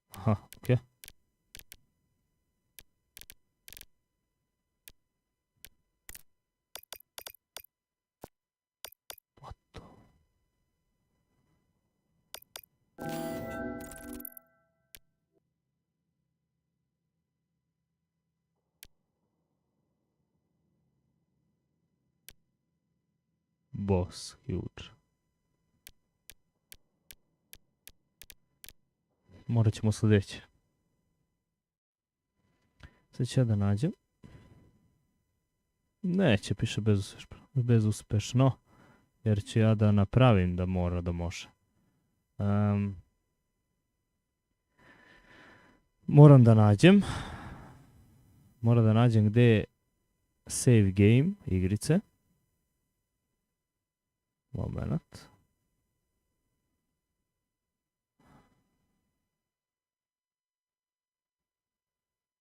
Aha, okej. What the... Boss, huge. Morat ćemo sljedeće. Sad ću ja da nađem. Neće, piše bezuspešno. Jer ću ja da napravim da mora da može. Moram da nađem. Moram da nađem gdje je save game igrice. Moment.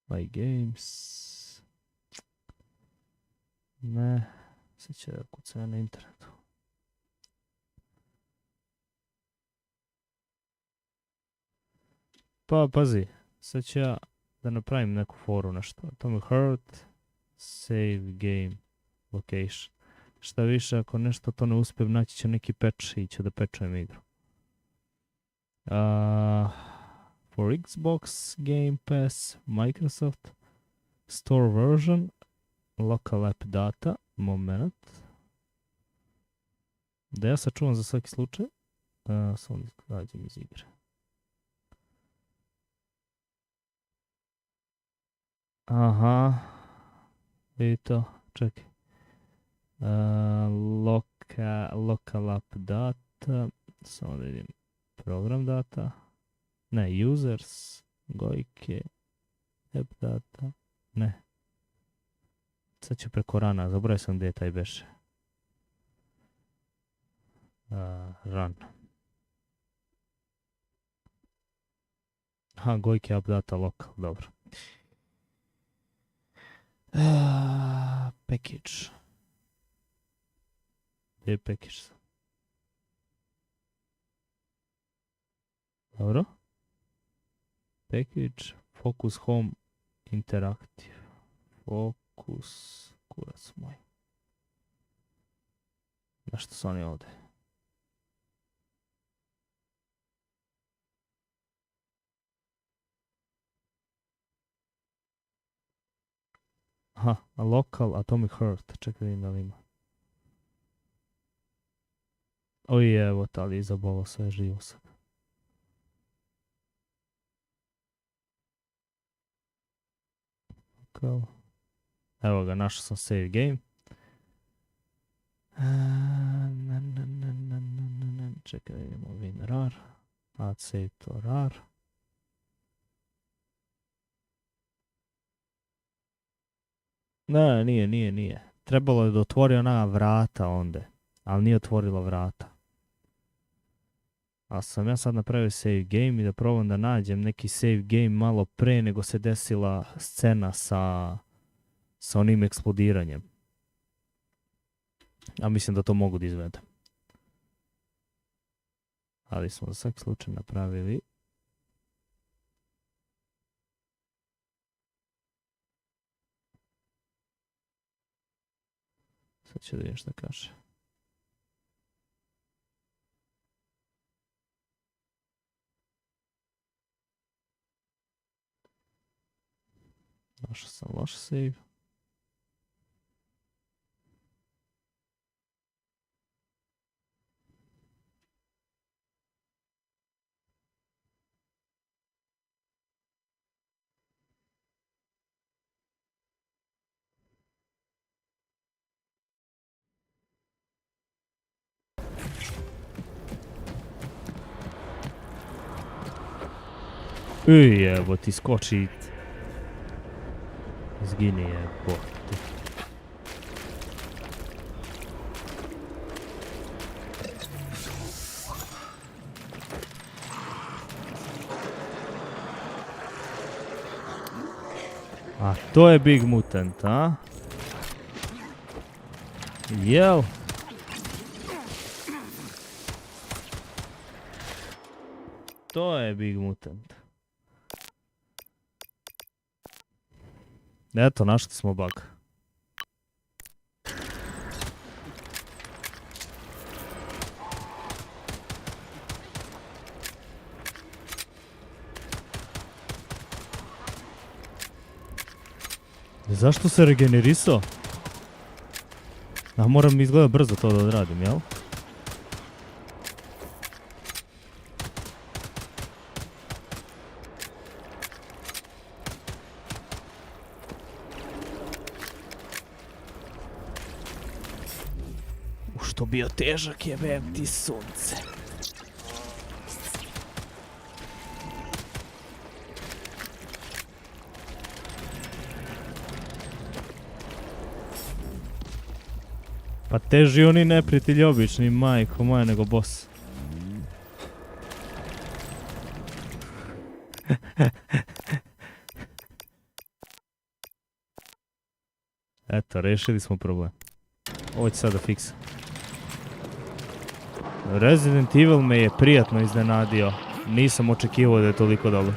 My games. Ne. Sad će da kucam na internetu. Pa, pazi. Sad ću ja da napravim neku foru nešto. Atomic Heart. Save game. Location. Šta više, ako nešto to ne uspijem, naći će neki patch i ću da patchujem igru. For Xbox, Game Pass, Microsoft, Store version, Local app data, moment. Da ja sačuvam za svaki slučaj. Samo da nađem iz igre. Aha. I to, čekaj. Local app data, samo da vidim, program data, ne, users, gojke, app data, ne. Sad ću preko rana, zaboravio sam gdje je taj beše. Run. Aha, gojke, app data, local, dobro. Package. Gdje je package? Dobro. Package, focus home, interactive. Focus, kurac moj. Nešto su oni ovdje. Aha, local atomic heart. Čekaj da vidim da li ima. Oj, evo, ali je zabolo sve živo sad. Local. Evo ga, našao sam save game. Čekaj, vidimo win rar. Add save to rar. Ne, nije. Trebalo je da otvori ona vrata onda. Ali nije otvorila vrata. A sam ja sad napravio save game i da probam da nađem neki save game malo pre nego se desila scena sa onim eksplodiranjem. A mislim da to mogu da izvedem. Ali smo za svaki slučaj napravili. Sad ću da vidim šta kaže. Našao sam loš save. Evo ti skoči. Zgini jebote. A to je Big Mutant, a? Jel? To je Big Mutant. Eto, našli smo bug. Zašto se regenerisao? A moram izgleda brzo to da odradim, jel? Što bio težak jebem ti sunce. Pa teži oni neprijatelji obični, majko moja, nego boss. Eto, rešili smo problem. Ovo će sada fiksa. Resident Evil me je prijatno iznenadio. Nisam očekivao da je toliko dobro.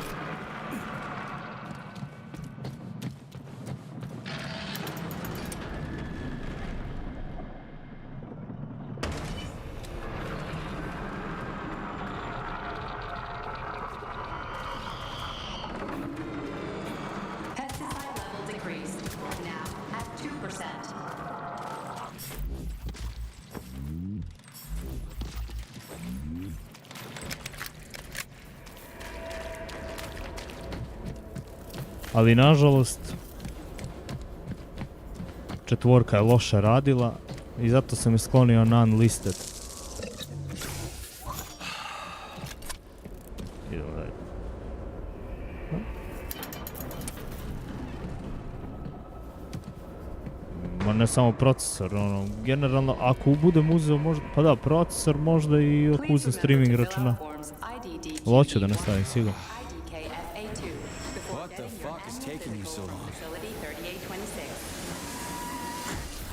Pesticide level decreased. Now at 2%. Ali nažalost, četvorka je loše radila i zato sam je sklonio na unlisted. Idemo dalje. Ma ne samo procesor, ono, generalno ako budem uzeo možda, pa da, procesor možda i ako uzem streaming računa. Loću da ne stavim sigurno.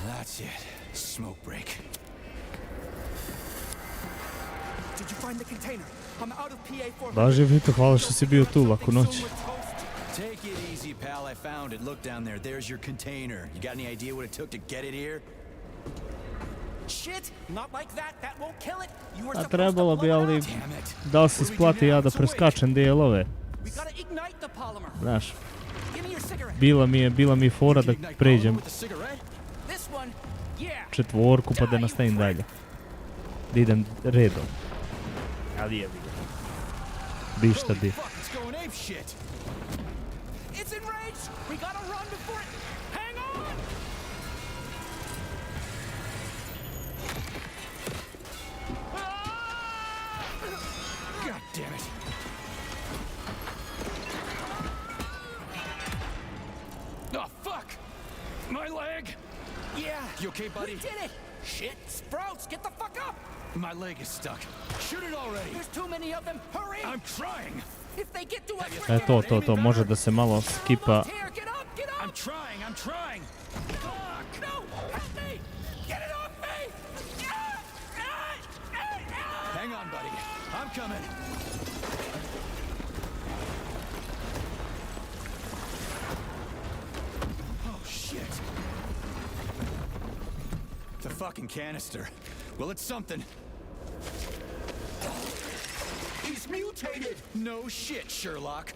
That's it. Smoke break. Did you find the container? I'm out of PA400. Baže Vito, hvala što si bio tu laku noć. Take it easy, pal. I found it. Look down there. There's your container. You got any idea what it took to get it here? Shit! Not like that. That won't kill it. You were A supposed trebalo to bi, blow ali it out. da li se isplati ja da preskačem dijelove? We gotta ignite the polymer. Znaš, Give me your cigarette. bila mi je fora da pređem With the cigarette? This one? Yeah. četvorku pa da nastavim dalje. Da idem redom. Ali jebi ga. Bi šta bi. Fuck, it's going ape shit. It's enraged. We gotta run before it. Hang on. You okay, buddy? We did it! Shit, Sprouts, get the fuck up! My leg is stuck. Shoot it already! There's too many of them. Hurry! I'm trying! If they get to us, we're To, može da se malo skipa. here. Get up, get up! I'm trying! Fuck! No! Help me! Get it off me! Hang on, buddy. I'm coming. Oh, shit. The fucking canister. Well, it's something. He's mutated! No shit, Sherlock.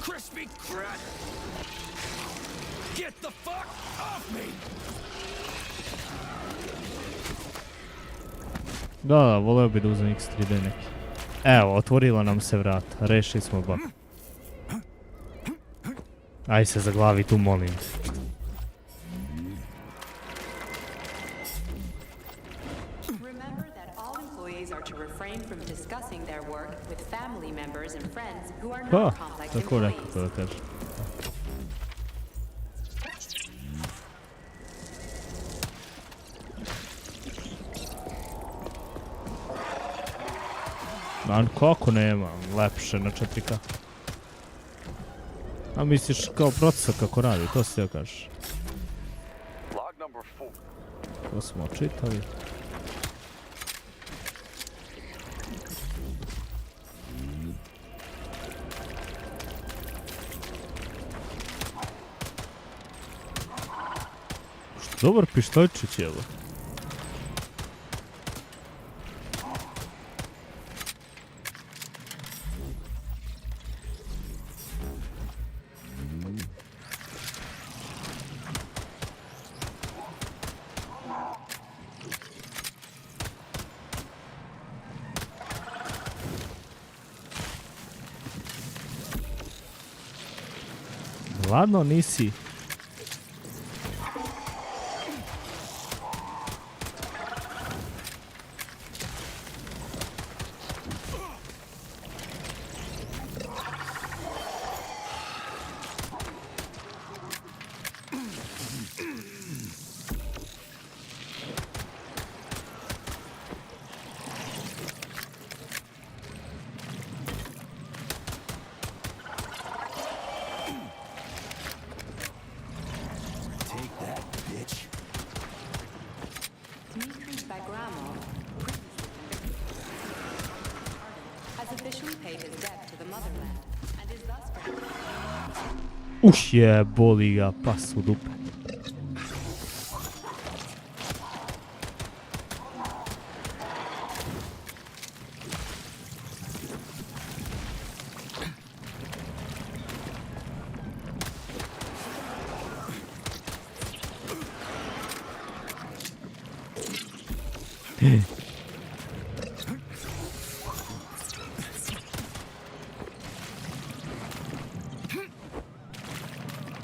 Crispy crap! Get the fuck off me! Da, voleo bi da uzem X3D neki. Evo, otvorila nam se vrata. Rešili smo ba. Aj se zaglavi tu, molim. Remember that all employees are to refrain from discussing their work with family members and friends who are Pa, not complex tako employees. nekako da kažem. Kako nema, lepše na 4K. A misliš kao procesor kako radi, to si ja kažeš. Log number 4. To smo čitali. Dobar pištoljčić je, evo. Ladno nisi. Dmitry Bagramov has officially paid his debt to the motherland and is thus Je, boli ga pas u dupe.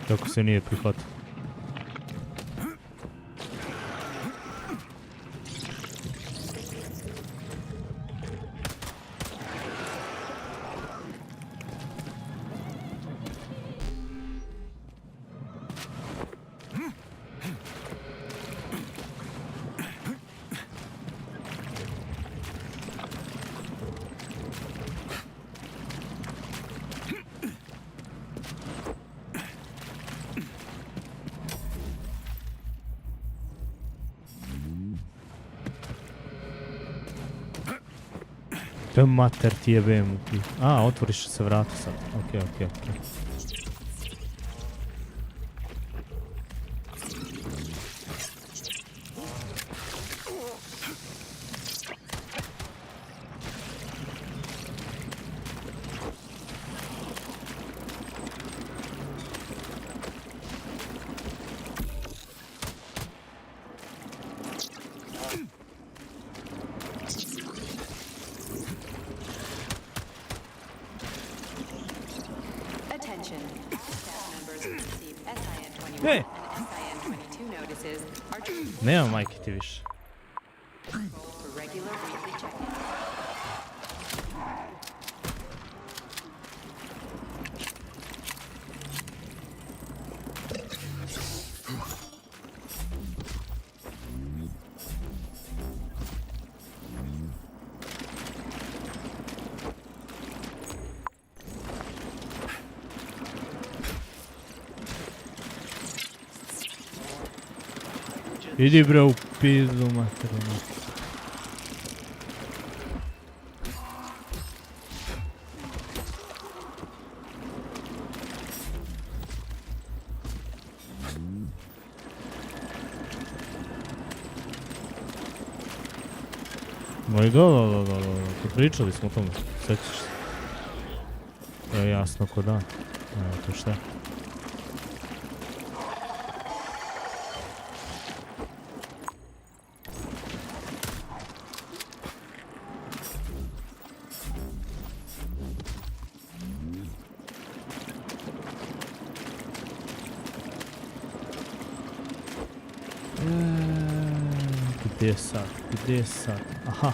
Kako se nije prihvatio. Mater ti jebem. A, otvoriš se vrata sad. Okej. Attention. All staff members who receive SIN-21 Hey. and SIN-22 notices are to Nema majke ti više. for regular weekly check-ins. Idi bre u pizdu materinu. Moj da, pričali smo o tome, sjećaš se. Jasno ko da. Evo to šta. Gdje je sad? Aha.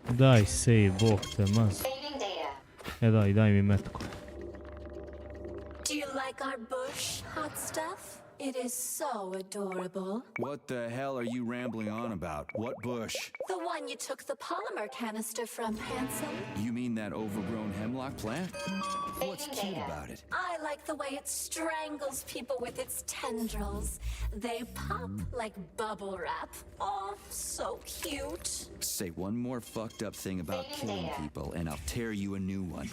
Daj save, bog te maz. Da, i daj mi metku. Do you like our bush, hot stuff? It is so adorable. What the hell are you rambling on about? What bush? The one you took the polymer canister from, handsome. You mean that overgrown hemlock plant? What's cute about it? I like the way it strangles people with its tendrils. They pop like bubble wrap. Oh, so cute. Say one more fucked up thing about killing people and I'll tear you a new one.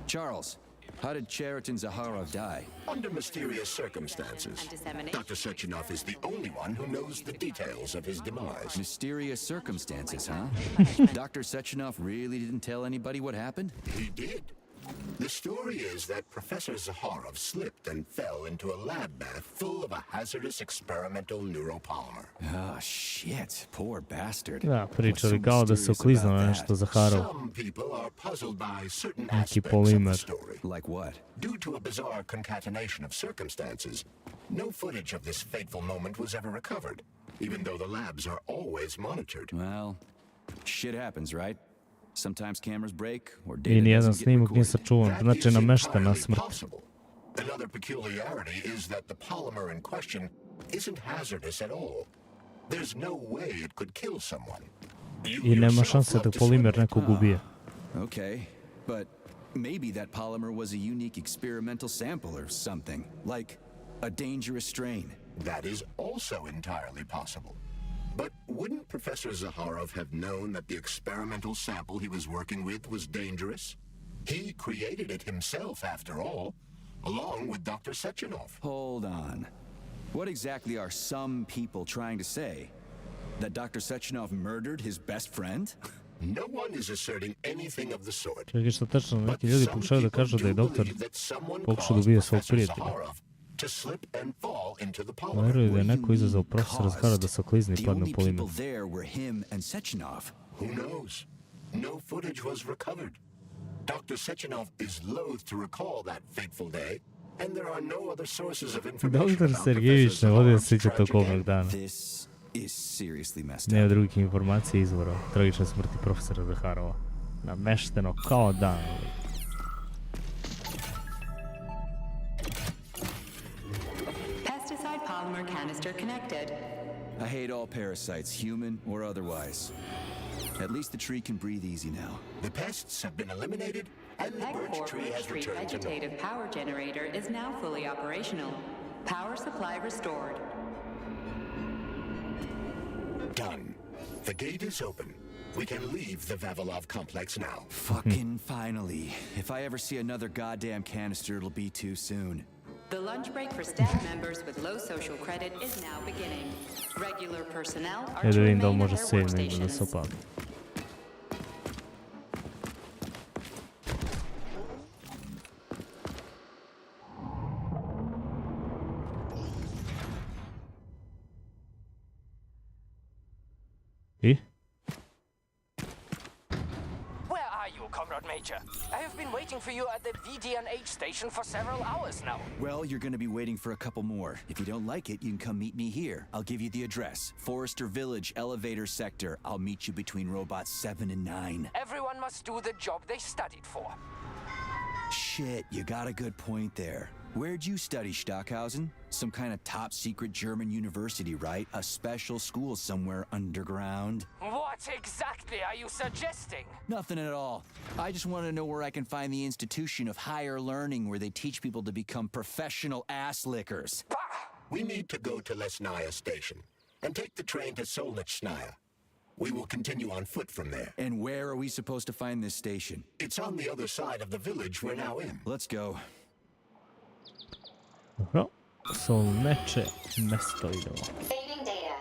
Charles, how did Cheriton Zaharov die? Under mysterious circumstances. Dr. Sechenov is the only one who knows the details of his demise. Mysterious circumstances, huh? Dr. Sechenov really didn't tell anybody what happened? He did. The story is that Professor Zaharov slipped and fell into a lab bath full of a hazardous experimental neuropolymer. Oh, shit. Poor bastard. Da, pričali kao da se ukliznuo na nešto Zaharov. Some people are puzzled by certain Neki aspects of polimer. the story. Like what? Due to a bizarre concatenation of circumstances, no footage of this fateful moment was ever recovered, even though the labs are always monitored. Well, shit happens, right? Sometimes cameras break or I data nijedan doesn't get snimak nije recorded. sačuvan, znači nameštena entirely smrt. possible. Another peculiarity is that the polymer in question isn't hazardous at all. There's no way it could kill someone. I nema šanse da polimer nekog ubije. Okay, but maybe that polymer was a unique experimental sample or something, like a dangerous strain. That is also entirely possible. But wouldn't Professor Zaharov have known that the experimental sample he was working with was dangerous? He created it himself, after all, along with Dr. Sechenov. Hold on. What exactly are some people trying to say? That Dr. Sechenov murdered his best friend? No one is asserting anything of the sort. Čekaj što tačno, neki ljudi pokušaju da kažu da je doktor pokušao da ubije svog prijatelja. To slip and fall into the polymer. Veruju da je neko izazvao profesora Zaharova da se oklizni i padne u polimer. The only people there were him and Sechenov. Who knows? No footage was recovered. Dr. Sechenov is loath to recall that fateful day, and there are no other sources of information Doktor about Sergejević ne vodi da se Zaharov's sjeća tog tragic kobnog end. dana. This is seriously messed Nema up. drugih informacija i izvora. Tragične smrti profesora Zaharova. Namešteno kao dan. Pesticide polymer canister connected. I hate all parasites, human or otherwise. At least the tree can breathe easy now. The pests have been eliminated, and the birch tree has Street returned to normal. vegetative power generator is now fully operational. Power supply restored. Done. The gate is open. We can leave the Vavilov complex now. Fucking finally. If I ever see another goddamn canister, it'll be too soon. The lunch break for staff members with low social credit is now beginning. Regular personnel are to Da vidim da li remain at može their save nego da se workstations. opali. I? Where are you, Comrade Major? I have been waiting for you at the VDNH station for several hours now. Well, you're gonna be waiting for a couple more. If you don't like it, you can come meet me here. I'll give you the address. Forrester Village, elevator sector. I'll meet you between robots 7 and 9. Everyone must do the job they studied for. Shit, you got a good point there. Where'd you study, Stockhausen? Some kind of top secret German university, right? A special school somewhere underground? What exactly are you suggesting? Nothing at all. I just want to know where I can find the institution of higher learning where they teach people to become professional ass lickers. We need to go to Lesnaya Station and take the train to Solnitsnaya. We will continue on foot from there. And where are we supposed to find this station? It's on the other side of the village we're now in. Let's go. Dobro. Solneče mesto idemo. Saving data.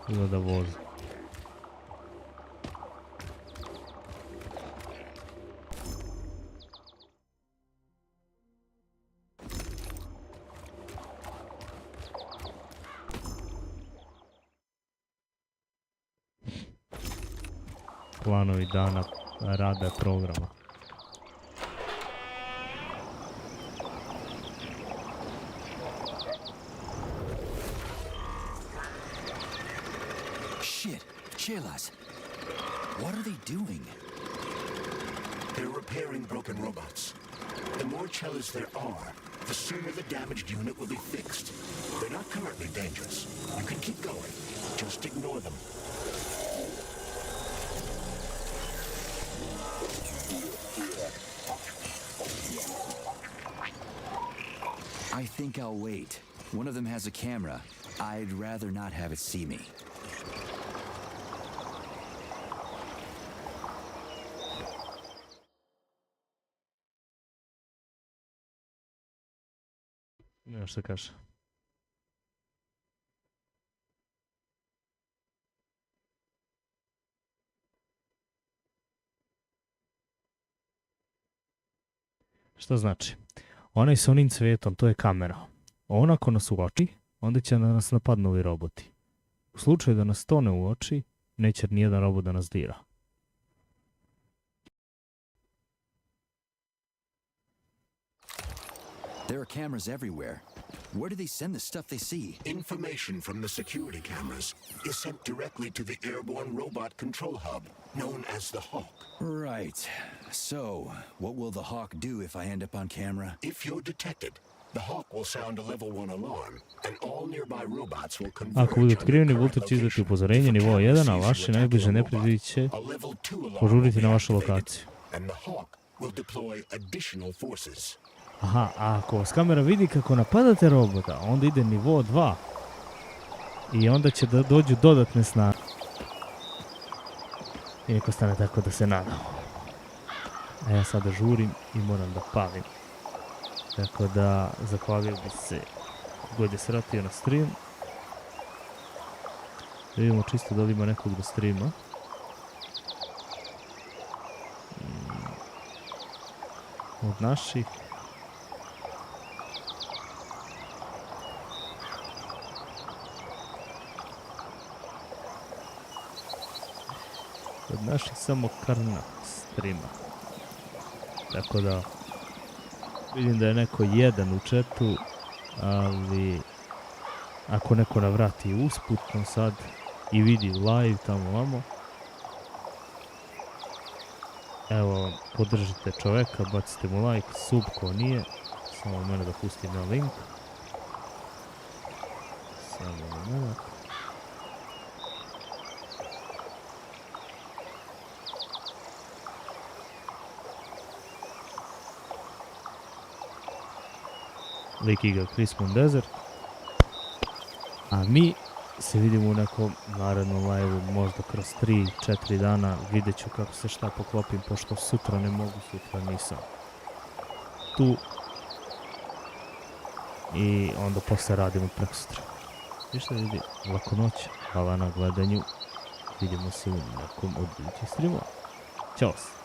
Bilo da vozi. Planovi dana rada programa. Shit, Chelas. What are they doing? They're repairing broken robots. The more Chelas there are, the sooner the damaged unit will be fixed. They're not currently dangerous. You can keep going. Just ignore them. I think I'll wait. One of them has a camera. I'd rather not have it see me. Nema što kaže. Što znači? Onaj s onim cvijetom, to je kamera. On ako nas uoči, onda će nas napadnu ovi roboti. U slučaju da nas to ne uoči, neće nijedan robot da nas dira. There are cameras everywhere. Where do they send the stuff they see? Information from the security cameras is sent directly to the airborne robot control hub, known as the Hawk. Right. So, what will the Hawk do if I end up on camera? If you're detected, the Hawk will sound a level 1 alarm, and all nearby robots will converge. Ako budu otkriveni, Vulture će izdati upozorenje nivo 1, a vaši najbliže neprijatelji će požuriti na vašu lokaciju. And the Hawk will deploy additional forces. Aha, a ako vas kamera vidi kako napadate robota, onda ide nivo 2. I onda će da dođu dodatne snage. I neko stane tako da se nadamo. A ja sada žurim i moram da palim. Tako da zahvalio bi se kogod je sratio na stream. Da vidimo čisto da li ima nekog do streama. Od naših. Od naših samo Karna streama. Tako da vidim da je neko jedan u chatu, ali ako neko navrati usputno sad i vidi live tamo vamo, evo, podržite čoveka, bacite mu like, sub ko nije, samo mene da pustim na link. Samo moment. Lik igra Chris Moon Desert. A mi se vidimo u nekom narednom live-u, možda kroz 3-4 dana. Vidjet ću kako se šta poklopim, pošto sutra ne mogu, sutra nisam tu. I onda posle radimo preko sutra. Ništa vidi, lako noć, hvala na gledanju. Vidimo se u nekom od budućih streamova. Ćao se.